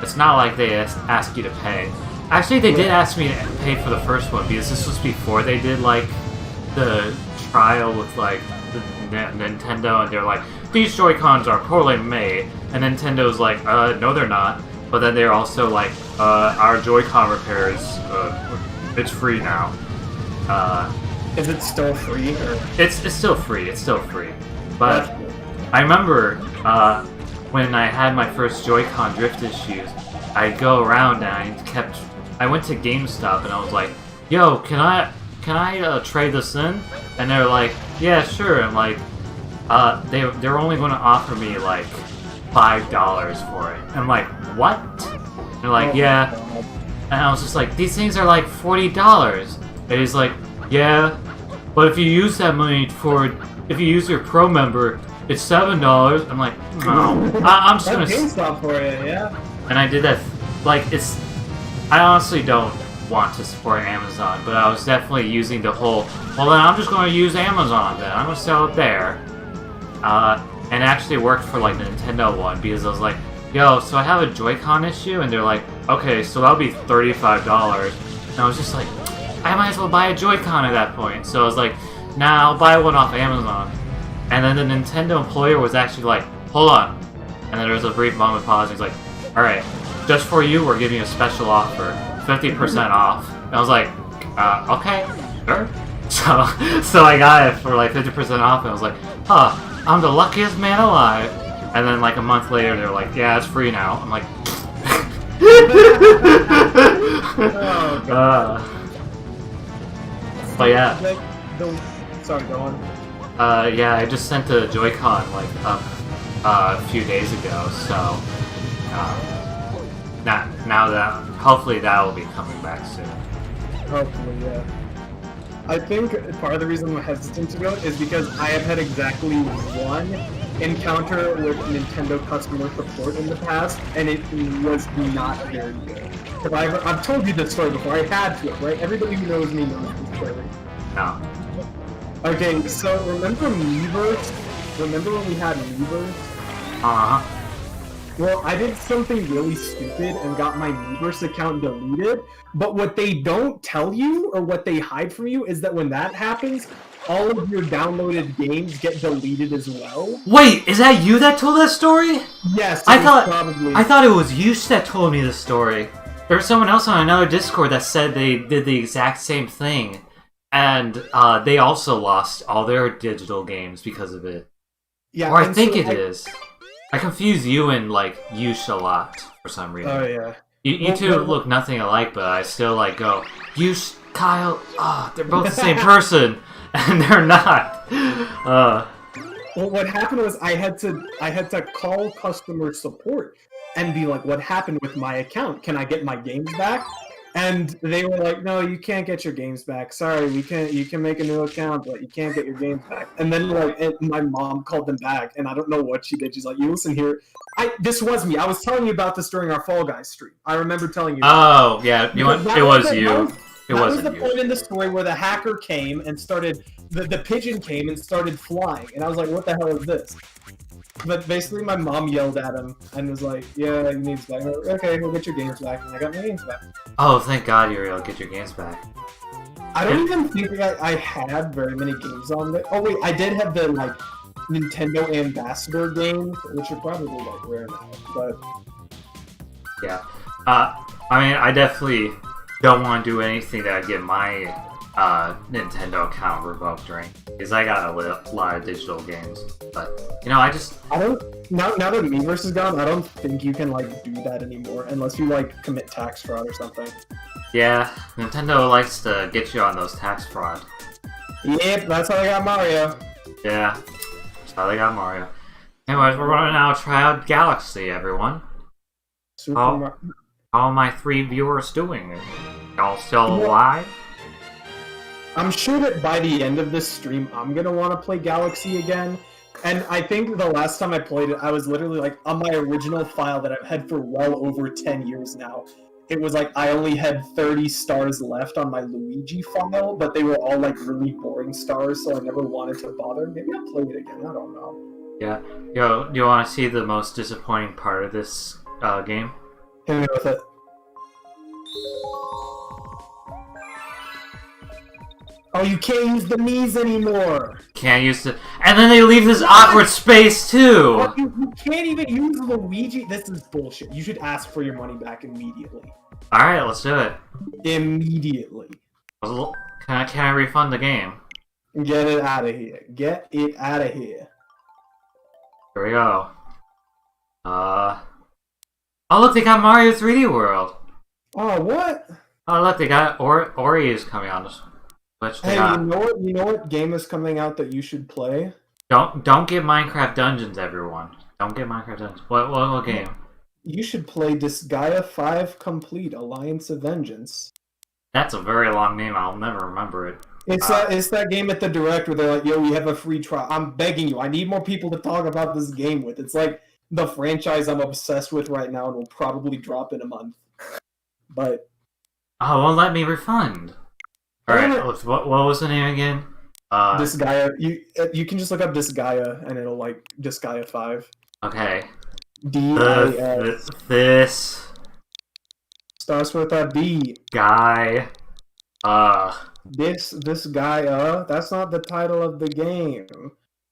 it's not like they ask you to pay. Actually, they did ask me to pay for the first one, because this was before they did, like, the trial with, like, the Nintendo, and they're like, these Joy-Cons are poorly made, and Nintendo's like, no they're not. But then they're also like, our Joy-Con repairs, it's free now. Is it still free? Or? It's still free, But I remember, when I had my first Joy-Con drift issues, I'd go around and I went to GameStop and I was like, yo, can I trade this in? And they're like, yeah, sure. And like, they're only going to offer me like $5 for it. And I'm like, what? And they're like, yeah. And I was just like, these things are like $40. And he's like, yeah, but if you use that money if you use your Pro member, it's $7. I'm like, no. I'm just gonna... GameStop for you, yeah. And I did that, like, I honestly don't want to support Amazon, but I was definitely using the whole, well then I'm just going to use Amazon then, I'm going to sell it there. And it actually worked for, like, the Nintendo one, because I was like, yo, so I have a Joy-Con issue? And they're like, okay, so that'll be $35. And I was just like, I might as well buy a Joy-Con at that point. So I was like, nah, I'll buy one off Amazon. And then the Nintendo employer was actually like, hold on. And then there was a brief moment of pause, and he's like, alright, just for you, we're giving you a special offer, 50% off. And I was like, okay, sure. So I got it for like 50% off, and I was like, huh, I'm the luckiest man alive. And then like a month later, they're like, yeah, it's free now. I'm like, But yeah. Sorry, go on. Yeah, I just sent the Joy-Con like up a few days ago, so now that hopefully that will be coming back soon. Hopefully, yeah. I think part of the reason I'm hesitant to go is because I have had exactly one encounter with Nintendo customer support in the past, and it was not very good. Because I've told you this story before. I had to, right? Everybody who knows me knows this story. No. Okay, so remember Miiverse? Remember when we had Miiverse? Uh-huh. Well, I did something really stupid and got my Miiverse account deleted, but what they don't tell you, or what they hide from you, is that when that happens, all of your downloaded games get deleted as well. Wait, is that you that told that story? Yes, I thought it was you that told me the story. There was someone else on another Discord that said they did the exact same thing, and they also lost all their digital games because of it. Yeah, or I think it is. I confuse you and, like, Yush a lot for some reason. Oh, yeah. You two look nothing alike, but I still, like, go, Yush, Kyle, they're both the same person, and they're not. Well, what happened was I had to call customer support and be like, what happened with my account? Can I get my games back? And they were like, no, you can't get your games back. Sorry, you can make a new account, but you can't get your games back. And then my mom called them back, and I don't know what she did. She's like, you listen here. This was me. I was telling you about this during our Fall Guys stream. I remember telling you. Oh, yeah. It was you. That was the point in the story where the hacker came and started, the pigeon came and started flying. And I was like, what the hell is this? But basically, my mom yelled at him and was like, yeah, he needs back. Like, okay, we'll get your games back. And I got my games back. Oh, thank God you're able to get your games back. I don't even think I had very many games on there. Oh, wait, I did have the, like, Nintendo Ambassador games, which are probably, like, rare now. But yeah. I mean, I definitely don't want to do anything that would get my Nintendo account revoked or anything, because I got a lot of digital games. But, you know, I don't... Now that Miiverse is gone, I don't think you can, like, do that anymore, unless you, like, commit tax fraud or something. Yeah, Nintendo likes to get you on those tax fraud. Yep, that's how they got Mario. Yeah, that's how they got Mario. Anyways, we're gonna now try out Galaxy, everyone. How are my 3 viewers doing? Y'all still alive? I'm sure that by the end of this stream, I'm gonna want to play Galaxy again. And I think the last time I played it, I was literally like on my original file that I've had for well over 10 years now. It was like I only had 30 stars left on my Luigi file, but they were all like really boring stars, so I never wanted to bother. Maybe I'll play it again, I don't know. Yeah. Yo, do you want to see the most disappointing part of this game? Hit me with it. Oh, you can't use the knees anymore! Can't use the... And then they leave this awkward space, too! What? You can't even use Luigi? This is bullshit. You should ask for your money back immediately. Alright, let's do it. Immediately. Can I refund the game? Get it out of here. Get it out of here. Here we go. Oh, look, they got Mario 3D World! Oh, what? Oh, look, they got Ori is coming on this. Hey, you know what game is coming out that you should play? Don't get Minecraft Dungeons, everyone. Don't get Minecraft Dungeons. What game? You should play Disgaea 5 Complete Alliance of Vengeance. That's a very long name. I'll never remember it. It's that game at the Direct where they're like, yo, we have a free trial. I'm begging you. I need more people to talk about this game with. It's like the franchise I'm obsessed with right now and will probably drop in a month. But... Oh, won't let me refund. Alright, what was the name again? Disgaea. You can just look up Disgaea and it'll like Disgaea 5. Okay. D-I-S. This starts with a D. Guy. This guy. That's not the title of the game.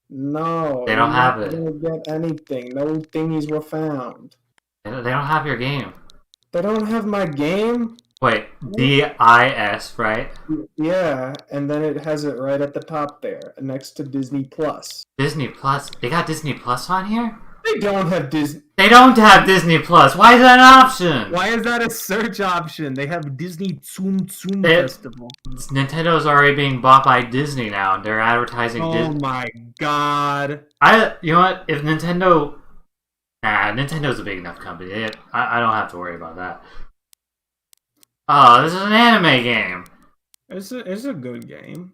No. They don't have it. You don't get anything. No thingies were found. They don't have your game. They don't have my game? Wait, D-I-S, right? Yeah, and then it has it right at the top there, next to Disney Plus. Disney Plus? They got Disney Plus on here? They don't have Disney. They don't have Disney Plus. Why is that an option? Why is that a search option? They have Disney Tsum Tsum It- Festival. Nintendo's already being bought by Disney now, and they're advertising. Oh my god. You know what? If Nintendo, Nintendo's a big enough company. I don't have to worry about that. Oh, this is an anime game. It's a good game.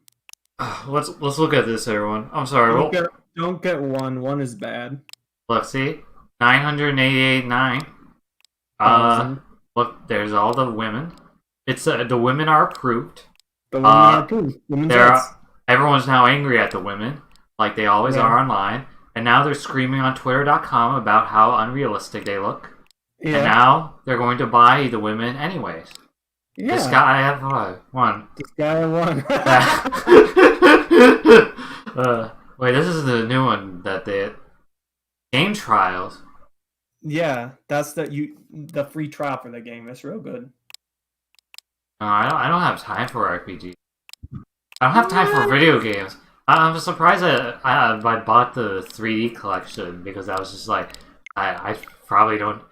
Let's look at this, everyone. I'm sorry. Don't get one. One is bad. Let's see. 988.9. Look, there's all the women. It's the women are approved. The women are approved. Women's rights. Everyone's now angry at the women, like they always Yeah. are online. And now they're screaming on Twitter.com about how unrealistic they look. Yeah. And now they're going to buy the women anyways. Yeah. This guy have one. This guy won. Wait, this is the new one that they game trials. Yeah, that's the free trial for the game. It's real good. No, I don't have time for RPG. I don't have time for video games. I'm surprised I bought the 3D collection because I was just like, I probably don't.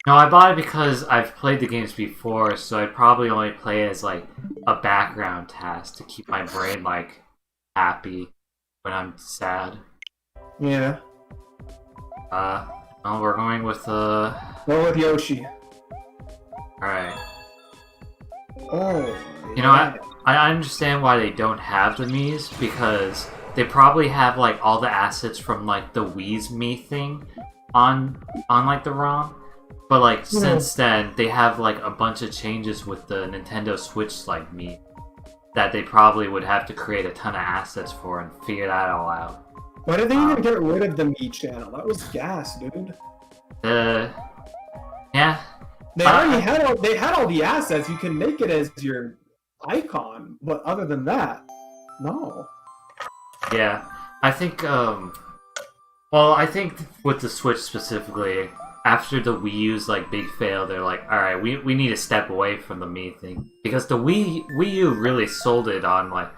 No, I bought it because I've played the games before, so I'd probably only play it as like a background task to keep my brain like happy when I'm sad. Yeah. Well, we're going with Go with Yoshi. Alright. Oh. You know, I understand why they don't have the Miis, because they probably have like all the assets from like the Wii's Mii thing on like the ROM. But like since then they have like a bunch of changes with the Nintendo Switch like Mii that they probably would have to create a ton of assets for and figure that all out. Why did they even get rid of the Mii channel? That was gas, dude. Yeah. They already had all the assets. You can make it as your icon, but other than that, no. Yeah. I think I think with the Switch specifically, after the Wii U's like big fail, they're like, alright, we need to step away from the Mii thing. Because the Wii U really sold it on like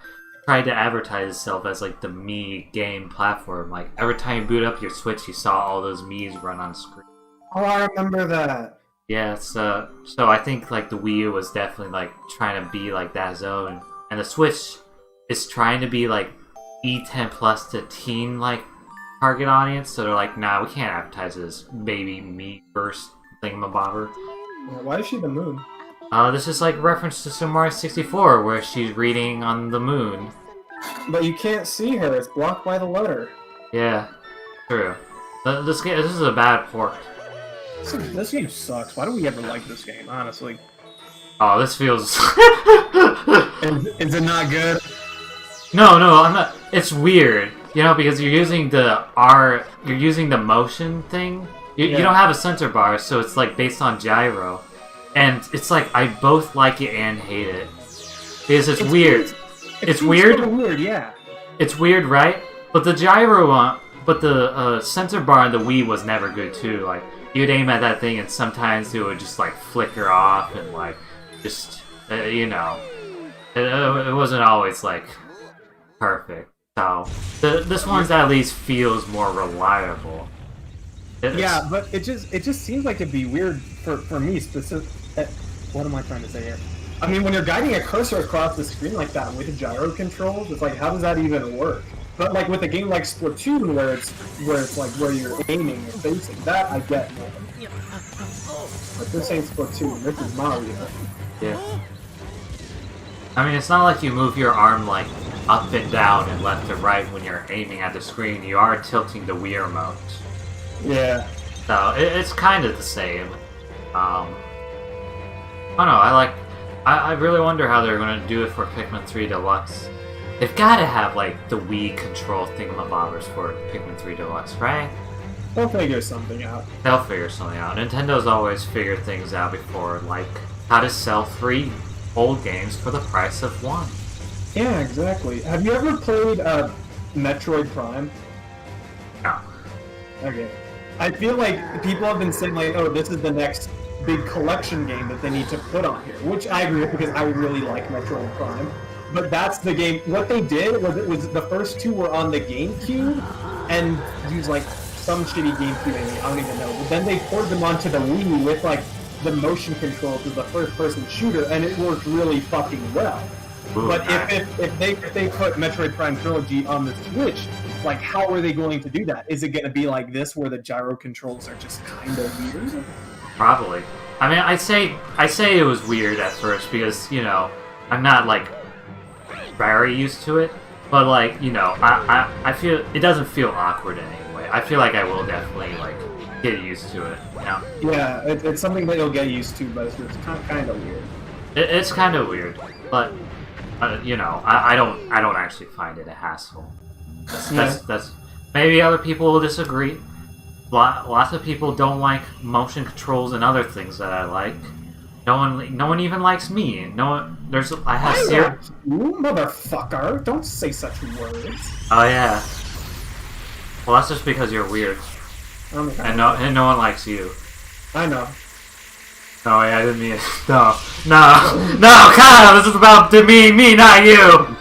tried to advertise itself as like the Mii game platform. Like every time you boot up your Switch you saw all those Miis run on screen. Oh, I remember that. Yeah, so I think like the Wii U was definitely like trying to be like that zone. And the Switch is trying to be like E10 plus to teen like target audience, so they're like, nah, we can't advertise this baby me first thingamabobber. Why is she the moon? This is like reference to Super Mario 64, where she's reading on the moon. But you can't see her, it's blocked by the letter. Yeah, true. This is a bad port. This game sucks. Why do we ever like this game, honestly? Oh, this feels... Is it not good? No, I'm not... It's weird, you know, because you're using the motion thing. You don't have a center bar, so it's like based on gyro. And it's like, I both like it and hate it. Because it's weird. It's weird? Sort of weird, yeah. It's weird, right? But the gyro one... But the center bar on the Wii was never good, too. Like, you'd aim at that thing and sometimes it would just, like, flicker off and, like, just, you know. It wasn't always, like, perfect. So, this one's at least feels more reliable. Yeah, but it just seems like it'd be weird for me specific. What am I trying to say here? I mean, when you're guiding a cursor across the screen like that with the gyro controls, it's like, how does that even work? But like with a game like Splatoon, where it's like where you're aiming and facing, that I get. But this ain't Splatoon. This is Mario. Yeah. I mean, it's not like you move your arm like up and down and left and right when you're aiming at the screen. You are tilting the Wii remote. Yeah. So it's kind of the same. I don't know. I really wonder how they're going to do it for Pikmin 3 Deluxe. They've got to have like the Wii control thingamabobbers for Pikmin 3 Deluxe, right? They'll figure something out. They'll figure something out. Nintendo's always figured things out before, like how to sell 3 old games for the price of 1. Yeah, exactly. Have you ever played Metroid Prime? No. Okay. I feel like people have been saying like, oh, this is the next big collection game that they need to put on here, which I agree with because I really like Metroid Prime. But that's the game. What they did was the first 2 were on the GameCube and used like some shitty GameCube maybe, I don't even know. But then they ported them onto the Wii with like the motion control to the first-person shooter, and it worked really fucking well. Ooh, But nice. if they put Metroid Prime Trilogy on the Switch, like how are they going to do that? Is it going to be like this, where the gyro controls are just kind of weird? Probably. I mean, I say it was weird at first because, you know, I'm not like very used to it, but like, you know, I feel it doesn't feel awkward in any way. I feel like I will definitely like get used to it. You know? Yeah, it's something that you'll get used to, but it's kind of weird. It's kind of weird, but you know, I don't actually find it a hassle. That's maybe other people will disagree. Lots of people don't like motion controls and other things that I like. No one even likes me. No one. I have zero. You motherfucker! Don't say such words. Oh yeah. Well, that's just because you're weird, Oh my God. and no one likes you. I know. No, yeah, I didn't mean it. No, Kyle, this is about me, not you.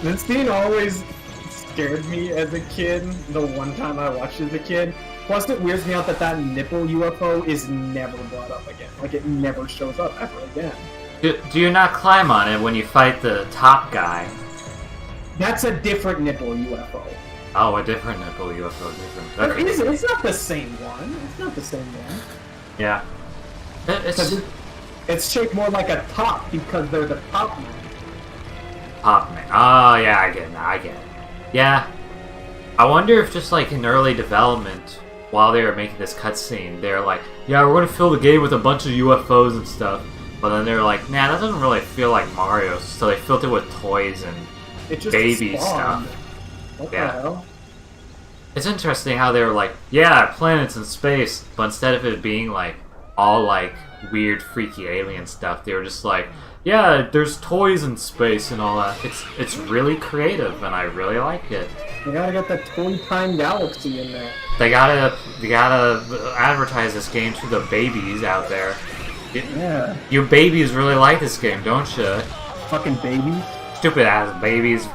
This scene always scared me as a kid. The one time I watched as a kid. Plus, it weirds me out that nipple UFO is never brought up again. Like, it never shows up ever again. Do you not climb on it when you fight the top guy? That's a different nipple UFO. Oh, a different nipple UFO, different. Okay. It's not the same one. It's not the same one. Yeah. It's shaped more like a top because they're the top man. Pop Man. Oh, yeah, I get it. Yeah. I wonder if just like in early development, while they were making this cutscene, they're like, yeah, we're gonna fill the game with a bunch of UFOs and stuff. But then they're like, nah, that doesn't really feel like Mario. So they filled it with toys and It just baby spawned. stuff. What Yeah. the hell? It's interesting how they were like, yeah, planets in space, but instead of it being like all like weird, freaky alien stuff, they were just like, yeah, there's toys in space and all that. It's really creative, and I really like it. You gotta get the Toy Time Galaxy in there. They gotta advertise this game to the babies out there. Yeah. You babies really like this game, don't you? Fucking baby. Stupid ass babies.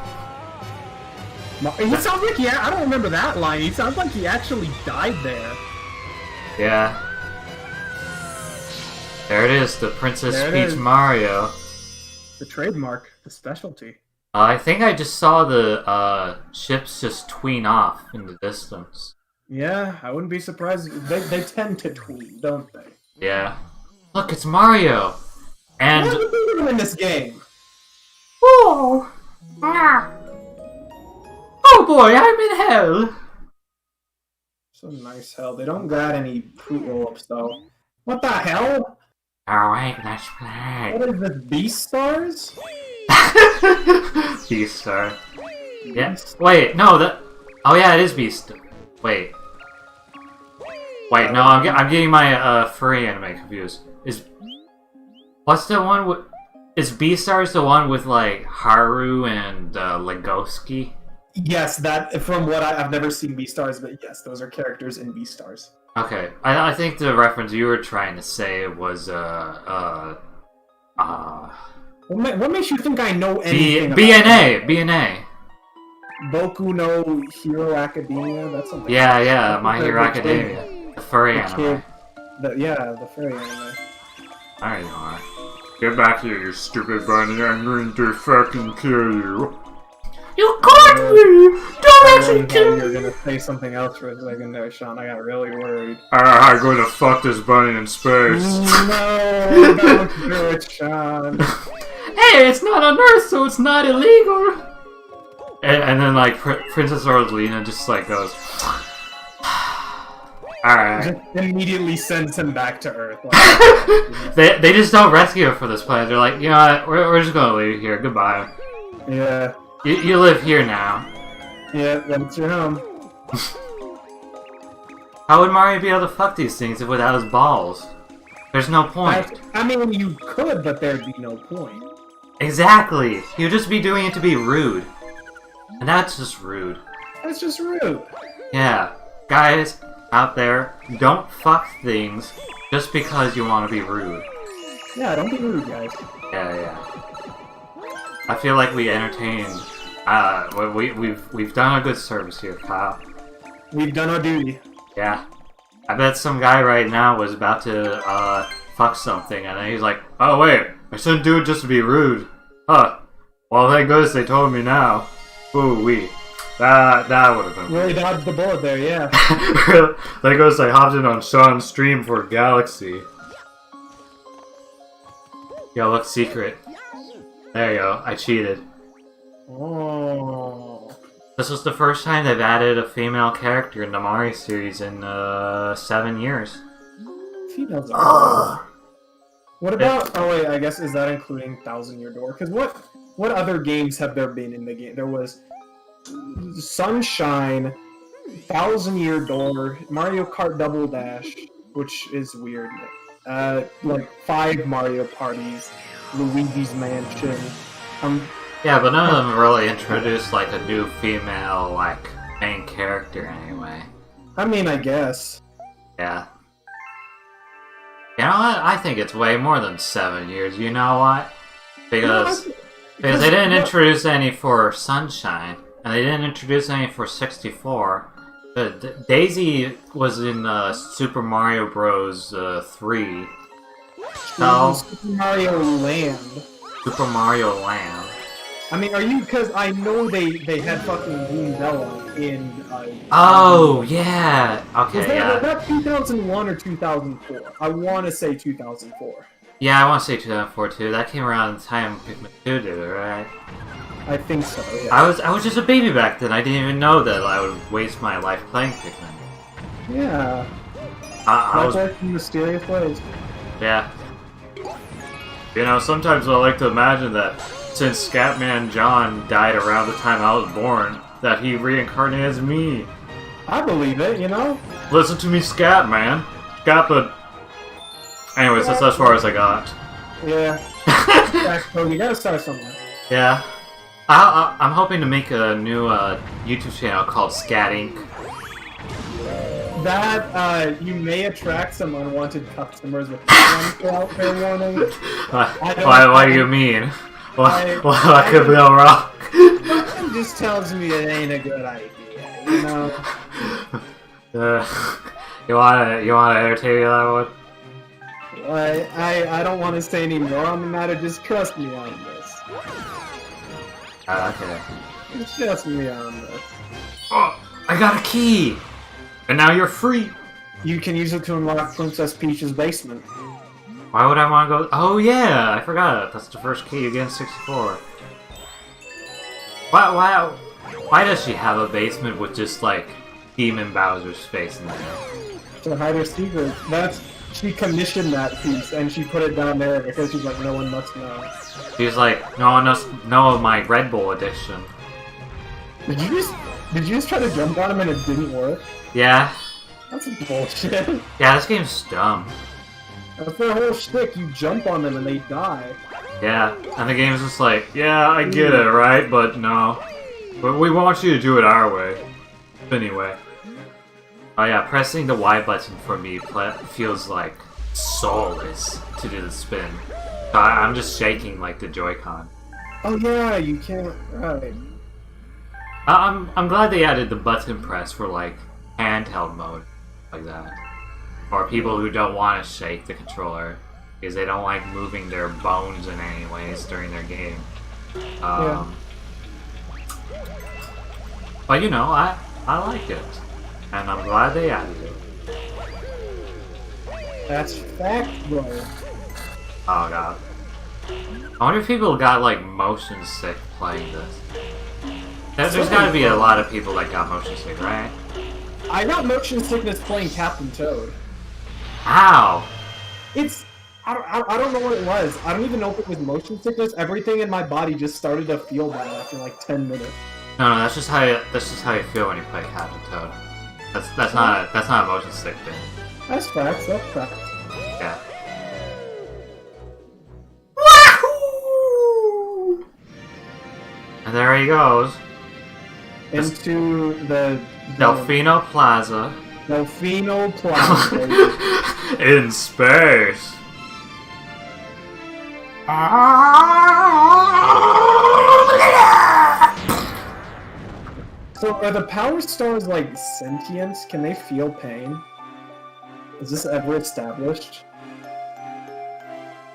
He sounds like I don't remember that line. He sounds like he actually died there. Yeah. There it is, the Princess There it Peach is. Mario. The trademark, the specialty. I think I just saw the ships just tween off in the distance. Yeah, I wouldn't be surprised. They tend to tweet, don't they? Yeah. Look, it's Mario! And... What are you doing in this game? Oh! Ah, Oh boy, I'm in hell! So nice hell. They don't got any fruit roll-ups though. What the hell? Alright, let's play. What is this? Beast Stars? Beast Star. Yeah. Wait, no, oh yeah, it is Beast. Wait. Wait, no, I'm getting my furry anime confused. What's the one with... Is Beastars the one with, like, Haru and Legoski? Yes, that from what I've never seen Beastars, but yes, those are characters in Beastars. Okay, I think the reference you were trying to say was, What makes you think I know anything BNA! Boku no Hero Academia? That's something. Yeah, My Hero Academia. The furry The anime. kid, the furry anime. There you are. Get back here, you stupid bunny. I'm going to fucking kill you. you caught me! Don't I actually thought kill you were me! gonna say something else for a second there, Sean. I got really worried. I'm going to fuck this bunny in space. No, don't do it, Sean. Hey, it's not on Earth, so it's not illegal. And then like Princess Rosalina just like goes, all right. Just immediately sends him back to Earth. Like, They just don't rescue her for this planet. They're like, you know what? We're just gonna leave here. Goodbye. yeah, You live here now. yeah, that's your home. How would Mario be able to fuck these things without his balls? There's no point. I mean, you could, but there'd be no point. Exactly. He would just be doing it to be rude. And that's just rude. That's just rude. Yeah. Guys out there, don't fuck things just because you want to be rude. Yeah, don't be rude, guys. Yeah. I feel like we entertained. We've done a good service here, Kyle. We've done our duty. Yeah. I bet some guy right now was about to fuck something, and then he's like, "Oh wait, I shouldn't do it just to be rude." Huh. Well, thank goodness they told me now. Ooh wee. That would have been Really dodged the bullet there, yeah. Thank goodness I hopped in on Sean's stream for Galaxy. Yo, look, secret. There you go. I cheated. Oh. This was the first time they've added a female character in the Mario series in 7 years. Females are. What about? Oh wait, I guess is that including Thousand Year Door? Because what other games have there been in the game? There was Sunshine, Thousand Year Door, Mario Kart Double Dash, which is weird. Like 5 Mario parties, Luigi's Mansion. Yeah, but none of them really introduced like a new female like main character anyway. I mean, I guess. Yeah. You know what? I think it's way more than 7 years. You know what? Because they didn't introduce any for Sunshine, and they didn't introduce any for 64. Daisy was in Super Mario Bros. 3. So, Super Mario Land. Super Mario Land. I mean, are you? Because I know they had fucking Boonzella in. Oh yeah. Okay. Was that, Yeah. was that 2001 or 2004? I want to say 2004. Yeah, I want to say 2004 too. That came around the time Pikmin 2 did it, right? I think so. Yeah. I was just a baby back then. I didn't even know that I would waste my life playing Pikmin. Yeah. I was. Like in mysterious ways. Yeah. You know, sometimes I like to imagine that since Scatman John died around the time I was born, that he reincarnated as me. I believe it. You know. Listen to me, Scatman. Scatman. Anyways, that's as far as I got. Yeah. So you gotta start somewhere. Yeah. I'm hoping to make a new YouTube channel called Scat Inc. That you may attract some unwanted customers with out fair warning. What do you mean? What could be all wrong? It just tells me it ain't a good idea. You know. You wanna entertain me that one? I don't want to say any more on the matter. Just trust me on this. Okay. Just trust me on this. Oh, I got a key, and now you're free. You can use it to unlock Princess Peach's basement. Why would I want to go? Oh yeah, I forgot. That's the first key you get in 64. Why does she have a basement with just like Demon Bowser's face in there? To hide her secret. She commissioned that piece and she put it down there because she's like, no one must know. She's like, no one must know of my Red Bull addiction. Did you just try to jump on him and it didn't work? Yeah. That's bullshit. Yeah, this game's dumb. That's their whole shtick. You jump on them and they die. Yeah, and the game's just like, yeah, I get it, right? But no. But we want you to do it our way. Anyway. Oh yeah, pressing the Y button for me feels like soulless to do the spin. So I'm just shaking like the Joy-Con. Oh yeah, you can't. Right. I'm glad they added the button press for like handheld mode like that. Or people who don't want to shake the controller because they don't like moving their bones in any ways during their game. Yeah. But you know, I like it. And I'm glad they added it. That's fact, bro. Oh god. I wonder if people got like motion sick playing this. There's gotta be a lot of people that got motion sick, right? I got motion sickness playing Captain Toad. How? I don't know what it was. I don't even know if it was motion sickness. Everything in my body just started to feel bad after like 10 minutes. No, that's just how you feel when you play Captain Toad. That's not a motion sick thing. That's facts. That's facts. Yeah. Wahoo! And there he goes. Into the Delfino Plaza. Delfino Plaza. In space. So are the power stars like sentient? Can they feel pain? Is this ever established?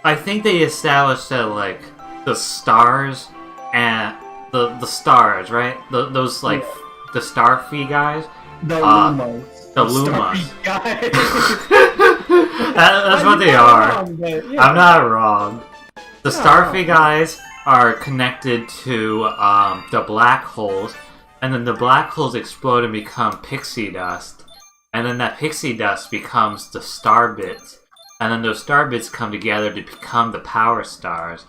I think they established that like the stars and the stars, right? Those like the Starfy guys. The Lumas. The Lumas. Starfy guys. That's what they are. Wrong, but, yeah. I'm not wrong. The Starfy guys are connected to the black holes, and then the black holes explode and become pixie dust, and then that pixie dust becomes the star bits, and then those star bits come together to become the power stars,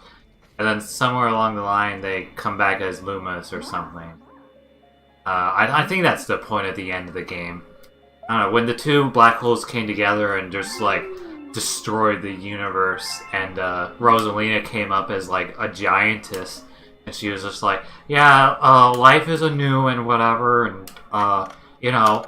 and then somewhere along the line they come back as Lumas or something. I think that's the point at the end of the game. I don't know, when the two black holes came together and just like destroyed the universe, and Rosalina came up as like a giantess, and she was just like, yeah, life is anew and whatever, and you know,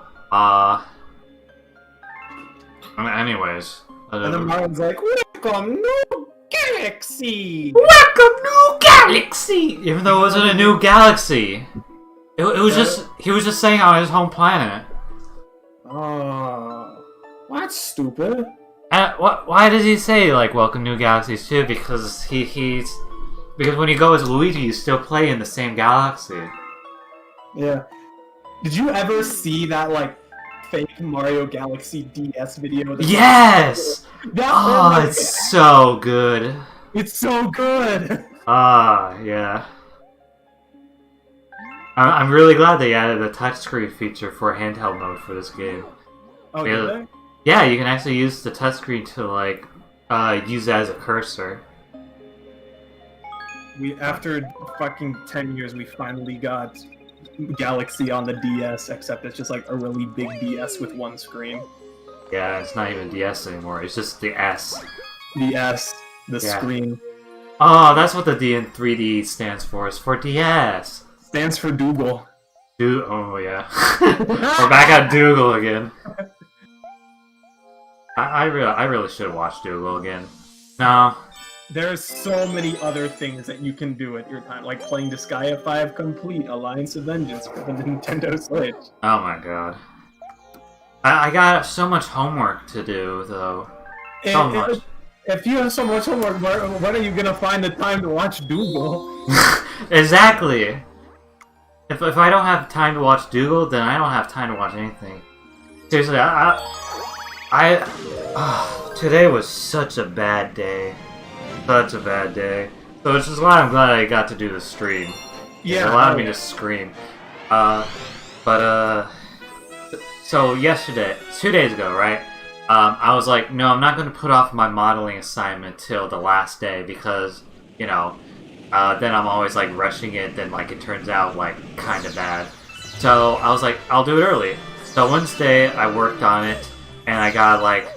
anyways. And then Marion's like, welcome, new galaxy! Welcome, new galaxy! Even though it wasn't a new galaxy. It was just, he was just saying on his home planet. Oh, that's stupid. And why does he say like welcome new galaxies too? Because because when you go as Luigi, you still play in the same galaxy. Yeah. Did you ever see that like fake Mario Galaxy DS video? Yes! That It's so good. It's so good. Yeah. I'm really glad they added a touchscreen feature for handheld mode for this game. Oh, Yeah. did they? Yeah, you can actually use the touchscreen to like use it as a cursor. After fucking 10 years, we finally got Galaxy on the DS, except it's just like a really big DS with one screen. Yeah, it's not even DS anymore. It's just the S. The S, the Yeah. screen. Oh, that's what the D in 3D stands for. It's for DS. Stands for Dougal. Oh yeah. We're back at Dougal again. I really should have watched Dougal again. No. There's so many other things that you can do at your time, like playing Disgaea 5 Complete, Alliance of Vengeance for the Nintendo Switch. Oh my god. I got so much homework to do, though. So much. If you have so much homework, when are you gonna find the time to watch Dougal? Exactly! If I don't have time to watch Dougal, then I don't have time to watch anything. Seriously, today was such a bad day. Such a bad day. So which is why I'm glad I got to do the stream. Yeah. It allowed me to scream. So yesterday, 2 days ago, right? I was like, no, I'm not going to put off my modeling assignment till the last day because, you know, then I'm always like rushing it, then like it turns out like kind of bad. So I was like, I'll do it early. So Wednesday I worked on it, and I got like,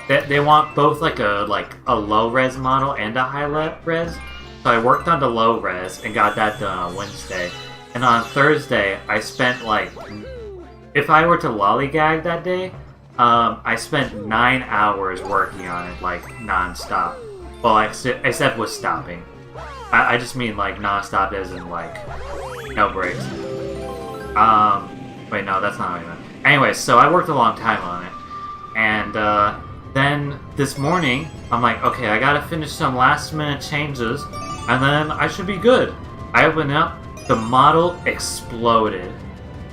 they want both like a low res model and a high res. So I worked on the low res and got that done on Wednesday. And on Thursday I spent like, if I were to lollygag that day, I spent 9 hours working on it like non-stop. Well, except with stopping. I just mean like non-stop as in like no breaks. Wait, no, that's not what I meant. Anyway, so I worked a long time on it. And then this morning, I'm like, okay, I gotta finish some last minute changes, and then I should be good. I opened up, the model exploded.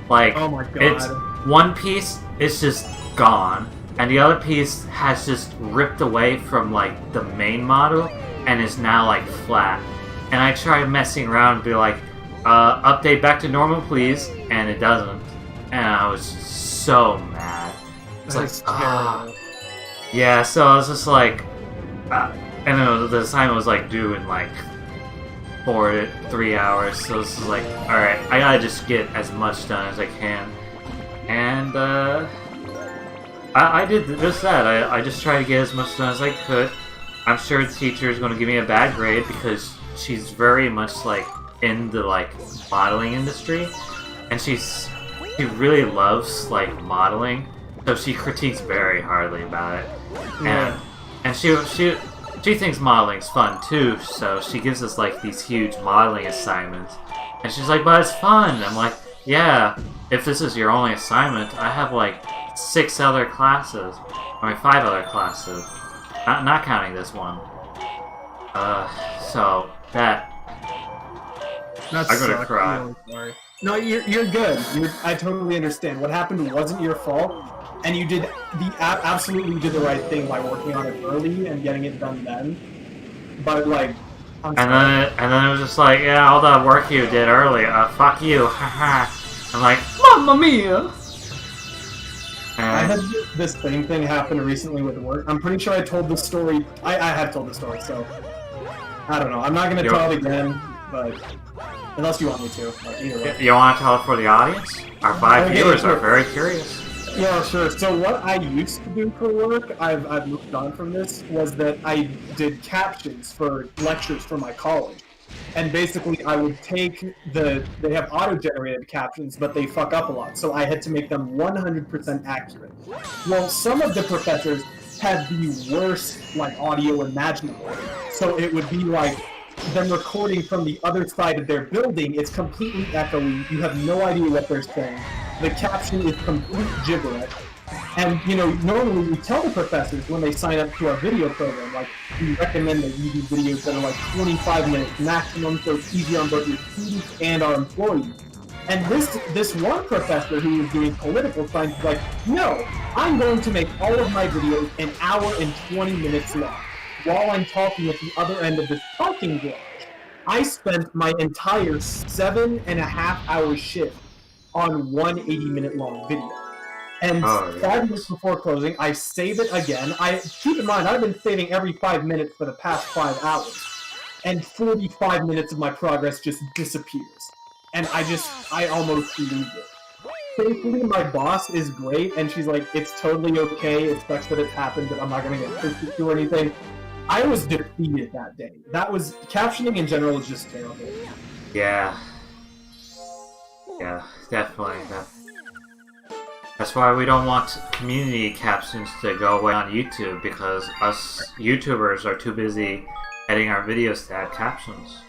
Like, Oh my god. it's one piece is just gone, and the other piece has just ripped away from like the main model and is now like flat. And I tried messing around and be like, update back to normal please, and it doesn't. And I was so mad. It's That is like, terrible. yeah, so I was just like, and then the assignment was like due in like 4 to 3 hours, so this is like, alright, I gotta just get as much done as I can. And I did just that. I just tried to get as much done as I could. I'm sure the teacher is going to give me a bad grade because she's very much like in the like modeling industry, and she really loves like modeling, so she critiques very hardly about it. Yeah. And she thinks modeling's fun too, so she gives us like these huge modeling assignments, and she's like, "But it's fun." I'm like, yeah, if this is your only assignment, I have like 6 other classes. I mean, 5 other classes. Not counting this one. So, that... That's I'm gonna cry. I'm really sorry. No, you're good. I totally understand. What happened wasn't your fault, and you did absolutely did the right thing by working on it early and getting it done then. But like, and then it was just like, yeah, all the work you did early, fuck you, haha. I'm like, Mamma Mia! I had this same thing happen recently with work. I'm pretty sure I told the story. I have told the story, so I don't know. I'm not gonna tell it again, but unless you want me to. Like, either way. You want to tell it for the audience? Our 5 viewers are very curious. Yeah, sure. So what I used to do for work, I've moved on from this, was that I did captions for lectures for my college. And basically I would take they have auto-generated captions, but they fuck up a lot. So I had to make them 100% accurate. Well, some of the professors had the worst, like, audio imaginable. So it would be like them recording from the other side of their building. It's completely echoey. You have no idea what they're saying. The caption is complete gibberish. And, you know, normally we tell the professors when they sign up to our video program, like, we recommend that you do videos that are like 25 minutes maximum, so it's easy on both your students and our employees. And this one professor who was doing political science was like, no, I'm going to make all of my videos an hour and 20 minutes long, while I'm talking at the other end of this parking garage. I spent my entire 7.5-hour shift on one 80-minute long video. And 5 minutes before closing, I save it again. Keep in mind, I've been saving every 5 minutes for the past 5 hours. And 45 minutes of my progress just disappears. And I almost lose it. Thankfully, my boss is great, and she's like, it's totally okay, it sucks that it's happened, but I'm not gonna get pissed or anything. I was defeated that day. Captioning in general is just terrible. Yeah. Yeah, definitely. That's why we don't want community captions to go away on YouTube, because us YouTubers are too busy editing our videos to add captions.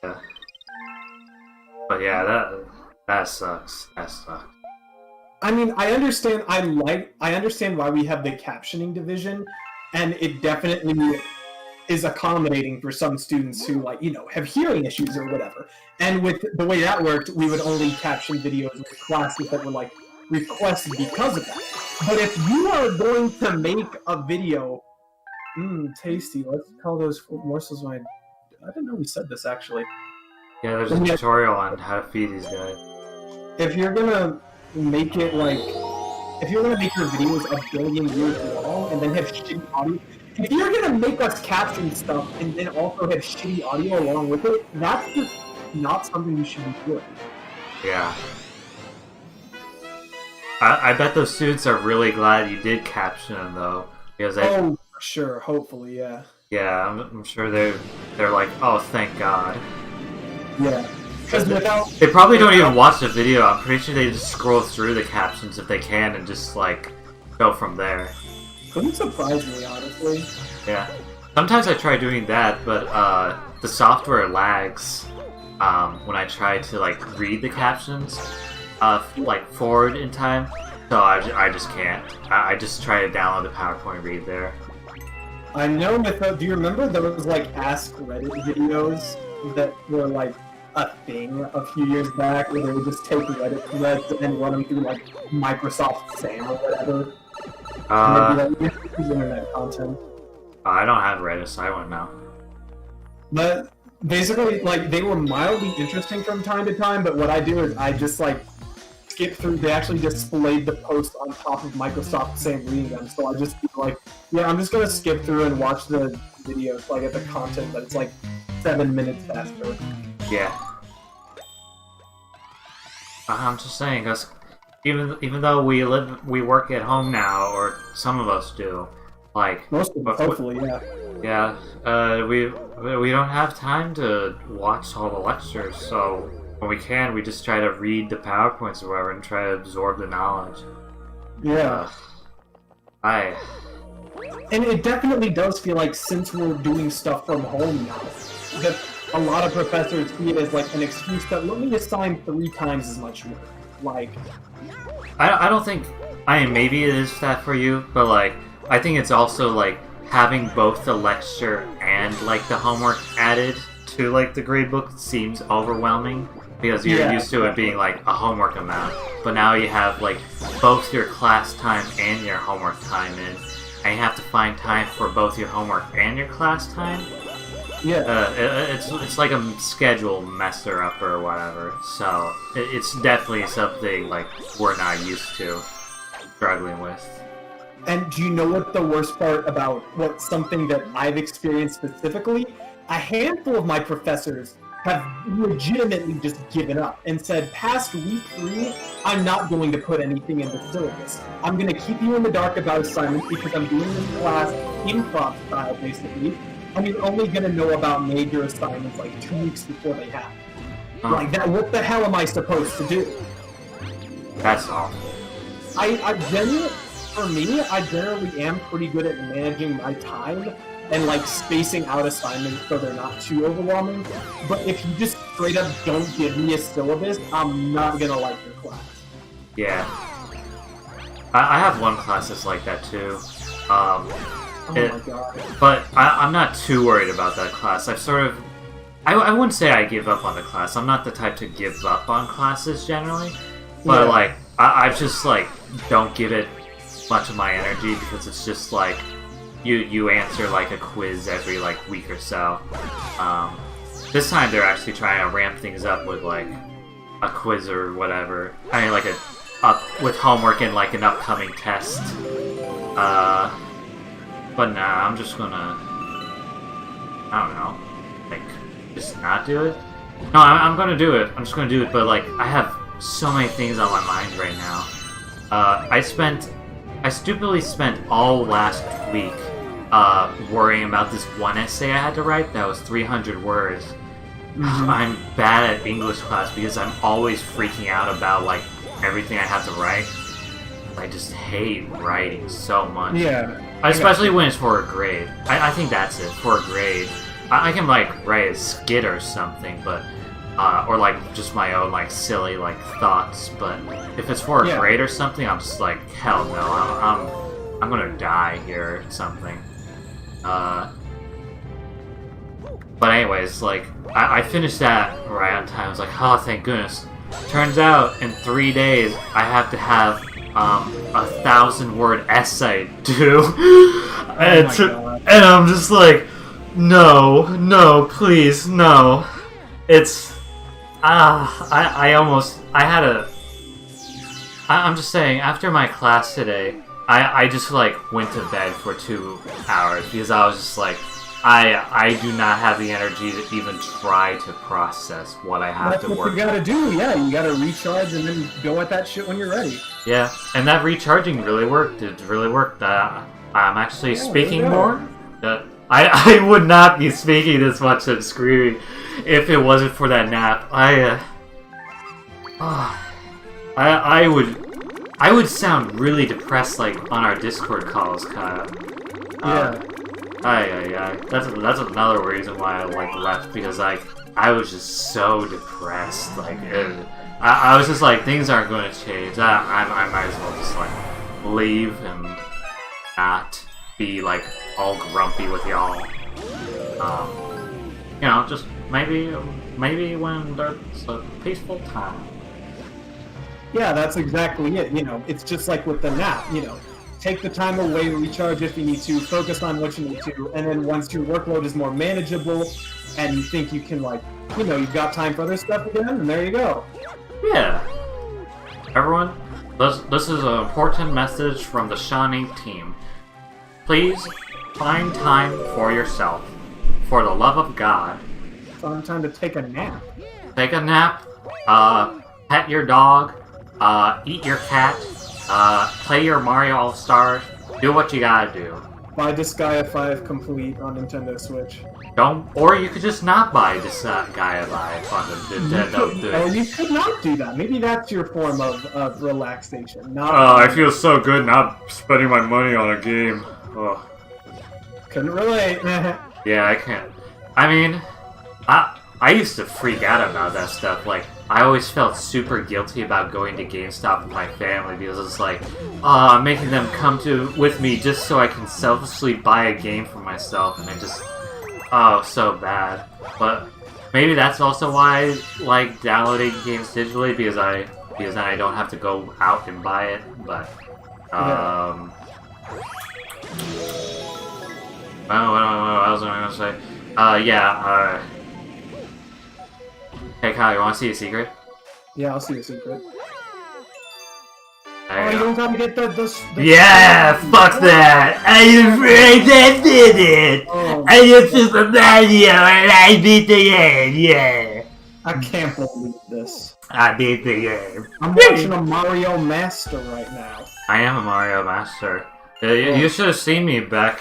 Yeah. But yeah, that sucks. That sucks. I mean, I understand why we have the captioning division, and it definitely is accommodating for some students who, like, you know, have hearing issues or whatever. And with the way that worked, we would only caption videos with classes that were, like, requested because of that. But if you are going to make a video, tasty, let's call those morsels my... I didn't know we said this, actually. Yeah, there's a tutorial on how to feed these guys. If you're gonna make it, like... If you're gonna make your videos a billion years long and then have shitty audio... If you're gonna make us caption stuff and then also have shitty audio along with it, that's just not something you should be doing. Yeah. I bet those students are really glad you did caption them, though, because oh, for sure, hopefully, yeah. Yeah, I'm sure they're like, oh, thank God. Yeah. Because they probably don't even watch the video. I'm pretty sure they just scroll through the captions if they can and just, like, go from there. Wouldn't surprise me, honestly. Yeah. Sometimes I try doing that, but the software lags when I try to, like, read the captions, like, forward in time. So I just can't. I just try to download the PowerPoint and read there. I know do you remember those, like, Ask Reddit videos that were, like, a thing a few years back, where they would just take Reddit threads and run them through, like, Microsoft SAM or whatever? Internet content. I don't have Reddit, so I wouldn't know. But basically, like, they were mildly interesting from time to time, but what I do is I just, like, skip through. They actually displayed the post on top of Microsoft SAM reading them, so I just be like, yeah, I'm just gonna skip through and watch the videos, so I get the content, but it's like 7 minutes faster. Yeah. I'm just saying, because even though we work at home now, or some of us do, like most of us, hopefully, yeah. Yeah, we don't have time to watch all the lectures, so when we can, we just try to read the PowerPoints or whatever and try to absorb the knowledge. Yeah. And it definitely does feel like, since we're doing stuff from home now, that a lot of professors see it as like an excuse that let me assign 3 times as much work. Like, I don't think, I mean, maybe it is that for you, but like, I think it's also like having both the lecture and like the homework added to like the gradebook seems overwhelming because you're used to it being like a homework amount, but now you have like both your class time and your homework time in, and you have to find time for both your homework and your class time. yeah. It's like a schedule messer up or whatever. So it's definitely something like we're not used to struggling with. And do you know what the worst part about what something that I've experienced specifically? A handful of my professors have legitimately just given up and said, past week 3, I'm not going to put anything in the syllabus. I'm going to keep you in the dark about assignments because I'm doing this class improv style, basically. And you're only going to know about major assignments like 2 weeks before they happen. Like that, what the hell am I supposed to do? That's awful. For me, I generally am pretty good at managing my time and like spacing out assignments so they're not too overwhelming. But if you just straight up don't give me a syllabus, I'm not gonna like your class. Yeah. I have one class that's like that too. Oh my god. But I'm not too worried about that class. I've sort of... I wouldn't say I give up on the class. I'm not the type to give up on classes generally. But Yeah. like, I just like don't give it much of my energy because it's just like you answer like a quiz every like week or so. This time they're actually trying to ramp things up with like a quiz or whatever. I mean, like with homework and like an upcoming test. But nah, I'm just gonna, I don't know, like just not do it. No, I'm gonna do it. I'm just gonna do it. But like, I have so many things on my mind right now. I stupidly spent all last week worrying about this one essay I had to write that was 300 words. I'm bad at English class because I'm always freaking out about like everything I have to write. I just hate writing so much. Yeah. Especially when it's for a grade. I think that's it, for a grade. I can like write a skit or something, but or like just my own like silly like thoughts, but if it's for a grade or something, I'm just like, hell no, I'm gonna die here or something. But anyways, like I finished that right on time. I was like, oh, thank goodness. Turns out in 3 days I have to have 1,000-word essay due, and I'm just like, no, please, no. It's I'm just saying, after my class today, I just like went to bed for 2 hours because I was just like, I do not have the energy to even try to process what I have to work on. That's what you gotta do, yeah. You gotta recharge and then go at that shit when you're ready. Yeah, and that recharging really worked. It really worked. I'm actually speaking more. I would not be speaking this much and screaming if it wasn't for that nap. I would sound really depressed, like on our Discord calls, kind of. Yeah. That's another reason why I like left, because like I was just so depressed. Like I was just like, things aren't going to change. I might as well just like leave and not be like all grumpy with y'all. You know, just maybe when there's a peaceful time. Yeah, that's exactly it. You know, it's just like with the nap, you know. Take the time away, recharge if you need to, focus on what you need to, and then once your workload is more manageable and you think you can, like, you know, you've got time for other stuff again, and there you go. Yeah. Everyone, this is an important message from the Shawnee team. Please find time for yourself. For the love of God. Find time to take a nap. Take a nap, pet your dog, eat your cat, play your Mario All-Stars, do what you gotta do. Buy Disgaea 5 complete on Nintendo Switch. Or you could just not buy Disgaea 5 on the Nintendo Or you could not do that. Maybe that's your form of relaxation. I feel so good not spending my money on a game. Ugh. Couldn't relate. Yeah, I can't. I mean, I used to freak out about that stuff. Like, I always felt super guilty about going to GameStop with my family because it's like, I'm making them come with me just so I can selfishly buy a game for myself, and I just, so bad. But maybe that's also why I like downloading games digitally, because then I don't have to go out and buy it. But what else am I gonna say? Hey Kyle, you wanna see a secret? Yeah, I'll see a secret. There You go. don't gotta get the Yeah, fuck that! I'm afraid I did it! Oh, I am Super Mario and I beat the game, yeah! I can't believe this. I beat the game. I'm watching a Mario Master right now. I am a Mario Master. You should have seen me back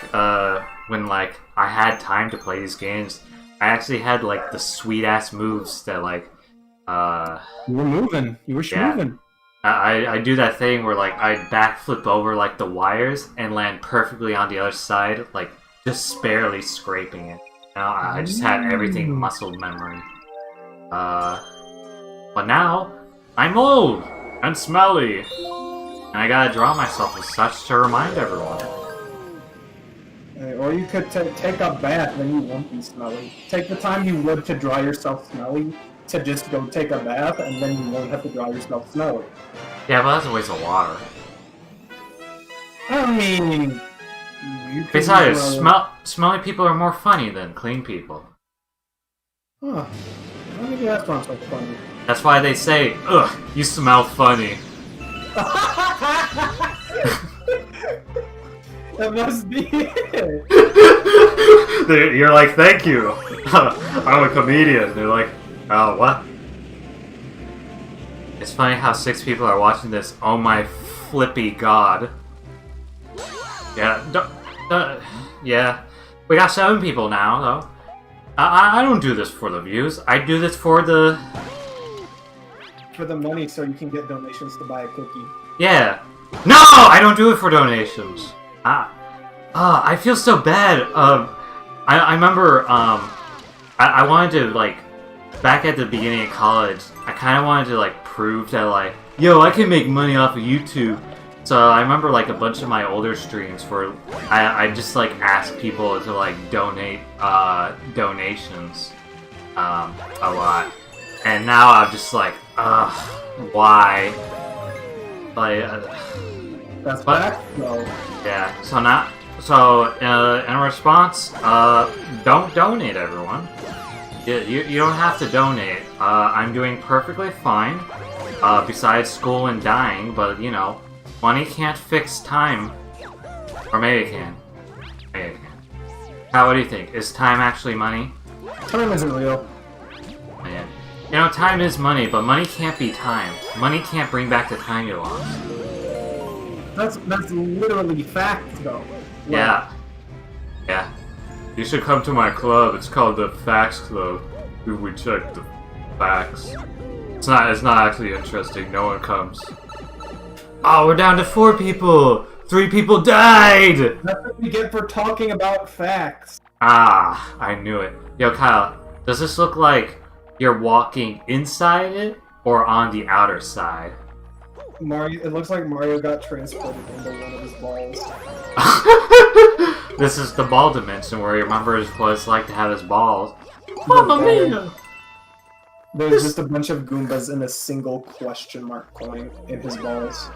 when like I had time to play these games. I actually had like the sweet ass moves that like You were moving. You were moving. I do that thing where like I backflip over like the wires and land perfectly on the other side, like just barely scraping it. I just had everything muscle memory. But now I'm old and smelly, and I gotta draw myself as such to remind everyone. Or you could take a bath, then you won't be smelly. Take the time you would to draw yourself smelly to just go take a bath, and then you won't have to draw yourself smelly. Yeah, but that's a waste of water. I mean, you could Besides, smelly people are more funny than clean people. Huh. Well, maybe that's not so funny. That's why they say, ugh, you smell funny. That must be it. You're like, thank you. I'm a comedian. They're like, oh, what? It's funny how 6 people are watching this. Oh my flippy god. Yeah, yeah. We got 7 people now, though. I don't do this for the views. I do this for the... For the money, so you can get donations to buy a cookie. Yeah. No! I don't do it for donations. I feel so bad. I remember, I wanted to, like, back at the beginning of college, I kind of wanted to, like, prove that, like, yo, I can make money off of YouTube. So I remember, like, a bunch of my older streams where I just, like, asked people to, like, donate, donations, a lot. And now I'm just like, why? Like, That's back? No. yeah, so in response, don't donate, everyone. You don't have to donate. I'm doing perfectly fine, besides school and dying, but, you know, money can't fix time. Or maybe it can. Maybe it can. How, what do you think? Is time actually money? Time isn't real. Man. You know, time is money, but money can't be time. Money can't bring back the time you lost. That's literally fact, though. Yeah. Yeah. You should come to my club. It's called the Facts Club. We check the facts. It's not actually interesting. No one comes. Oh, we're down to 4 people! 3 people died! That's what we get for talking about facts. Ah, I knew it. Yo, Kyle, does this look like you're walking inside it or on the outer side? Mario, it looks like Mario got transported into one of his balls. This is the ball dimension where he remembers what it's like to have his balls. Mamma mia! There's just a bunch of Goombas and a single question mark coin in his balls.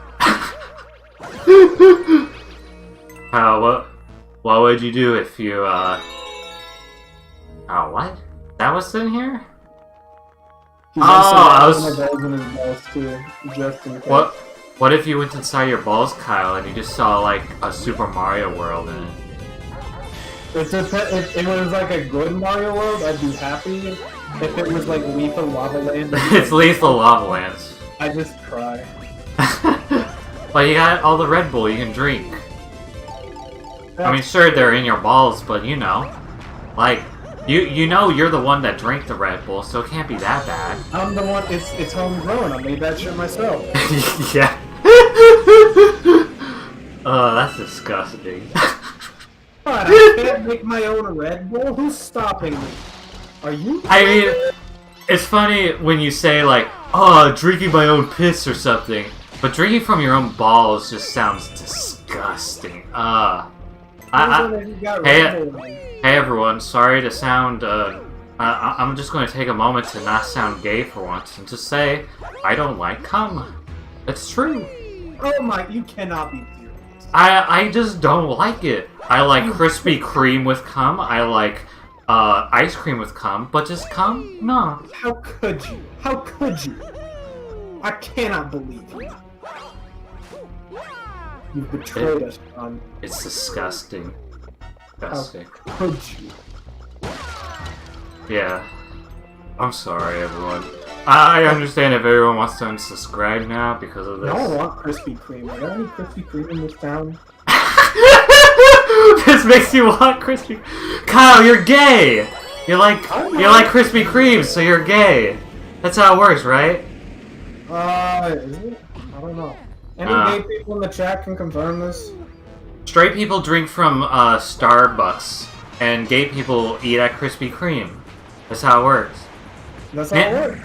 What would you do if you, Oh, what? That was in here? He's I was... my balls in his balls too, just in case. What if you went inside your balls, Kyle, and you just saw, like, a Super Mario World in it? If it was like a good Mario World, I'd be happy. If it was like Lethal Lava Land, It's Lethal Lava Lands. I'd just cry. But you got all the Red Bull you can drink. I mean, sure, they're in your balls, but you know. Like, you know you're the one that drank the Red Bull, so it can't be that bad. I'm the one, it's homegrown, I made that shit myself. Yeah. Oh, that's disgusting. What, I can't make my own Red Bull? Who's stopping me? Are you? I mean, It's funny when you say like, "Oh, drinking my own piss" or something, but drinking from your own balls just sounds disgusting. Hey everyone, sorry to sound. I'm just going to take a moment to not sound gay for once and just say I don't like cum. It's true. Oh my! You cannot be serious. I just don't like it. I like Krispy Kreme with cum. I like ice cream with cum, but just cum? No. How could you? How could you? I cannot believe you. You betrayed us, John. It's disgusting. Disgusting. How could you? Yeah. I'm sorry, everyone. I understand if everyone wants to unsubscribe now because of this. No one wants Krispy Kreme. Are there any Krispy Kreme in this town? This makes you want Krispy. Kyle, you're gay. You like Krispy Kreme, so you're gay. That's how it works, right? Is it? I don't know. Any gay people in the chat can confirm this? Straight people drink from Starbucks, and gay people eat at Krispy Kreme. That's how it works. That's how it works.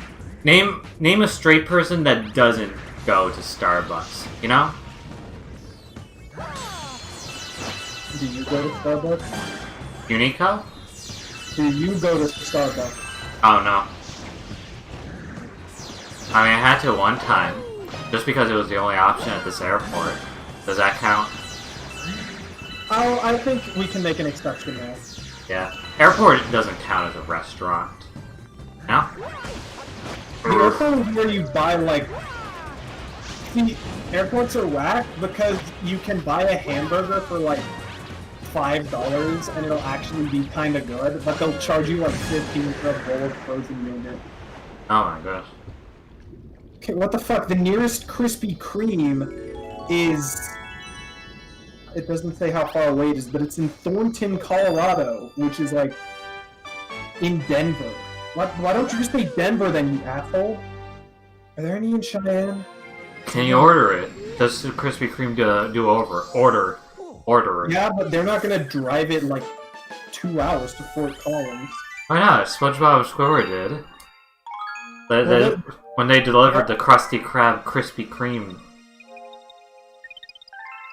Name a straight person that doesn't go to Starbucks. You know? Do you go to Starbucks? Unico? Do you go to Starbucks? Oh no. I mean, I had to one time, just because it was the only option at this airport. Does that count? Oh, I think we can make an exception there. Yeah. Airport doesn't count as a restaurant. No? The airport is where you buy, like... See, airports are whack because you can buy a hamburger for, like, $5 and it'll actually be kinda good, but they'll charge you, like, $15 for a bowl of frozen yogurt. Oh my gosh. Okay, what the fuck? The nearest Krispy Kreme is... It doesn't say how far away it is, but it's in Thornton, Colorado, which is, like, in Denver. Why don't you just say Denver then, you asshole? Are there any in Cheyenne? Can you order it? Does the Krispy Kreme order it? Yeah, but they're not gonna drive it, like, 2 hours to Fort Collins. Why not? SpongeBob SquidWard did. When they delivered the Krusty Krab Krispy Kreme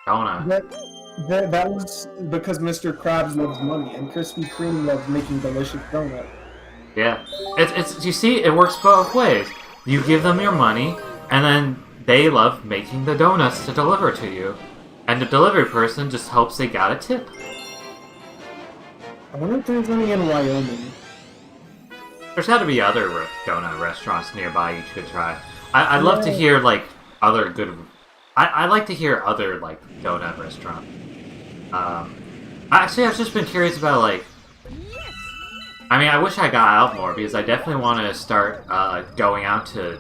donut. That was because Mr. Krabs loves money, and Krispy Kreme loves making delicious donuts. Yeah. It's you see, it works both ways. You give them your money, and then they love making the donuts to deliver to you. And the delivery person just hopes they got a tip. I wonder if there's any in Wyoming. There's got to be other donut restaurants nearby you could try. I'd love to hear, like, other good... I'd like to hear other, like, donut restaurants. Actually, I've just been curious about, like... I mean, I wish I got out more, because I definitely want to start going out to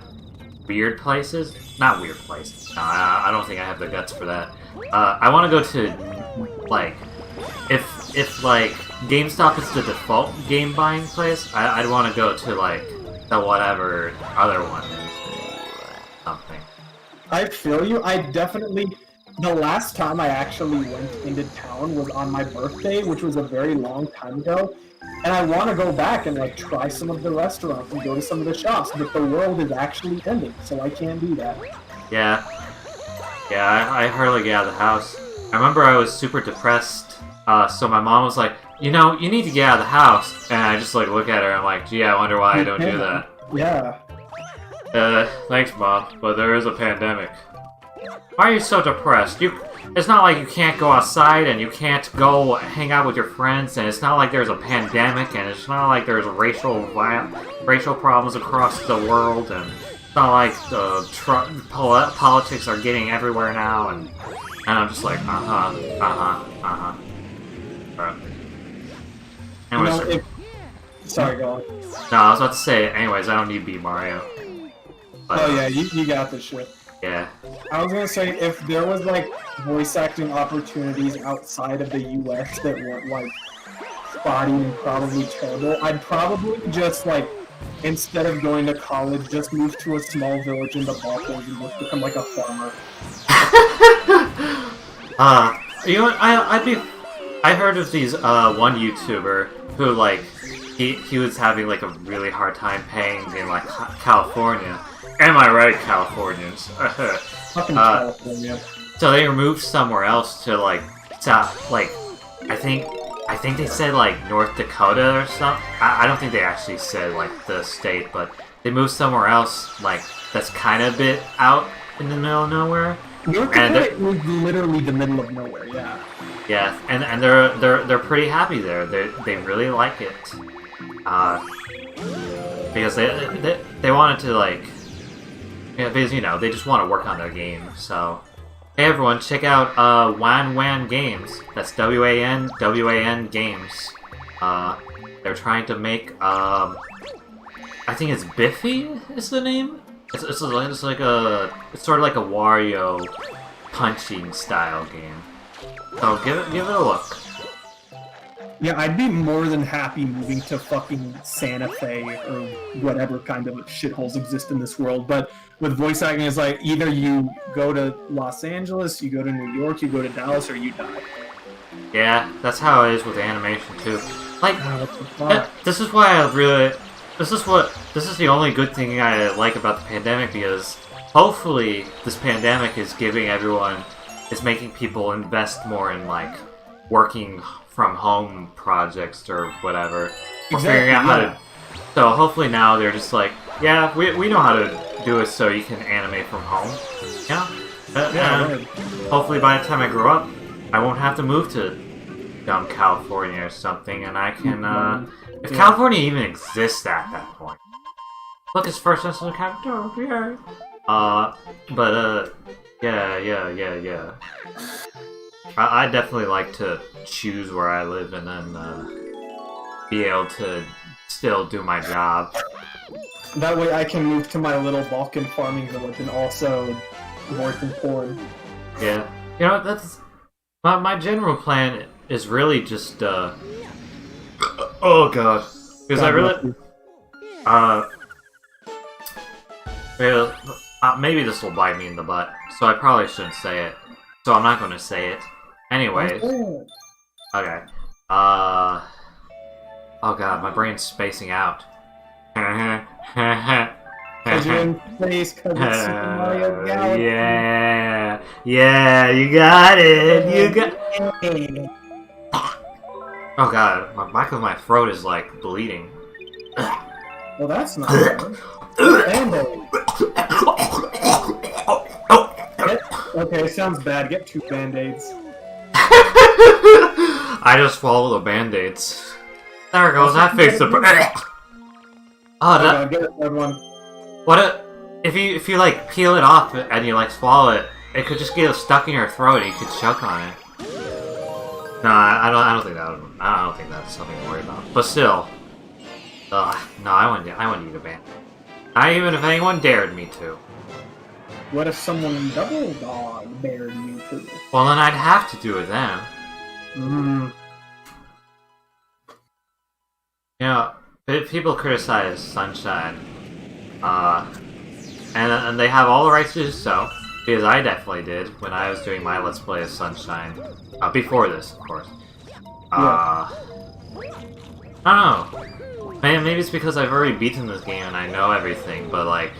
weird places. Not weird places. No, I don't think I have the guts for that. I want to go to, like... If like, GameStop is the default game buying place, I'd want to go to, like, the whatever other one is. Something. I feel you. I definitely... The last time I actually went into town was on my birthday, which was a very long time ago. And I want to go back and, like, try some of the restaurants and go to some of the shops, but the world is actually ending, so I can't do that. Yeah. Yeah, I hardly get out of the house. I remember I was super depressed, so my mom was like, you know, you need to get out of the house. And I just, like, look at her and I'm like, gee, I wonder why I don't do that. Yeah. Thanks, Mom, but there is a pandemic. Why are you so depressed? It's not like you can't go outside and you can't go hang out with your friends, and it's not like there's a pandemic, and it's not like there's racial problems across the world, and it's not like the politics are getting everywhere now, and I'm just like, Anyways, Sorry, go on. No, I was about to say, anyways, I don't need Beat Mario. But, Oh yeah, you got this shit. Yeah. I was gonna say, if there was, like, voice acting opportunities outside of the US that weren't, like, spotty and probably terrible, I'd probably just, like, instead of going to college, just move to a small village in the Balkans and just become, like, a farmer. You know what, I heard of these, one YouTuber who, like, he was having like a really hard time paying in like California. Am I right, Californians? Fucking California. So they moved somewhere else to like I think they said like North Dakota or something. I don't think they actually said like the state, but they moved somewhere else like that's kind of a bit out in the middle of nowhere. North Dakota is literally the middle of nowhere. Yeah. Yeah, and they're pretty happy there. They really like it, because they wanted to like, yeah, because you know they just want to work on their game. So, hey everyone, check out WAN Games. That's WAN Games. They're trying to make I think it's Biffy is the name. It's sort of like a Wario punching style game. So give it a look. Yeah, I'd be more than happy moving to fucking Santa Fe or whatever kind of shitholes exist in this world. But with voice acting, it's like either you go to Los Angeles, you go to New York, you go to Dallas, or you die. Yeah, that's how it is with animation too. Like, this is why I really. This is the only good thing I like about the pandemic, because hopefully this pandemic is giving everyone. It's making people invest more in like working from home projects or whatever. Or figuring out how to. So hopefully now they're just like, yeah, we know how to do it, so you can animate from home. Yeah. Hopefully by the time I grow up, I won't have to move to dumb California or something, and I can. If California even exists at that point. Look, it's first person of California. Yeah. I definitely like to choose where I live and then be able to still do my job. That way I can move to my little Balkan farming village and also work in porn. Yeah. You know, that's... My general plan is really just, oh god. Because I really... maybe this will bite me in the butt, so I probably shouldn't say it. So I'm not going to say it. Anyways. Okay. Oh god, my brain's spacing out. Cause you're in space, cause it's Super Mario Galaxy. Yeah, you got it. Oh god, my back of my throat is like bleeding. Well, that's not good. Okay, sounds bad. Get 2 band-aids. I just swallowed the band-aids. There it goes. That fixed the. Oh, Get it, everyone. What if you like peel it off and you like swallow it? It could just get stuck in your throat and you could choke on it. No, I don't think that. I don't think that's something to worry about. But still, no, I wouldn't eat a band. Not even if anyone dared me to. What if someone double dog dared you to? Well, then I'd have to do it then. You know, people criticize Sunshine, and they have all the rights to do so, because I definitely did when I was doing my Let's Play of Sunshine. Before this, of course. I don't know. Maybe it's because I've already beaten this game and I know everything, but like,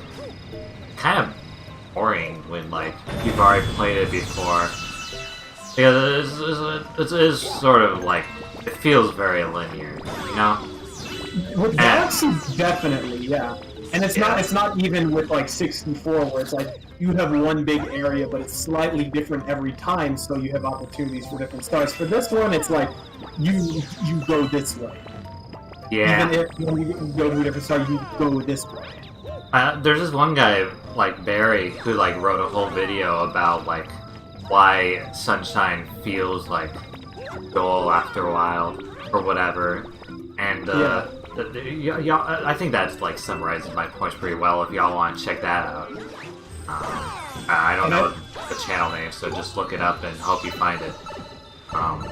kind of boring when like you've already played it before. Because it is sort of like, it feels very linear, you know? With Galaxy, definitely, yeah. And it's not even with like 64 where it's like you have one big area but it's slightly different every time, so you have opportunities for different stars. For this one, it's like you go this way. Yeah. Even if when you go to a different star, you go this way. There's this one guy, like Barry, who like wrote a whole video about like why Sunshine feels like dull after a while or whatever, and I think that's like summarizes my points pretty well. If y'all want to check that out, I don't know the channel name, so just look it up and hope you find it.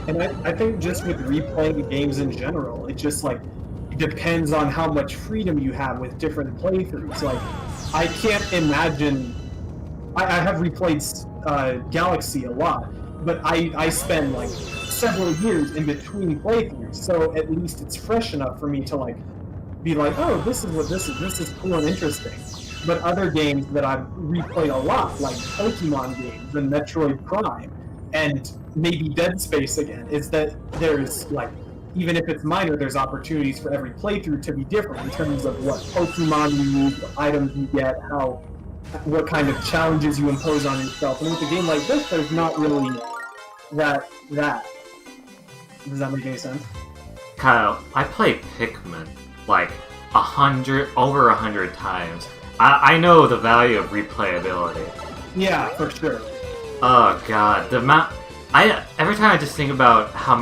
And I think just with replaying games in general, it just like depends on how much freedom you have with different playthroughs. Like, I can't imagine. I have replayed Galaxy a lot, but I spend like several years in between playthroughs, so at least it's fresh enough for me to like be like, oh, this is what this is. This is cool and interesting. But other games that I've replayed a lot, like Pokemon games and Metroid Prime, and maybe Dead Space again, is that there's like, even if it's minor, there's opportunities for every playthrough to be different in terms of what Pokemon you use, what items you get, what kind of challenges you impose on yourself. And with a game like this, there's not really that. Does that make any sense? Kyle, I played Pikmin like over 100 times. I know the value of replayability. Yeah, for sure. Oh god, the amount. Every time I just think about how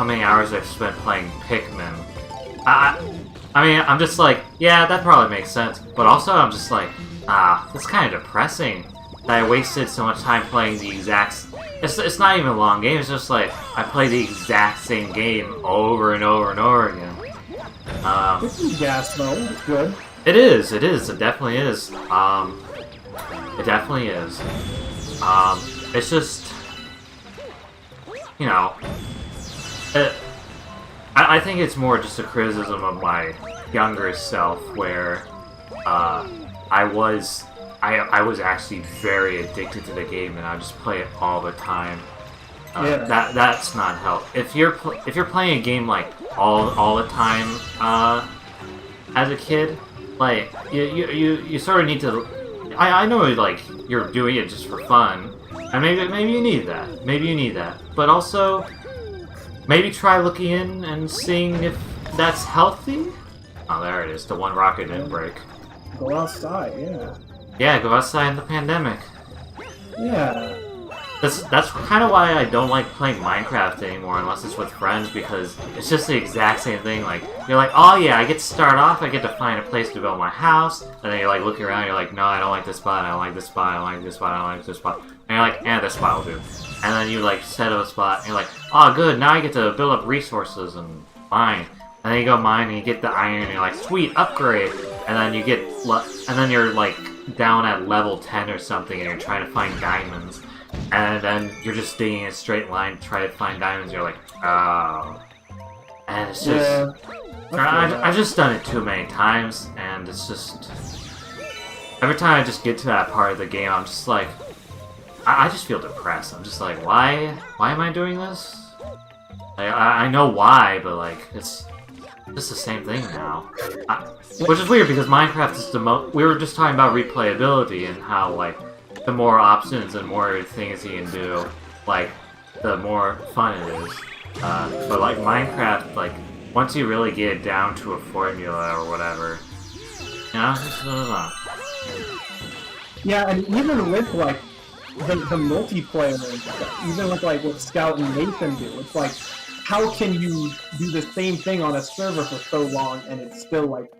many hours I've spent playing Pikmin, I mean, I'm just like, yeah, that probably makes sense. But also, I'm just like, that's kind of depressing that I wasted so much time playing the exact. It's not even a long game. It's just like I play the exact same game over and over and over again. This is gas though. It's good. It is. It definitely is. It definitely is. It's just, you know, I think it's more just a criticism of my younger self, where I was actually very addicted to the game, and I just play it all the time. That's not help. If you're playing a game like all the time as a kid, like you sort of need to. I know like you're doing it just for fun, and maybe you need that. Maybe you need that, but also maybe try looking in and seeing if that's healthy. Oh, there it is. The one rocket didn't break. Go outside, yeah. Yeah, go outside in the pandemic. Yeah. That's kind of why I don't like playing Minecraft anymore unless it's with friends, because it's just the exact same thing. Like, you're like, oh yeah, I get to start off, I get to find a place to build my house, and then you're like looking around, you're like, no, I don't like this spot, I don't like this spot, I don't like this spot, I don't like this spot. And you're like, this spot will do. And then you like set up a spot, and you're like, oh good, now I get to build up resources and mine. And then you go mine and you get the iron, and you're like, sweet, upgrade. And then you get, and then you're like down at level 10 or something, and you're trying to find diamonds. And then you're just digging in a straight line to try to find diamonds, you're like, oh. And it's just... Yeah, I've just done it too many times, and it's just... Every time I just get to that part of the game, I'm just like... I just feel depressed. I'm just like, why am I doing this? I know why, but like, it's just the same thing now. Which is weird, because Minecraft is the most... We were just talking about replayability and how, like, the more options and more things you can do, like, the more fun it is. But like Minecraft, like, once you really get it down to a formula or whatever, you know, just Yeah, and even with like the multiplayer and stuff, even with like what Scout and Nathan do, it's like, how can you do the same thing on a server for so long and it's still like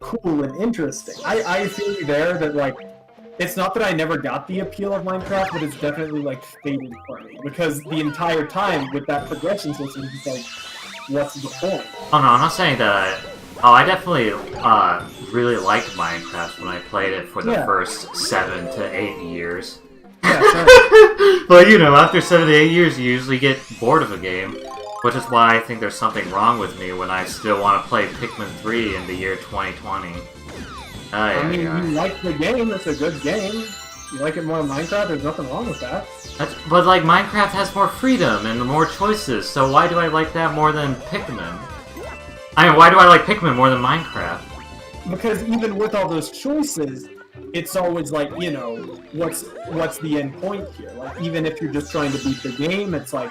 cool and interesting? I feel you there that like, it's not that I never got the appeal of Minecraft, but it's definitely like faded for me, because the entire time with that progression system, it's like, what's the point? Oh no, I'm not saying that. I definitely really liked Minecraft when I played it for the first 7 to 8 years. Yeah, sure. But you know, after 7 to 8 years, you usually get bored of a game, which is why I think there's something wrong with me when I still want to play Pikmin 3 in the year 2020. I mean, you like the game, it's a good game. You like it more than Minecraft, there's nothing wrong with that. But like, Minecraft has more freedom and more choices, so why do I like that more than Pikmin? I mean, why do I like Pikmin more than Minecraft? Because even with all those choices, it's always like, you know, what's the end point here? Like, even if you're just trying to beat the game, it's like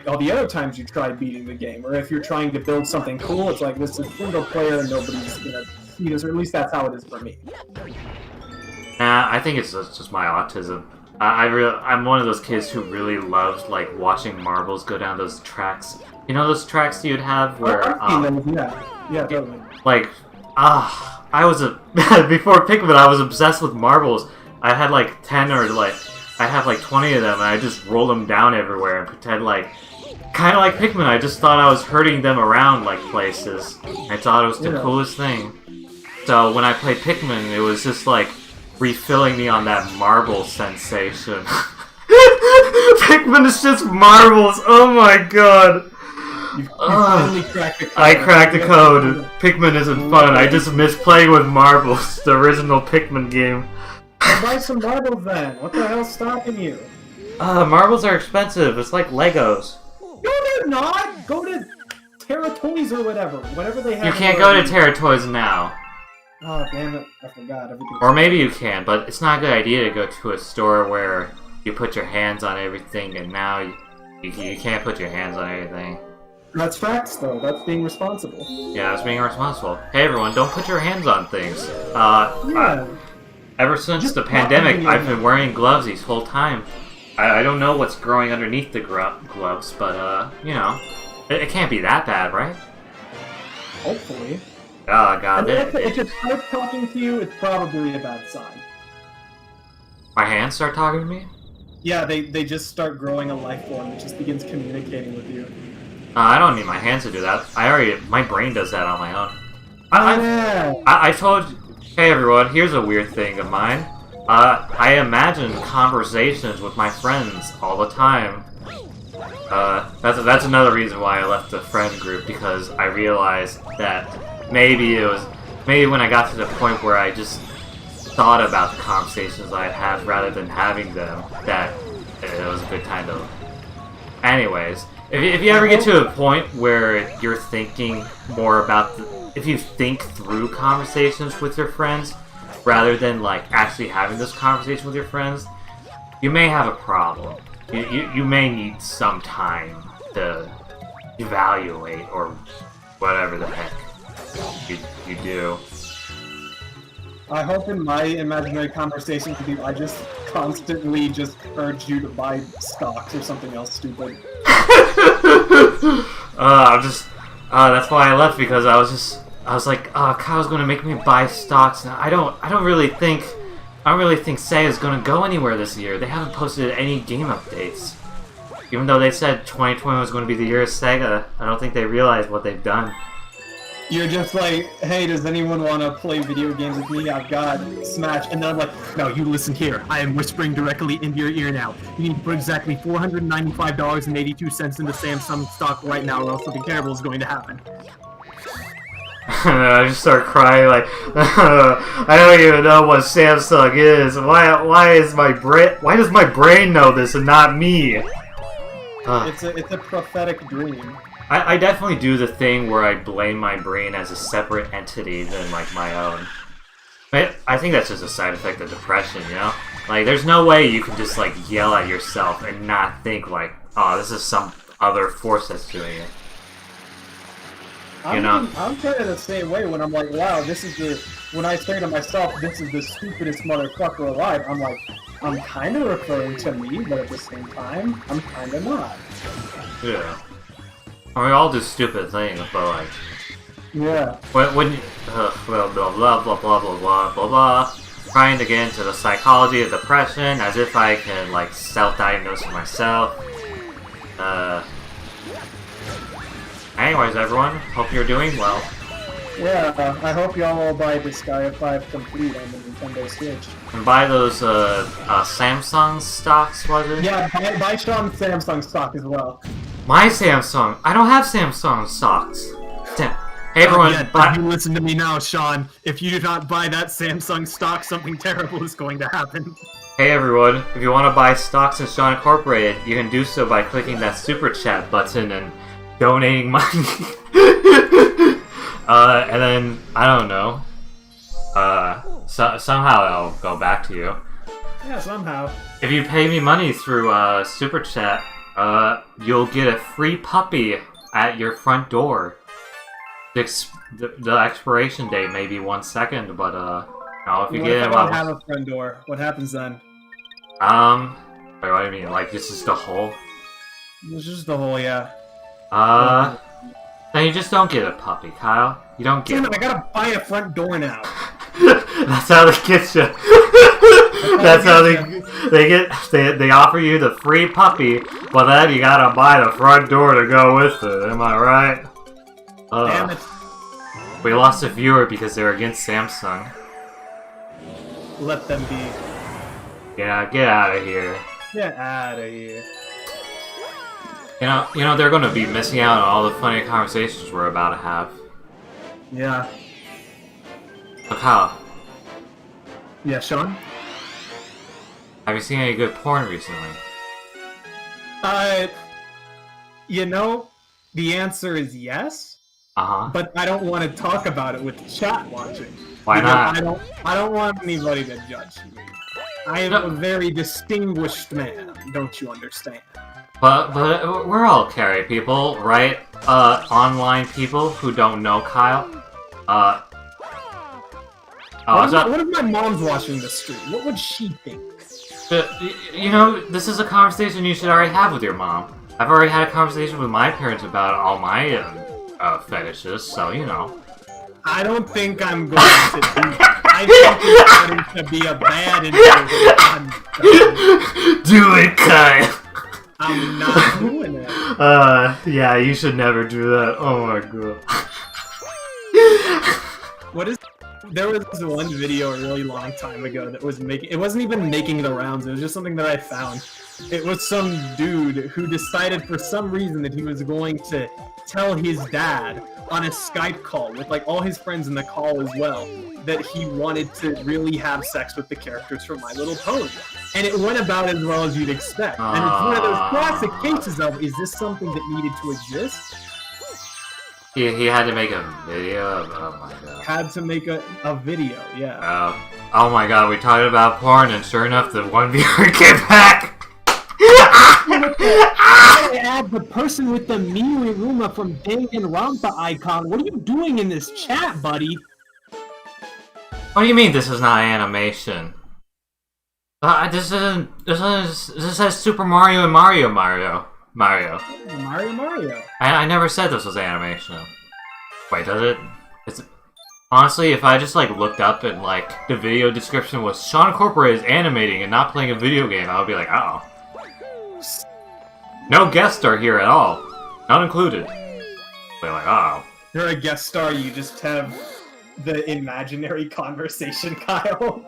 all the other times you try beating the game. Or if you're trying to build something cool, it's like, this is single player and nobody's gonna see this, or at least that's how it is for me. I think it's just my autism. I'm one of those kids who really loves like watching marbles go down those tracks. You know those tracks you'd have where yeah, totally. Like I was before Pikmin, I was obsessed with marbles. I had like 10 or like I have like 20 of them, and I just roll them down everywhere and pretend like, kind of like Pikmin. I just thought I was herding them around like places. I thought it was the coolest thing. So when I played Pikmin, it was just like refilling me on that marble sensation. Pikmin is just marbles. Oh my god. You finally cracked the code. I cracked the code. Pikmin isn't fun. I just miss playing with marbles. The original Pikmin game. Well, buy some marbles then. What the hell's stopping you? Marbles are expensive. It's like Legos. No, they're not. Go to Terra Toys or whatever. Whatever they have. You can't go to Terra Toys now. Oh damn it! I forgot everything. Or maybe you can, but it's not a good idea to go to a store where you put your hands on everything and now you can't put your hands on everything. That's facts, though. That's being responsible. Yeah, that's being responsible. Hey everyone, don't put your hands on things. Ever since Just the not pandemic, putting I've your- been wearing gloves this whole time. I don't know what's growing underneath the gloves, but you know, it can't be that bad, right? Hopefully. Oh god, And if it starts talking to you, it's probably a bad sign. my hands start talking to me? Yeah, they just start growing a life form that just begins communicating with you. I don't need my hands to do that. My brain does that on my own. Yeah. I told, hey everyone, here's a weird thing of mine. I imagine conversations with my friends all the time. That's another reason why I left the friend group, because I realized that maybe when I got to the point where I just thought about the conversations I'd have rather than having them, that it was a good time to... Anyways, if you ever get to a point where you're thinking more about if you think through conversations with your friends rather than like actually having this conversation with your friends, you may have a problem. You may need some time to evaluate or whatever the heck you do. I hope in my imaginary conversation with you, I just constantly just urge you to buy stocks or something else stupid. That's why I left, because I was like, Kyle's gonna make me buy stocks, and I don't really think Sega's gonna go anywhere this year. They haven't posted any game updates. Even though they said 2020 was gonna be the year of Sega, I don't think they realized what they've done. You're just like, hey, does anyone want to play video games with me? I've got Smash. And then I'm like, No, you listen here. I am whispering directly into your ear now. You need to put exactly $495.82 into Samsung stock right now, or else something terrible is going to happen. I just start crying like, I don't even know what Samsung is. Why does my brain know this and not me? it's a prophetic dream. I definitely do the thing where I blame my brain as a separate entity than, like, my own. I think that's just a side effect of depression, you know? Like, there's no way you can just, like, yell at yourself and not think, like, oh, this is some other force that's doing it. You know? I'm kind of the same way when I'm like, wow, when I say to myself, this is the stupidest motherfucker alive, I'm like, I'm kind of referring to me, but at the same time, I'm kind of not. Yeah. I mean, we all do stupid things, but, like... Yeah. When you... blah, blah, blah, blah, blah, blah, blah, blah, blah. Trying to get into the psychology of depression, as if I can, like, self-diagnose it myself. Anyways, everyone, hope you're doing well. Yeah, I hope y'all all buy Disgaea 5 Complete on the Nintendo Switch. And buy those, Samsung stocks, was it? Yeah, buy Sean's Samsung stock as well. My Samsung! I don't have Samsung stocks! Damn. Hey everyone, Yet, but you listen to me now, Sean. If you do not buy that Samsung stock, something terrible is going to happen. Hey everyone, if you want to buy stocks in Sean Incorporated, you can do so by clicking that super chat button and donating money. And then, I don't know, somehow I'll go back to you. Yeah, somehow. If you pay me money through super chat, you'll get a free puppy at your front door. The expiration date may be 1 second, but if you What get if it, I don't have a friend door? What happens then? wait, what do you mean? Like, this is the whole? It's just the whole, yeah. Then you just don't get a puppy, Kyle. You don't get Damn it, I gotta buy a front door now. That's how they get you. That's how they offer you the free puppy, but then you gotta buy the front door to go with it. Am I right? Damn it. We lost a viewer because they're against Samsung. Let them be. Yeah, get out of here. Get out of here. You know, they're gonna be missing out on all the funny conversations we're about to have. Yeah. Look, Kyle, Yeah, Sean? have you seen any good porn recently? You know, the answer is yes, Uh-huh. but I don't want to talk about it with the chat watching. Why Because not? I don't want anybody to judge me. I am a very distinguished man, don't you understand? But we're all carry people, right? Online people who don't know Kyle. What if my mom's watching the stream? What would she think? You know, this is a conversation you should already have with your mom. I've already had a conversation with my parents about all my fetishes, so you know. I don't think I'm going to do that. I think it's going to be a bad influence. Do it, Kyle! I'm not doing it. Yeah, you should never do that. Oh my god. What is... There was this one video a really long time ago that was making... It wasn't even making the rounds, it was just something that I found. It was some dude who decided for some reason that he was going to tell his dad on a Skype call with like all his friends in the call as well that he wanted to really have sex with the characters from My Little Pony. And it went about as well as you'd expect. And it's one of those classic cases of, is this something that needed to exist? He had to make a video of, oh my god. Had to make a video, yeah. Oh my god, we talked about porn and sure enough the one viewer came back! I add the person with the Miriruma from Danganronpa icon. What are you doing in this chat, buddy? What do you mean this is not animation? This says Super Mario and Mario. Mario. I never said this was animation. Wait, does it? Honestly, if I just like looked up and like the video description was Sean Corporate is animating and not playing a video game, I would be like, oh. No guest star here at all. Not included. Be like, oh. You're a guest star, you just have the imaginary conversation, Kyle.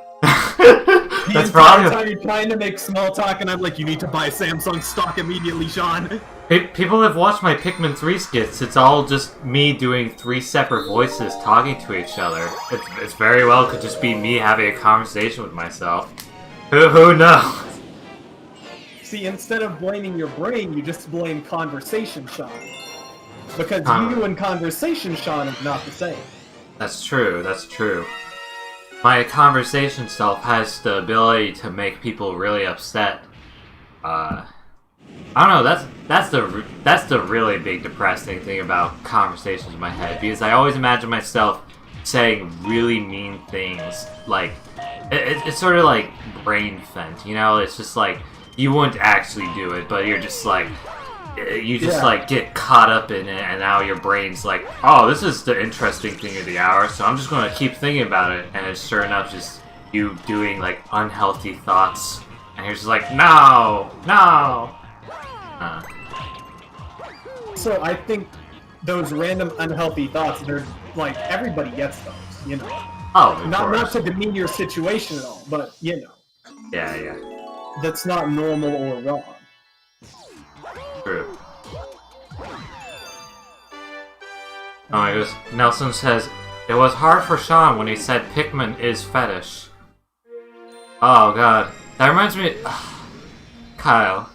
That's probably time you're trying to make small talk, and I'm like, you need to buy Samsung stock immediately, Sean. People have watched my Pikmin 3 skits. It's all just me doing 3 separate voices talking to each other. It's very well could just be me having a conversation with myself. Who knows? See, instead of blaming your brain, you just blame Conversation Sean. Because you and Conversation Sean is not the same. That's true, that's true. My conversation self has the ability to make people really upset. I don't know, that's the really big depressing thing about conversations in my head, because I always imagine myself saying really mean things. Like, it's sort of like brain fent, you know? It's just like, you wouldn't actually do it, but you're just like, like get caught up in it, and now your brain's like, oh, this is the interesting thing of the hour, so I'm just gonna keep thinking about it, and it's sure enough just you doing like unhealthy thoughts, and you're just like, no. So I think those random unhealthy thoughts, they're like, everybody gets those, you know? Oh, of not course. to demean your situation at all, but you know. Yeah. That's not normal or wrong. True. Oh my goodness. Nelson says, it was hard for Sean when he said Pikmin is fetish. Oh god. That reminds me... Kyle.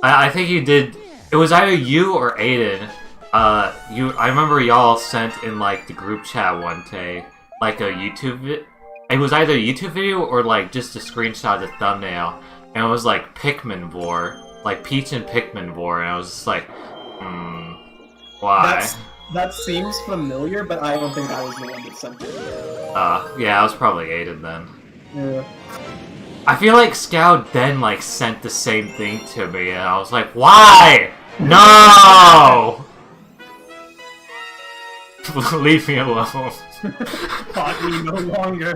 I think you did... It was either you or Aiden. I remember y'all sent in like the group chat one day, like a YouTube it was either a YouTube video or like just a screenshot of the thumbnail, and it was like Pikmin Vor. Like Peach and Pikmin Vor, and I was just like, why? That seems familiar, but I don't think I was the one that sent it. Yeah, I was probably Aiden then. Yeah. I feel like Scout then like sent the same thing to me, and I was like, why? No! Leave me alone. Thought me no longer.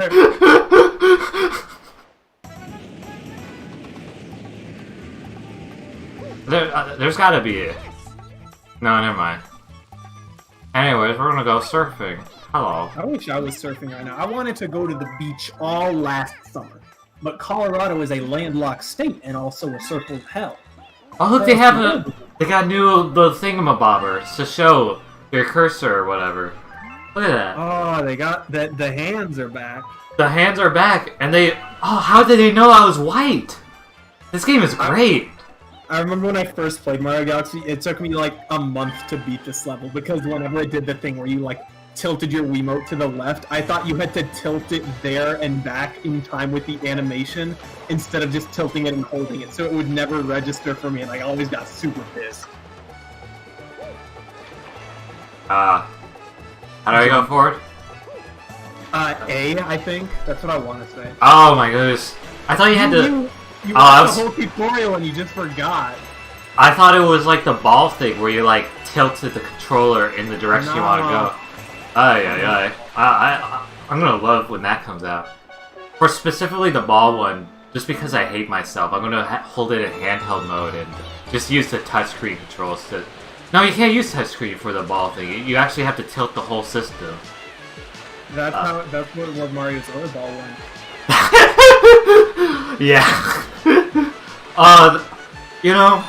There's gotta be a... No, never mind. Anyways, we're gonna go surfing. Hello. I wish I was surfing right now. I wanted to go to the beach all last summer. but Colorado is a landlocked state and also a circle of hell. Oh look, they got the thingamabobber to show your cursor or whatever. Look at that. Oh, they got the hands are back. The hands are back, and how did they know I was white? This game is great. I remember when I first played Mario Galaxy, it took me like a month to beat this level because whenever I did the thing where you like tilted your Wiimote to the left, I thought you had to tilt it there and back in time with the animation instead of just tilting it and holding it, so it would never register for me, and I always got super pissed. How do I go forward? A, I think. That's what I want to say. Oh my goodness. I thought you had to... You watched the whole tutorial and you just forgot. I thought it was like the ball thing where you like tilted the controller in the direction you want to go. I'm gonna love when that comes out. For specifically the ball one, just because I hate myself, I'm gonna hold it in handheld mode and just use the touchscreen controls to... No, you can't use touchscreen for the ball thing. You actually have to tilt the whole system. That's what Mario's other ball went. Yeah. You know,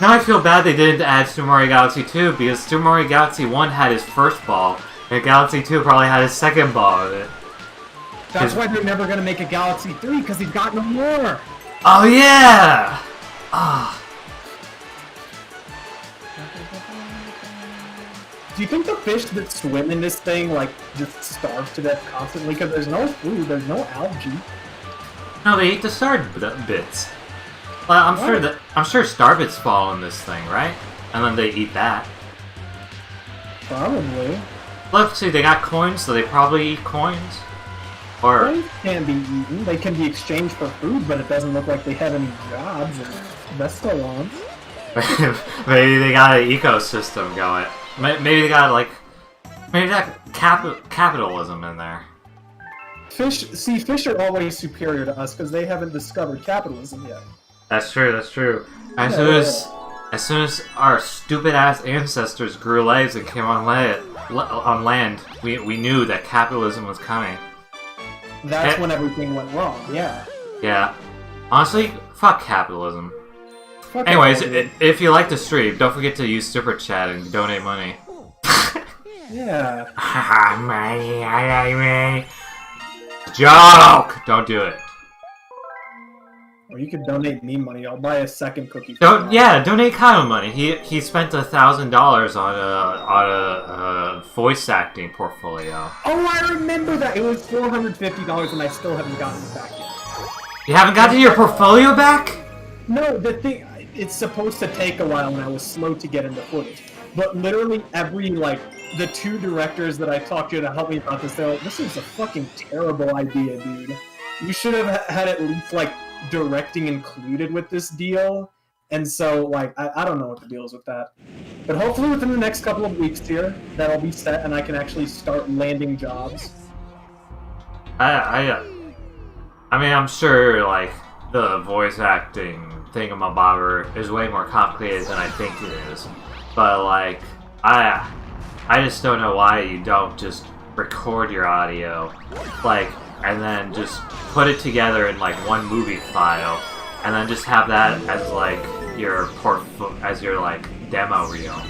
now I feel bad they didn't add Super Mario Galaxy 2 because Super Mario Galaxy 1 had his first ball, and Galaxy 2 probably had his second ball in it. That's why they're never gonna make a Galaxy 3 because he's got no more. Oh yeah. Do you think the fish that swim in this thing, like, just starve to death constantly? Because there's no food, there's no algae. No, they eat the star bits. Well, I'm sure star bits fall in this thing, right? And then they eat that. Probably. Look, see, they got coins, so they probably eat coins. Or Coins can be eaten. They can be exchanged for food, but it doesn't look like they have any jobs or restaurants. maybe they got an ecosystem going. Maybe they got maybe that capitalism in there. Fish are always superior to us because they haven't discovered capitalism yet. That's true. That's true. As soon as our stupid ass ancestors grew legs and came on land, we knew that capitalism was coming. That's when everything went wrong. Yeah. Yeah. Honestly, fuck capitalism. Fuck Anyways, capitalism. if you like the stream, don't forget to use Super Chat and donate money. Yeah. Haha, money. Joke! Don't do it. Or you could donate me money. I'll buy a second cookie. Donate Kyle money. He spent $1,000 on a voice acting portfolio. Oh, I remember that. It was $450, and I still haven't gotten it back yet. You haven't gotten your portfolio back? No, the thing. It's supposed to take a while, and I was slow to get into footage. But literally every, the two directors that I talked to help me about this, they're like, this is a fucking terrible idea, dude. You should have had at least, directing included with this deal. And so, I don't know what the deal is with that. But hopefully within the next couple of weeks here, that'll be set, and I can actually start landing jobs. I mean, I'm sure, the voice acting thingamabobber is way more complicated than I think it is. But, I just don't know why you don't just record your audio, and then just put it together in, one movie file, and then just have that as, your demo reel.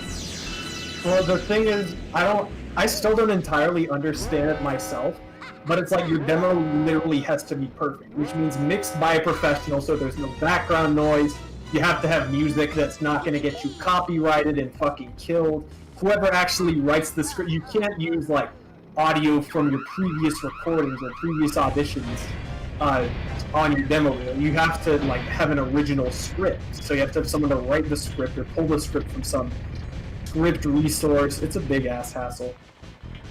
Well, the thing is, I still don't entirely understand it myself, but it's your demo literally has to be perfect, which means mixed by a professional so there's no background noise. You have to have music that's not going to get you copyrighted and fucking killed. Whoever actually writes the script, you can't use audio from your previous recordings or previous auditions on your demo reel. You have to have an original script. So you have to have someone to write the script or pull the script from some script resource. It's a big ass hassle.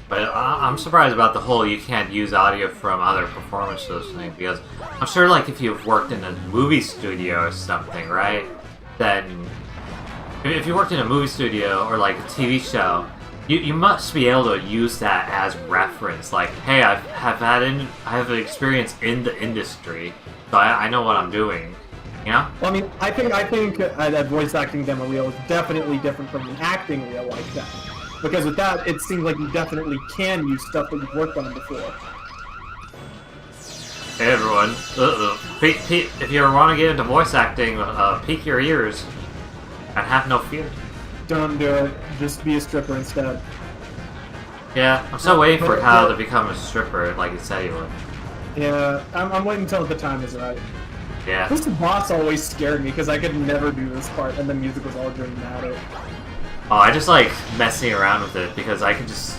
But I'm surprised about the whole you can't use audio from other performances thing, because I'm sure if you've worked in a movie studio or something, right? Then if you worked in a movie studio or a TV show, you must be able to use that as reference. Hey, I have experience in the industry, so I know what I'm doing. You know? Well, I mean, I think that voice acting demo reel is definitely different from an acting reel like that. Because with that, it seems like you definitely can use stuff that you've worked on before. Hey everyone, if you want to get into voice acting, peek your ears and have no fear. Don't do it. Just be a stripper instead. Yeah, I'm still waiting for Kyle to become a stripper like he said he would. Yeah, I'm waiting until the time is right. Yeah. This boss always scared me because I could never do this part and the music was all dramatic. Oh, I just like messing around with it because I can just...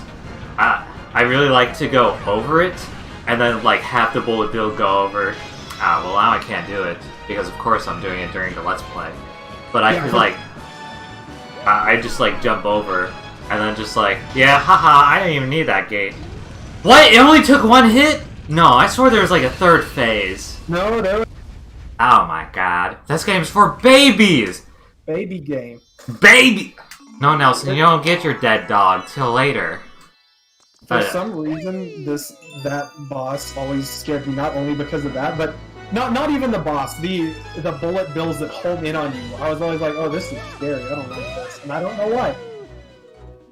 I really like to go over it and then like have the bullet bill go over. Well now I can't do it because of course I'm doing it during the Let's Play. But I could like... I just like jump over and then just like, yeah, haha, I didn't even need that gate. What? It only took one hit? No, I swore there was like a third phase. No, there was Oh my god. This game's for babies! baby game. Baby! No, Nelson, you don't get your dead dog till later. For some reason, that boss always scared me. Not only because of that, but not even the boss. The bullet bills that home in on you. I was always like, oh, this is scary. I don't like this, and I don't know why.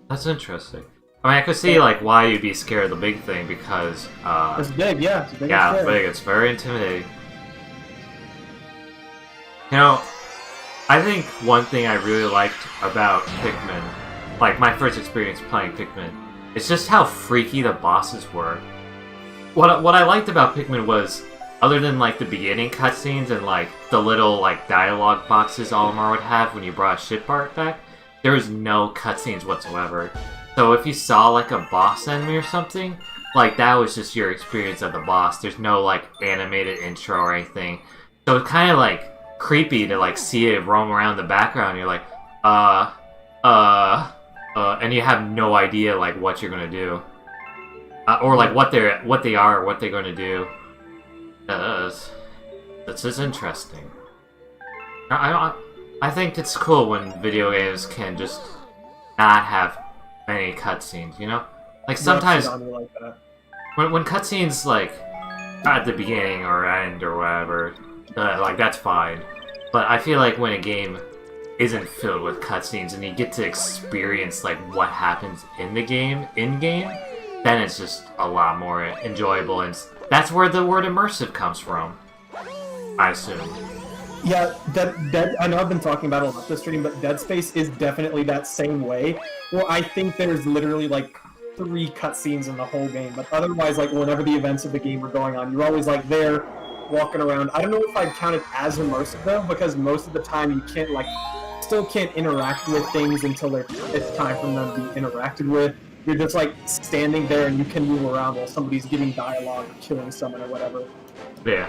That's interesting. I mean, I could see like why you'd be scared of the big thing because It's big, yeah. It's big. yeah, and it's scary. big. It's very intimidating. You know, I think one thing I really liked about Pikmin, like my first experience playing Pikmin, is just how freaky the bosses were. What I liked about Pikmin was, other than like the beginning cutscenes and like the little like dialogue boxes Olimar would have when you brought a ship part back, there was no cutscenes whatsoever. So if you saw like a boss enemy or something, like that was just your experience of the boss. There's no like animated intro or anything. So it's kind of like creepy to like see it roam around the background. You're like, and you have no idea like what you're gonna do, or like what they are, or what they're gonna do. This is interesting. I think it's cool when video games can just not have many cutscenes. You know, like sometimes Like that. when cutscenes like at the beginning or end or whatever, like that's fine. But I feel like when a game isn't filled with cutscenes and you get to experience like what happens in the game, then it's just a lot more enjoyable, and that's where the word immersive comes from, I assume. Yeah, Dead. I know I've been talking about it a lot this stream, but Dead Space is definitely that same way. Well, I think there's literally like 3 cutscenes in the whole game, but otherwise, like whenever the events of the game are going on, you're always like there, walking around. I don't know if I'd count it as immersive though, because most of the time you can't still can't interact with things until it's time for them to be interacted with. You're just like standing there and you can move around while somebody's giving dialogue or killing someone or whatever. Yeah.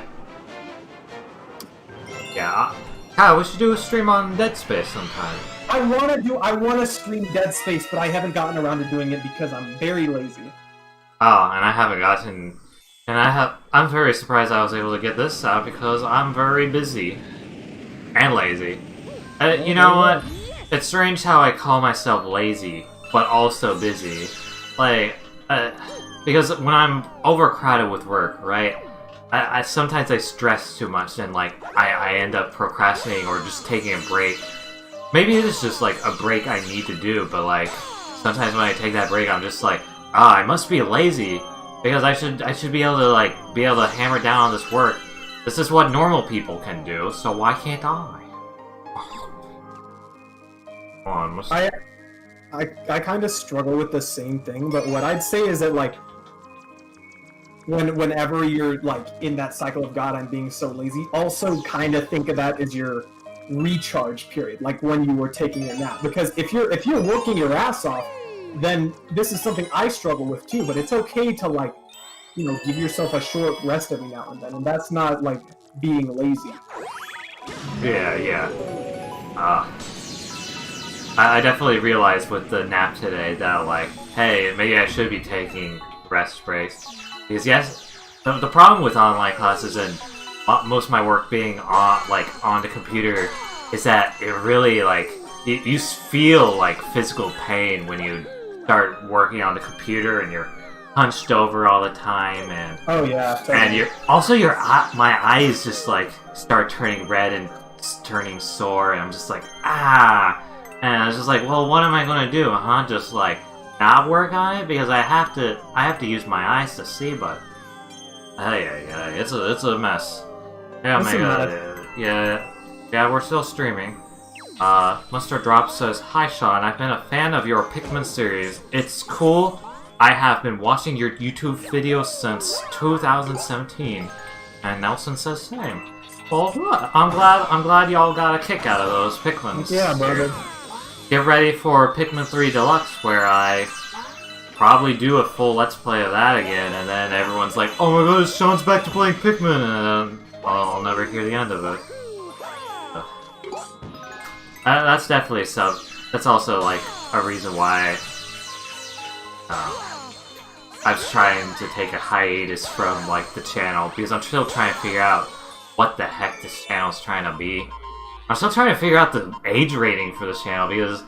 Yeah. Kyle, we should do a stream on Dead Space sometime. I want to stream Dead Space, but I haven't gotten around to doing it because I'm very lazy. Oh, and I haven't gotten... I'm very surprised I was able to get this out because I'm very busy. And lazy. You know what? It's strange how I call myself lazy, but also busy. Like, because when I'm overcrowded with work, right? I sometimes I stress too much and like I end up procrastinating or just taking a break. Maybe it is just like a break I need to do, but like sometimes when I take that break I'm just like, I must be lazy because I should be able to hammer down on this work. This is what normal people can do, so why can't I? Come on, I kind of struggle with the same thing, but what I'd say is that like whenever you're like in that cycle of God, I'm being so lazy, also kind of think of that as your recharge period, like when you were taking a nap. Because if you're working your ass off, then this is something I struggle with too. But it's okay to like, give yourself a short rest every now and then, and that's not like being lazy. Yeah. I definitely realized with the nap today that like, hey, maybe I should be taking rest breaks. Because yes, the problem with online classes and most of my work being on the computer is that it really like you feel like physical pain when you start working on the computer and you're hunched over all the time and oh yeah, totally. And my eyes just like start turning red and turning sore, and I'm just like and I was just like, well, what am I gonna do? Just like not work on it because I have to use my eyes to see, but Yeah, it's a mess. Yeah, It's a Mega. Yeah, we're still streaming. Mr. Drop says, "Hi Sean, I've been a fan of your Pikmin series. It's cool. I have been watching your YouTube videos since 2017." And Nelson says same. Well, I'm glad y'all got a kick out of those Pikmins. Yeah, brother. Get ready for Pikmin 3 Deluxe, where I probably do a full Let's Play of that again, and then everyone's like, "Oh my god, Sean's back to playing Pikmin," and I'll never hear the end of it. That's definitely that's also like a reason why I was trying to take a hiatus from like the channel, because I'm still trying to figure out what the heck this channel's trying to be. I'm still trying to figure out the age rating for this channel, because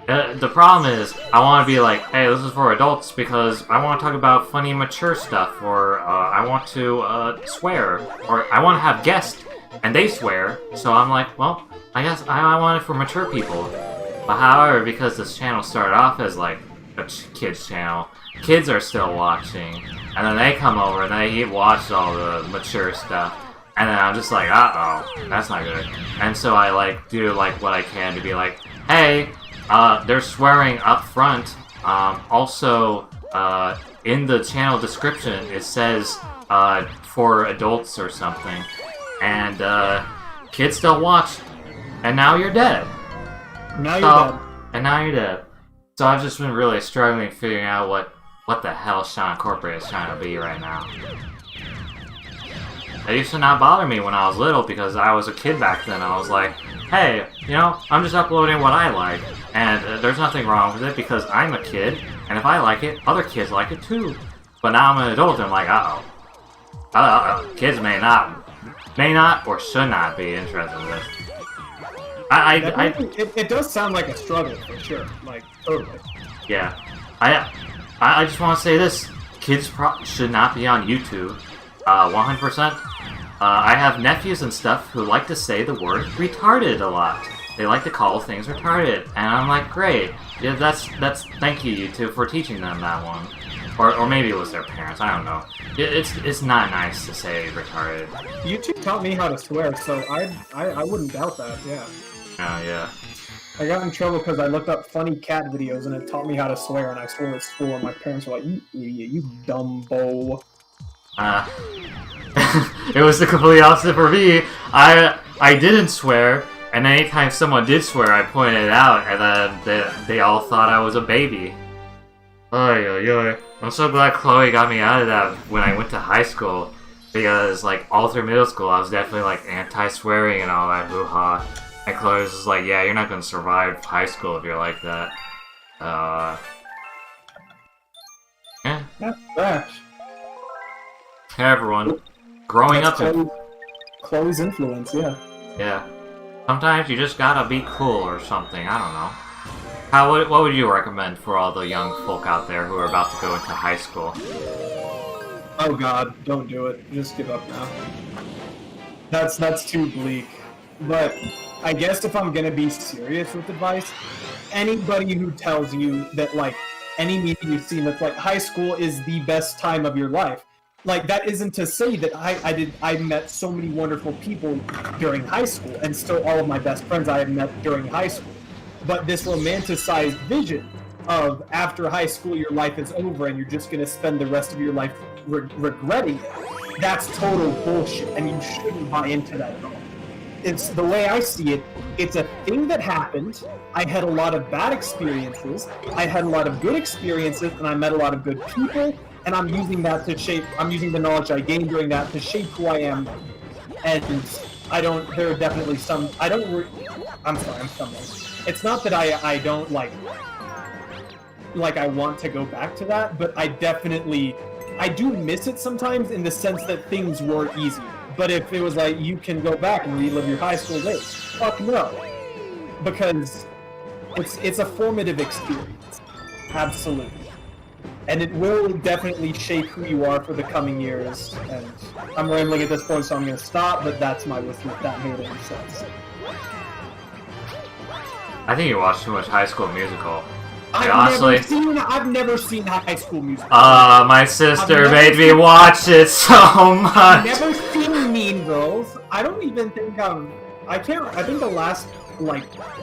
the problem is I want to be like, hey, this is for adults because I want to talk about funny, mature stuff, or I want to swear, or I want to have guests and they swear. So I'm like, well, I guess I want it for mature people. But however, because this channel started off as like a kids channel, kids are still watching, and then they come over and they watch all the mature stuff, and then I'm just like, uh-oh, that's not good. And so I like do like what I can to be like, hey, they're swearing up front. Also, in the channel description it says for adults or something, and kids still watch, and now you're dead. Now you're dead. And now you're dead. So I've just been really struggling figuring out what the hell Sean Corporate is trying to be right now. It used to not bother me when I was little because I was a kid back then. I was like, hey, you know, I'm just uploading what I like, and there's nothing wrong with it because I'm a kid, and if I like it, other kids like it too. But now I'm an adult and I'm like, uh-oh. Kids may not or should not be interested in this. It does sound like a struggle for sure, like totally. Yeah, I just want to say this: kids should not be on YouTube. 100%. I have nephews and stuff who like to say the word retarded a lot. They like to call things retarded, and I'm like, great. Yeah, that's thank you YouTube for teaching them that one, or maybe it was their parents. I don't know. It's not nice to say retarded. YouTube taught me how to swear, so I wouldn't doubt that. Yeah. Oh yeah. I got in trouble because I looked up funny cat videos and it taught me how to swear, and I swore at school, and my parents were like, "You idiot, you dumbo." It was the complete opposite for me. I didn't swear, and anytime someone did swear, I pointed it out, and then they all thought I was a baby. Oy. I'm so glad Chloe got me out of that when I went to high school, because like all through middle school, I was definitely like anti-swearing and all that hoo-ha. And Chloe was just like, yeah, you're not gonna survive high school if you're like that. Yeah. That's trash. Hey everyone. Growing up in... Chloe's influence, yeah. Yeah. Sometimes you just gotta be cool or something, I don't know. What would you recommend for all the young folk out there who are about to go into high school? Oh god, don't do it. Just give up now. That's too bleak. But I guess if I'm gonna be serious with advice, anybody who tells you that like any media you've seen that's like high school is the best time of your life, like that isn't to say that I met so many wonderful people during high school, and still all of my best friends I have met during high school. But this romanticized vision of after high school your life is over and you're just gonna spend the rest of your life regretting it, that's total bullshit, and you shouldn't buy into that at all. It's the way I see it. It's a thing that happened. I had a lot of bad experiences. I had a lot of good experiences, and I met a lot of good people. And I'm using that to shape. I'm using the knowledge I gained during that to shape who I am. And I don't. There are definitely some. I don't. I'm sorry. I'm stumbling. It's not that I don't like I want to go back to that, but I do miss it sometimes in the sense that things were easier. But if it was like, you can go back and relive your high school days, fuck no. Because it's a formative experience. Absolutely. And it will definitely shape who you are for the coming years. And I'm rambling at this point, so I'm going to stop, but that's my with that made any sense. I think you watch too much High School Musical. I've never seen High School Musical. My sister made me watch it so much. I've never seen Mean Girls. I don't even think I think the last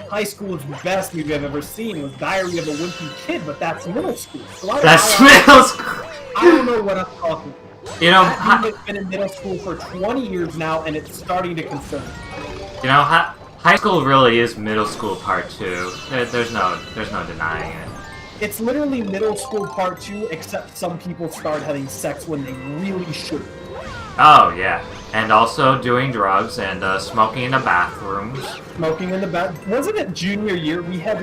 high school's best movie I've ever seen was Diary of a Wimpy Kid, but that's middle school. So middle school. I don't know what I'm talking about. You know, that movie's been in middle school for 20 years now, and it's starting to concern me. You know, high school really is middle school part 2. There's no denying it. It's literally middle school part 2, except some people start having sex when they really shouldn't. Oh, yeah. And also doing drugs and smoking in the bathrooms. Smoking in the bath. Wasn't it junior year? We had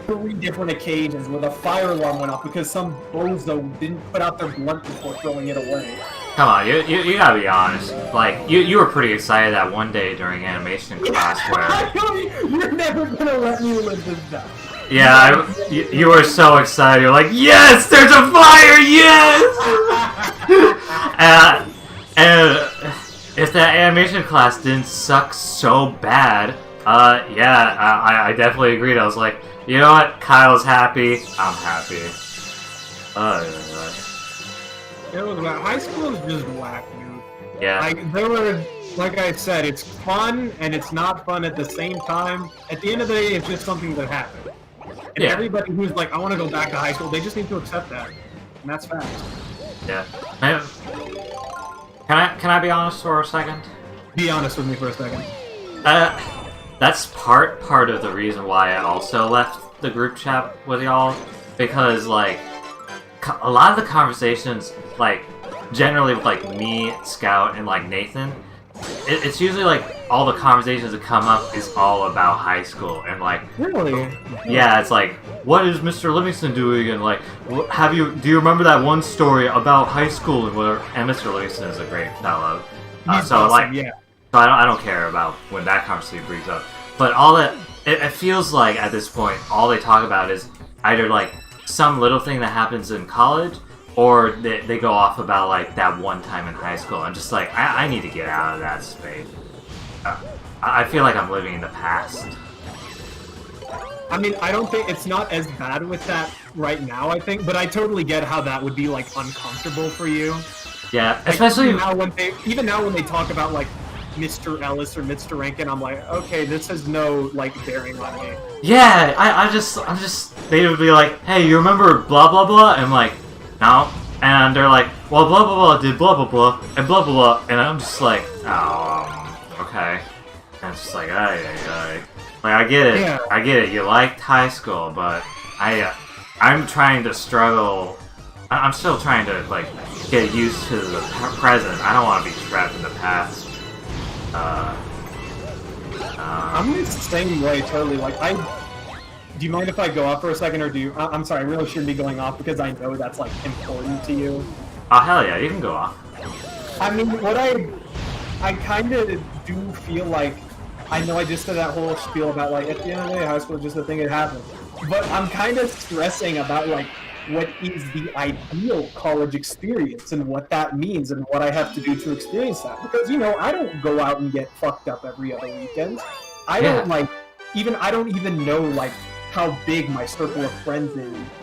3 different occasions where the fire alarm went off because some bozo didn't put out their blunt before throwing it away. Come on, you gotta be honest. You were pretty excited that one day during animation class where... You're never gonna let me live this down. Yeah, you were so excited. You're like, yes, there's a fire, yes! And if that animation class didn't suck so bad, I definitely agreed. I was like, you know what? Kyle's happy. I'm happy. It was high school is just whack, dude. Yeah. Like I said, it's fun and it's not fun at the same time. At the end of the day, it's just something that happened. And everybody who's like, I want to go back to high school, they just need to accept that. And that's fact. Yeah. Can I be honest for a second? Be honest with me for a second. That's part of the reason why I also left the group chat with y'all, because a lot of the conversations, generally with me, Scout, and Nathan, it's usually all the conversations that come up is all about high school and really, yeah, it's what is Mr. Livingston doing, and do you remember that one story about high school and whatever? And Mr. Livingston is a great fellow, so awesome, yeah. So I don't care about when that conversation brings up, but all that it feels like at this point all they talk about is either some little thing that happens in college, or they go off about that one time in high school. I'm just I need to get out of that space. I feel like I'm living in the past. I mean, I don't think it's not as bad with that right now, I think, but I totally get how that would be uncomfortable for you. Yeah, especially even now when they talk about Mr. Ellis or Mr. Rankin, I'm okay, this has no bearing on me. Yeah, I'm just they would be hey, you remember blah blah blah? And I'm no. And they're well, blah blah blah did blah blah blah and blah blah blah, and I'm just okay. And it's just I get it. Yeah. I get it. You liked high school, but I'm trying to struggle. I'm still trying to get used to the present. I don't want to be trapped in the past. I'm the same way, totally. Do you mind if I go off for a second, or do you? I'm sorry, I really shouldn't be going off because I know that's important to you. Oh hell yeah, you can go off. I mean, what I kind of do feel I know I just did that whole spiel about at the end of the day, high school is just a thing that happens. But I'm kind of stressing about what is the ideal college experience and what that means and what I have to do to experience that. Because I don't go out and get fucked up every other weekend. I don't I don't even know how big my circle of friends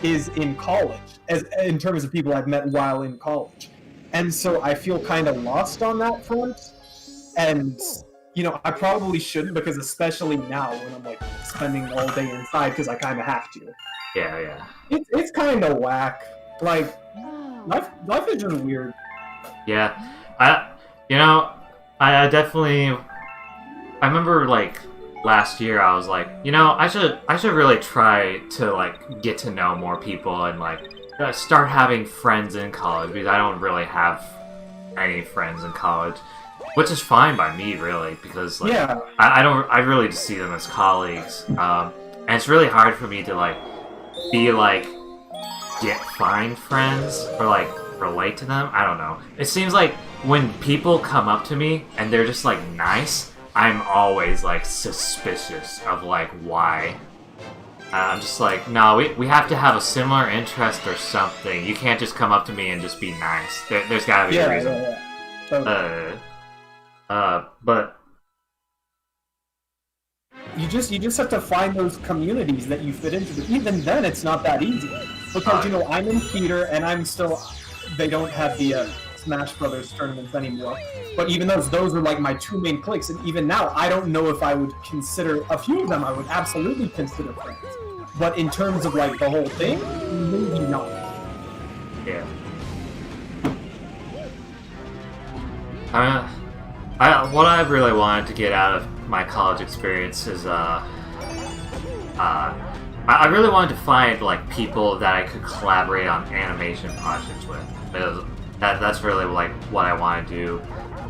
is in college, as in terms of people I've met while in college. And so I feel kind of lost on that front. And I probably shouldn't, because especially now when I'm spending all day inside because I kind of have to. Yeah. It's kind of whack. Life is just weird. Yeah, I definitely. I remember last year I was I should really try to get to know more people and start having friends in college, because I don't really have any friends in college. Which is fine by me, really, because I really just see them as colleagues, and it's really hard for me to find friends or relate to them. I don't know. It seems when people come up to me and they're just nice, I'm always suspicious of why. I'm just no, we have to have a similar interest or something. You can't just come up to me and just be nice. There's gotta be a reason. Yeah. But You just have to find those communities that you fit into. But even then, it's not that easy because I'm in theater and I'm still. They don't have the Smash Brothers tournaments anymore. But even those are like my 2 main cliques, and even now, I don't know if I would consider a few of them. I would absolutely consider friends. But in terms of like the whole thing, maybe not. Yeah. What I really wanted to get out of my college experience is I really wanted to find like people that I could collaborate on animation projects with. Because that's really like what I want to do.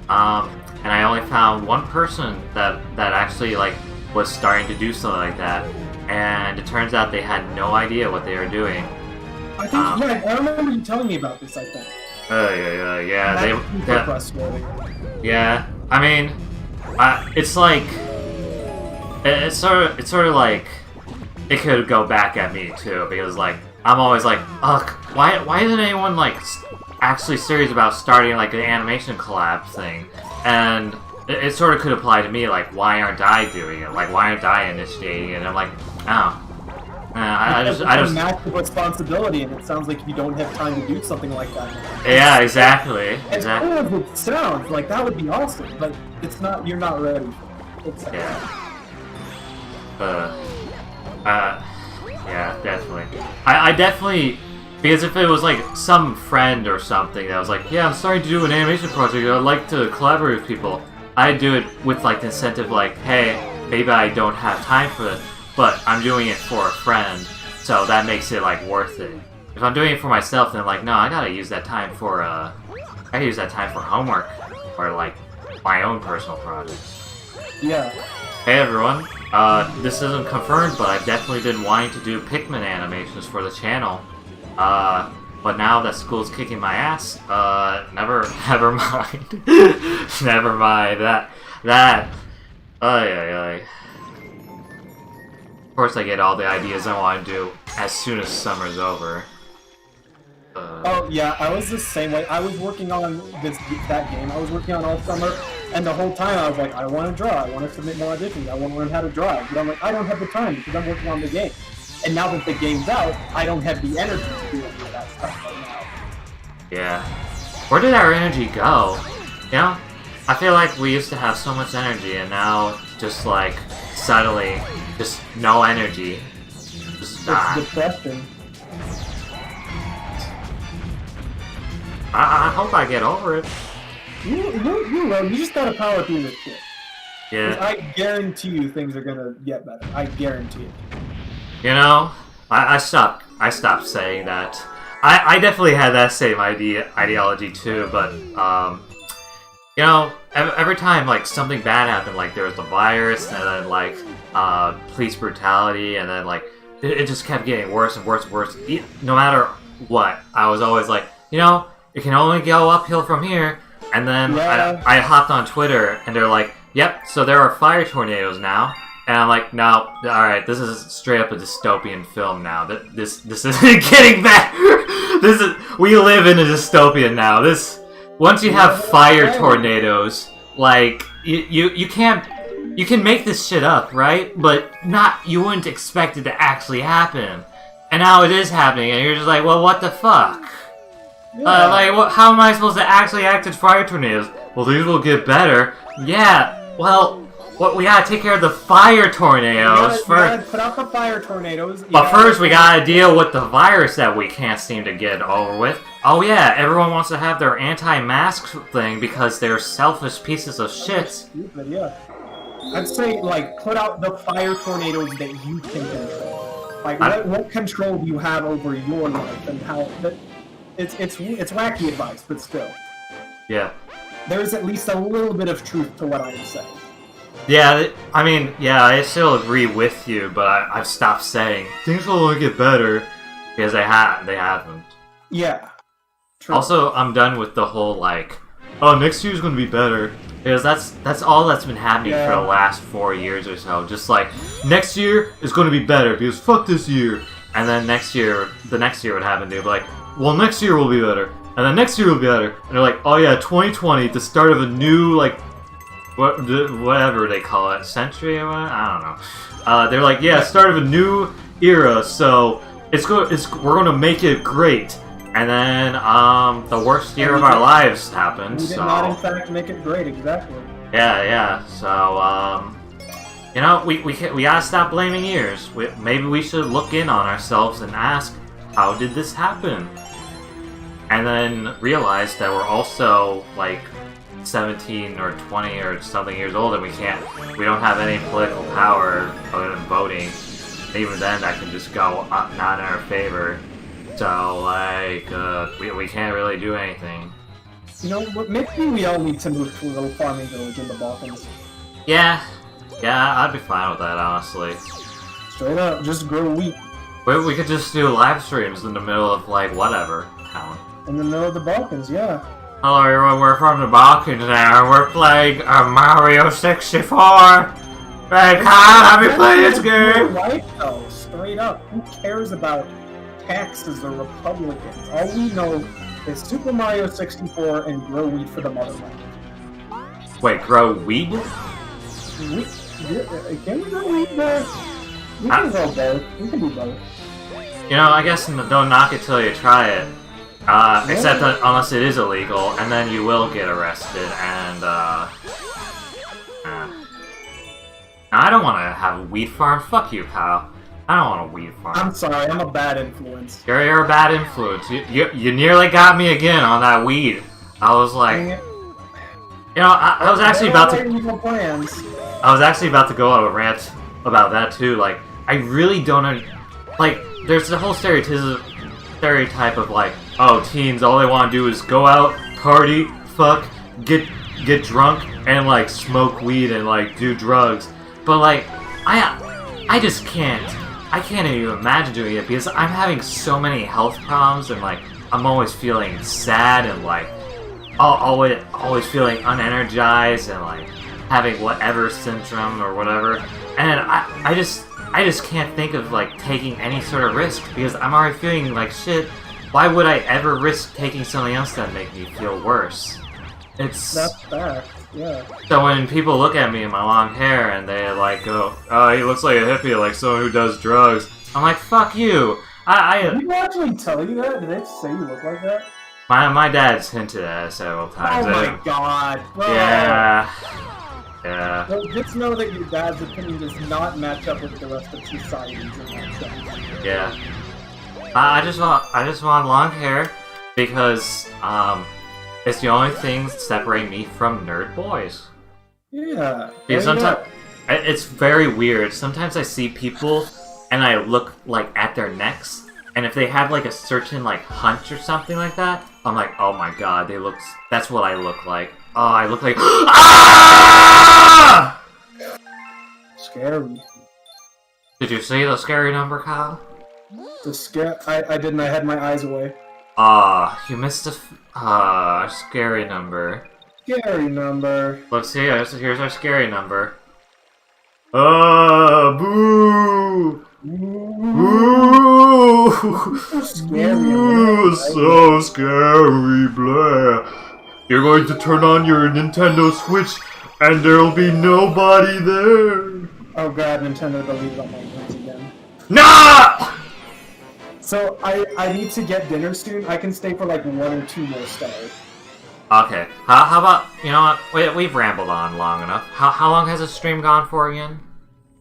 And I only found one person that actually like was starting to do something like that, and it turns out they had no idea what they were doing. I think I remember you telling me about this. I think. Yeah. Yeah, I mean, it's like it's sort of like it could go back at me too, because like I'm always like, ugh, why isn't anyone like actually serious about starting like an animation collab thing? And it sort of could apply to me, like, why aren't I doing it? Like, why aren't I initiating it? And I'm like, oh. I just massive responsibility, and it sounds like you don't have time to do something like that. Yeah, exactly. As cool as it sounds, like that would be awesome, but it's not. You're not ready. Yeah. Yeah, definitely. I definitely, because if it was like some friend or something that was like, yeah, I'm starting to do an animation project, I'd like to collaborate with people, I'd do it with like the incentive, like, hey, maybe I don't have time for this, but I'm doing it for a friend, so that makes it like worth it. If I'm doing it for myself, then I'm like, no, I gotta use that time for homework or like my own personal projects. Yeah. Hey everyone, this isn't confirmed, but I've definitely been wanting to do Pikmin animations for the channel. But now that school's kicking my ass, never mind. Never mind. Of course I get all the ideas I want to do as soon as summer's over. Oh yeah, I was the same way. I was working on that game. I was working on all summer, and the whole time I was like, I want to draw. I want to submit more auditions. I want to learn how to draw. But I'm like, I don't have the time because I'm working on the game. And now that the game's out, I don't have the energy to do any of that stuff right now. Yeah. Where did our energy go? You know, I feel like we used to have so much energy, and now just like suddenly, just no energy. Just die. It's depressing. I hope I get over it. You will. You just gotta power through this shit. Yeah. I guarantee you things are gonna get better. I guarantee it. You know, I stopped saying that. I definitely had that same ideology too, but you know, every time like something bad happened, like there was the virus, and then like police brutality, and then like it just kept getting worse and worse and worse. No matter what, I was always like, you know, it can only go uphill from here. And then I hopped on Twitter, and they're like, yep, so there are fire tornadoes now. And I'm like, no, alright, this is straight up a dystopian film now. This isn't getting better. We live in a dystopian now. Once you have fire tornadoes, like, you can make this shit up, right? But you wouldn't expect it to actually happen. And now it is happening, and you're just like, well, what the fuck? Yeah. How am I supposed to actually act in fire tornadoes? Well, these will get better. Yeah, well, we gotta take care of the fire tornadoes first. You gotta put out the fire tornadoes. But first, we gotta deal with the virus that we can't seem to get over with. Oh yeah, everyone wants to have their anti-mask thing because they're selfish pieces of shit. Stupid, yeah. I'd say, like, put out the fire tornadoes that you can control. Like, what control do you have over your life and how... It's wacky advice, but still. Yeah. There's at least a little bit of truth to what I'm saying. Yeah, I mean, yeah, I still agree with you, but I've stopped saying things will only get better because they haven't. Yeah. True. Also, I'm done with the whole like, oh, next year's gonna be better, because that's all that's been happening for the last 4 years or so. Just like, next year is gonna be better because fuck this year, and then the next year would happen to be like, well, next year will be better, and then next year will be better, and they're like, oh yeah, 2020, the start of a new like whatever they call it, century or what? I don't know. They're like, yeah, start of a new era, so we're gonna make it great. And then the worst year of our lives happened. We did not, in fact, make it great. Exactly. Yeah. So you know, we gotta stop blaming years. Maybe we should look in on ourselves and ask, how did this happen? And then realize that we're also like 17 or 20 or something years old, and we don't have any political power other than voting. Even then, that can just go not in our favor. So like, we can't really do anything. You know, maybe we all need to move to a little farming village in the Balkans. Yeah, I'd be fine with that, honestly. Straight up, just grow wheat. We could just do live streams in the middle of like whatever town. In the middle of the Balkans, yeah. Hello everyone, we're from the Balkans now, and we're playing Mario 64! Hey Kyle, have you played this game? Right though, straight up. Who cares about taxes or Republicans? All we know is Super Mario 64 and grow wheat for the motherland. Wait, grow weed? Can we grow wheat there? We can grow both. We can do both. You know, I guess don't knock it till you try it. Except that unless it is illegal, and then you will get arrested, and, I don't want to have a weed farm. Fuck you, pal. I don't want a weed farm. I'm sorry, I'm a bad influence. You're a bad influence. You nearly got me again on that weed. I was like... You know, I was actually about to... I was actually about to go on a rant about that, too. Like, I really don't... Like, there's the whole stereotype of, like, oh, teens, all they want to do is go out, party, fuck, get drunk, and, like, smoke weed and, like, do drugs. But, like, I just can't. I can't even imagine doing it because I'm having so many health problems and, like, I'm always feeling sad and, like, always feeling unenergized and, like, having whatever syndrome or whatever. And I just can't think of, like, taking any sort of risk because I'm already feeling like shit. Why would I ever risk taking something else that make me feel worse? That's bad, yeah. So when people look at me in my long hair and they, like, go, oh, he looks like a hippie, like someone who does drugs, I'm like, fuck you! Did people actually tell you that? Did they say you look like that? My dad's hinted at it several times. Oh my god, bro! Yeah. Well, just know that your dad's opinion does not match up with the rest of society's in that sense. Yeah. I just want long hair because it's the only thing separating me from nerd boys. Yeah. Because sometimes it's very weird. Sometimes I see people and I look like at their necks, and if they have like a certain like hunch or something like that, I'm like, oh my god, that's what I look like. Oh, I look like ah! Scary. Did you see the scary number, Kyle? I didn't. I had my eyes away. You missed a scary number. Scary number. Let's see. Here's our scary number. Boo! Boo! Scary. So scary, blah. You're going to turn on your Nintendo Switch, and there'll be nobody there. Oh god, Nintendo deleted all my games again. Nah! So I need to get dinner soon. I can stay for like 1 or 2 more stars. Okay. How about, you know what? We've rambled on long enough. How long has the stream gone for again?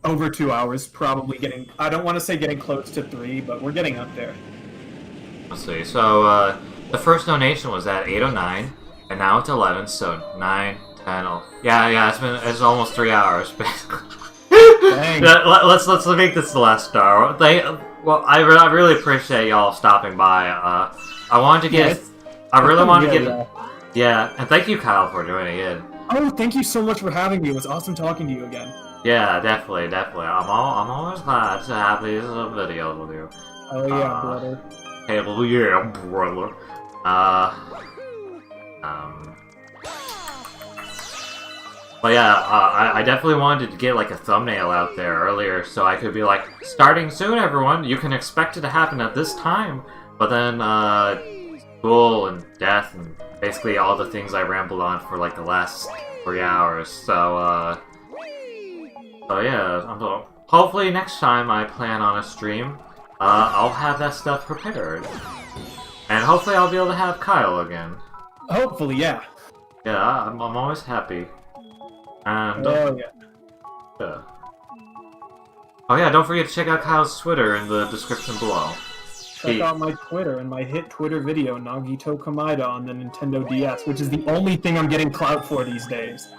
Over 2 hours, probably getting... I don't want to say getting close to 3, but we're getting up there. Let's see. So, the first donation was at 8:09, and now it's 11, so 9, 10, 11. Yeah, it's almost 3 hours, basically. Dang. Let's make this the last star. Well, I really appreciate y'all stopping by. I wanted to get... I really wanted to get... Yeah, and thank you, Kyle, for joining in. Oh, thank you so much for having me. It was awesome talking to you again. Yeah, definitely. I'm always glad to have these videos with you. Oh yeah, brother. Hell yeah, brother. But yeah, I definitely wanted to get like a thumbnail out there earlier so I could be like, starting soon, everyone. You can expect it to happen at this time. But then, school and death and basically all the things I rambled on for like the last 3 hours. So yeah, hopefully next time I plan on a stream, I'll have that stuff prepared. And hopefully I'll be able to have Kyle again. Hopefully, yeah. Yeah, I'm always happy. And Oh yeah. yeah. Oh yeah, don't forget to check out Kyle's Twitter in the description below. Check out my Twitter and my hit Twitter video, Nagito Kamida, on the Nintendo DS, which is the only thing I'm getting clout for these days.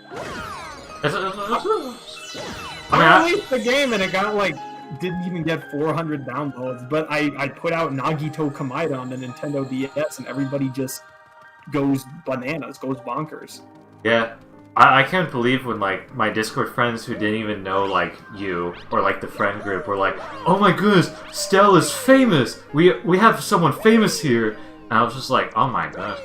I released the game and it got like, didn't even get 400 downloads, but I put out Nagito Kamida on the Nintendo DS and everybody just goes bananas, goes bonkers. Yeah. I can't believe when, like, my Discord friends who didn't even know, like, you, or, like, the friend group were like, oh my goodness, Stell is famous! We have someone famous here! And I was just like, oh my gosh.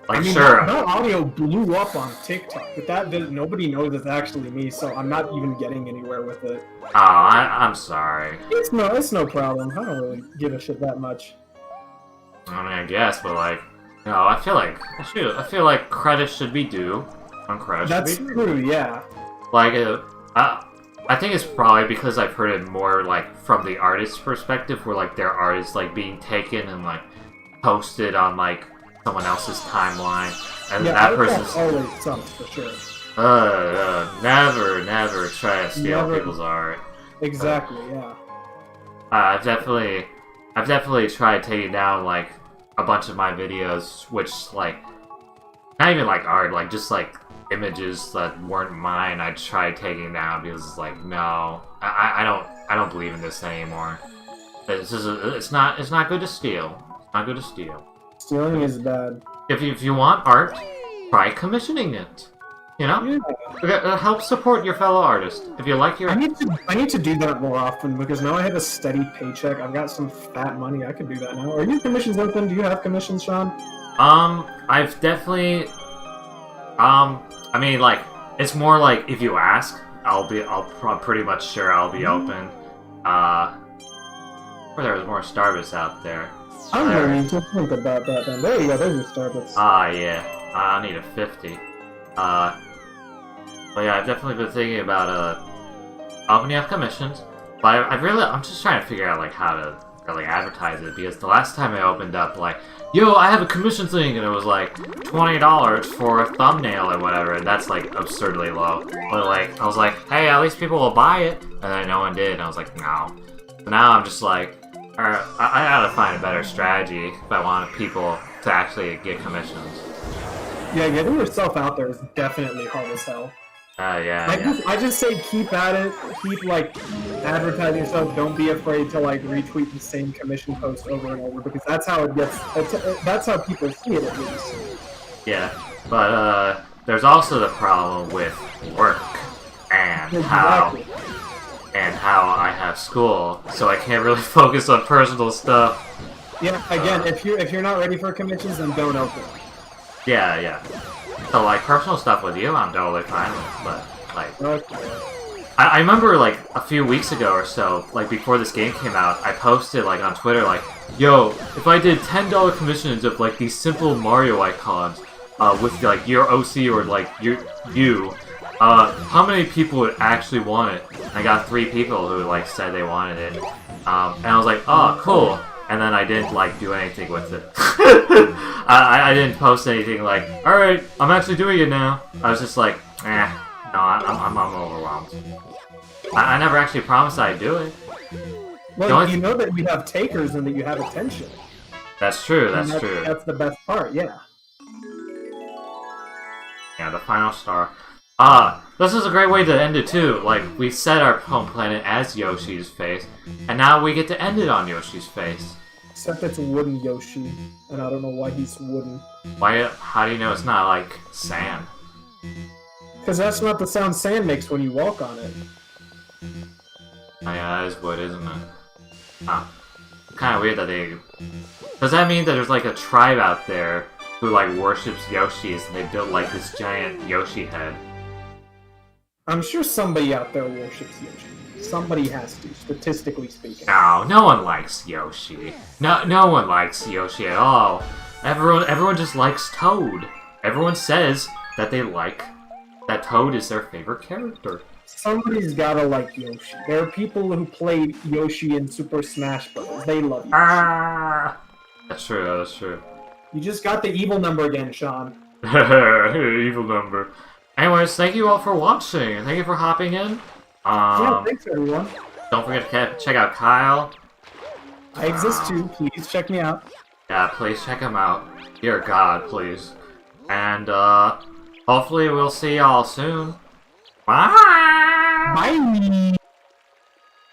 Like, I mean, sure. that audio blew up on TikTok, but nobody knows it's actually me, so I'm not even getting anywhere with it. Oh, I'm sorry. It's no problem. I don't really give a shit that much. I mean, I guess, but, like, no, I feel like credit should be due. That's true, yeah. Like, I think it's probably because I've heard it more, like, from the artist's perspective, where, like, their art is, like, being taken and, like, posted on, like, someone else's timeline, and Yeah, that person's... always sucks, for sure. Never try to steal people's art. Exactly, yeah. I've definitely tried taking down, like, a bunch of my videos, which, like, not even, like, art, like, just, like, images that weren't mine, I tried taking down because it's like, no, I don't believe in this anymore. It's not good to steal. It's not good to steal. Stealing is bad. If you want art, try commissioning it. You know? Yeah. Help support your fellow artist. If you like your... I need to do that more often, because now I have a steady paycheck. I've got some fat money. I can do that now. Are your commissions open? Do you have commissions, Sean? I've definitely... I mean, like, it's more like, if you ask, I'm pretty much sure I'll be open. Or there's more Starbucks out there. I'm going to think about that then. There you go, there's your Starbucks. Yeah. I need a 50. But yeah, I've definitely been thinking about, opening up commissions. But I'm just trying to figure out, like, how to really advertise it, because the last time I opened up, like, yo, I have a commission thing, and it was, like, $20 for a thumbnail or whatever, and that's, like, absurdly low. But, like, I was like, hey, at least people will buy it, and then no one did, and I was like, no. So now I'm just like, I gotta find a better strategy if I want people to actually get commissions. Yeah, getting yourself out there is definitely hard as hell. I just say keep at it, keep, like, advertising yourself, don't be afraid to, like, retweet the same commission post over and over, because that's how it gets, that's how people see it, at least. Yeah, but, there's also the problem with work, and Exactly. how I have school, so I can't really focus on personal stuff. Yeah, again, if you're not ready for commissions, then don't open. Yeah. So, like, personal stuff with you, I'm totally fine with, but, like... Okay. I remember, like, a few weeks ago or so, like, before this game came out, I posted, like, on Twitter, like, yo, if I did $10 commissions of, like, these simple Mario icons, with, like, your OC or, like, you, how many people would actually want it? And I got 3 people who, like, said they wanted it. And I was like, oh, cool. And then I didn't, like, do anything with it. I didn't post anything like, alright, I'm actually doing it now. I was just like, no, I'm overwhelmed. I never actually promised I'd do it. Well, you know that you have takers and that you have attention. That's true, that's true. That's the best part, yeah. Yeah, the final star. This is a great way to end it too. Like, we set our home planet as Yoshi's face, and now we get to end it on Yoshi's face. Except it's a wooden Yoshi, and I don't know why he's wooden. Why? How do you know it's not, like, sand? Because that's not the sound sand makes when you walk on it. Oh yeah, that is wood, isn't it? Huh. Kinda weird that they... Does that mean that there's, like, a tribe out there who, like, worships Yoshis, and they built, like, this giant Yoshi head? I'm sure somebody out there worships Yoshi. Somebody has to, statistically speaking. No one likes Yoshi. No one likes Yoshi at all. Everyone just likes Toad. Everyone says that they like that Toad is their favorite character. Somebody's gotta like Yoshi. There are people who played Yoshi in Super Smash Bros. They love Yoshi. That's true, that's true. You just got the evil number again, Sean. Evil number. Anyways, thank you all for watching, and thank you for hopping in. Yeah, thanks everyone. Don't forget to check out Kyle. I exist too. Please check me out. Yeah, please check him out. Dear God, please. And, hopefully we'll see y'all soon. Bye! Bye!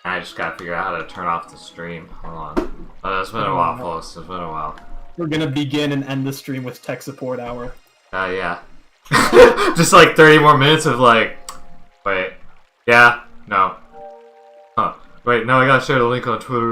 I just gotta figure out how to turn off the stream. Hold on. It's been a while, folks. It's been a while. We're gonna begin and end the stream with tech support hour. Yeah. Just like 30 more minutes of like... Wait. Yeah? No. Huh. Wait, no, I gotta share the link on Twitter.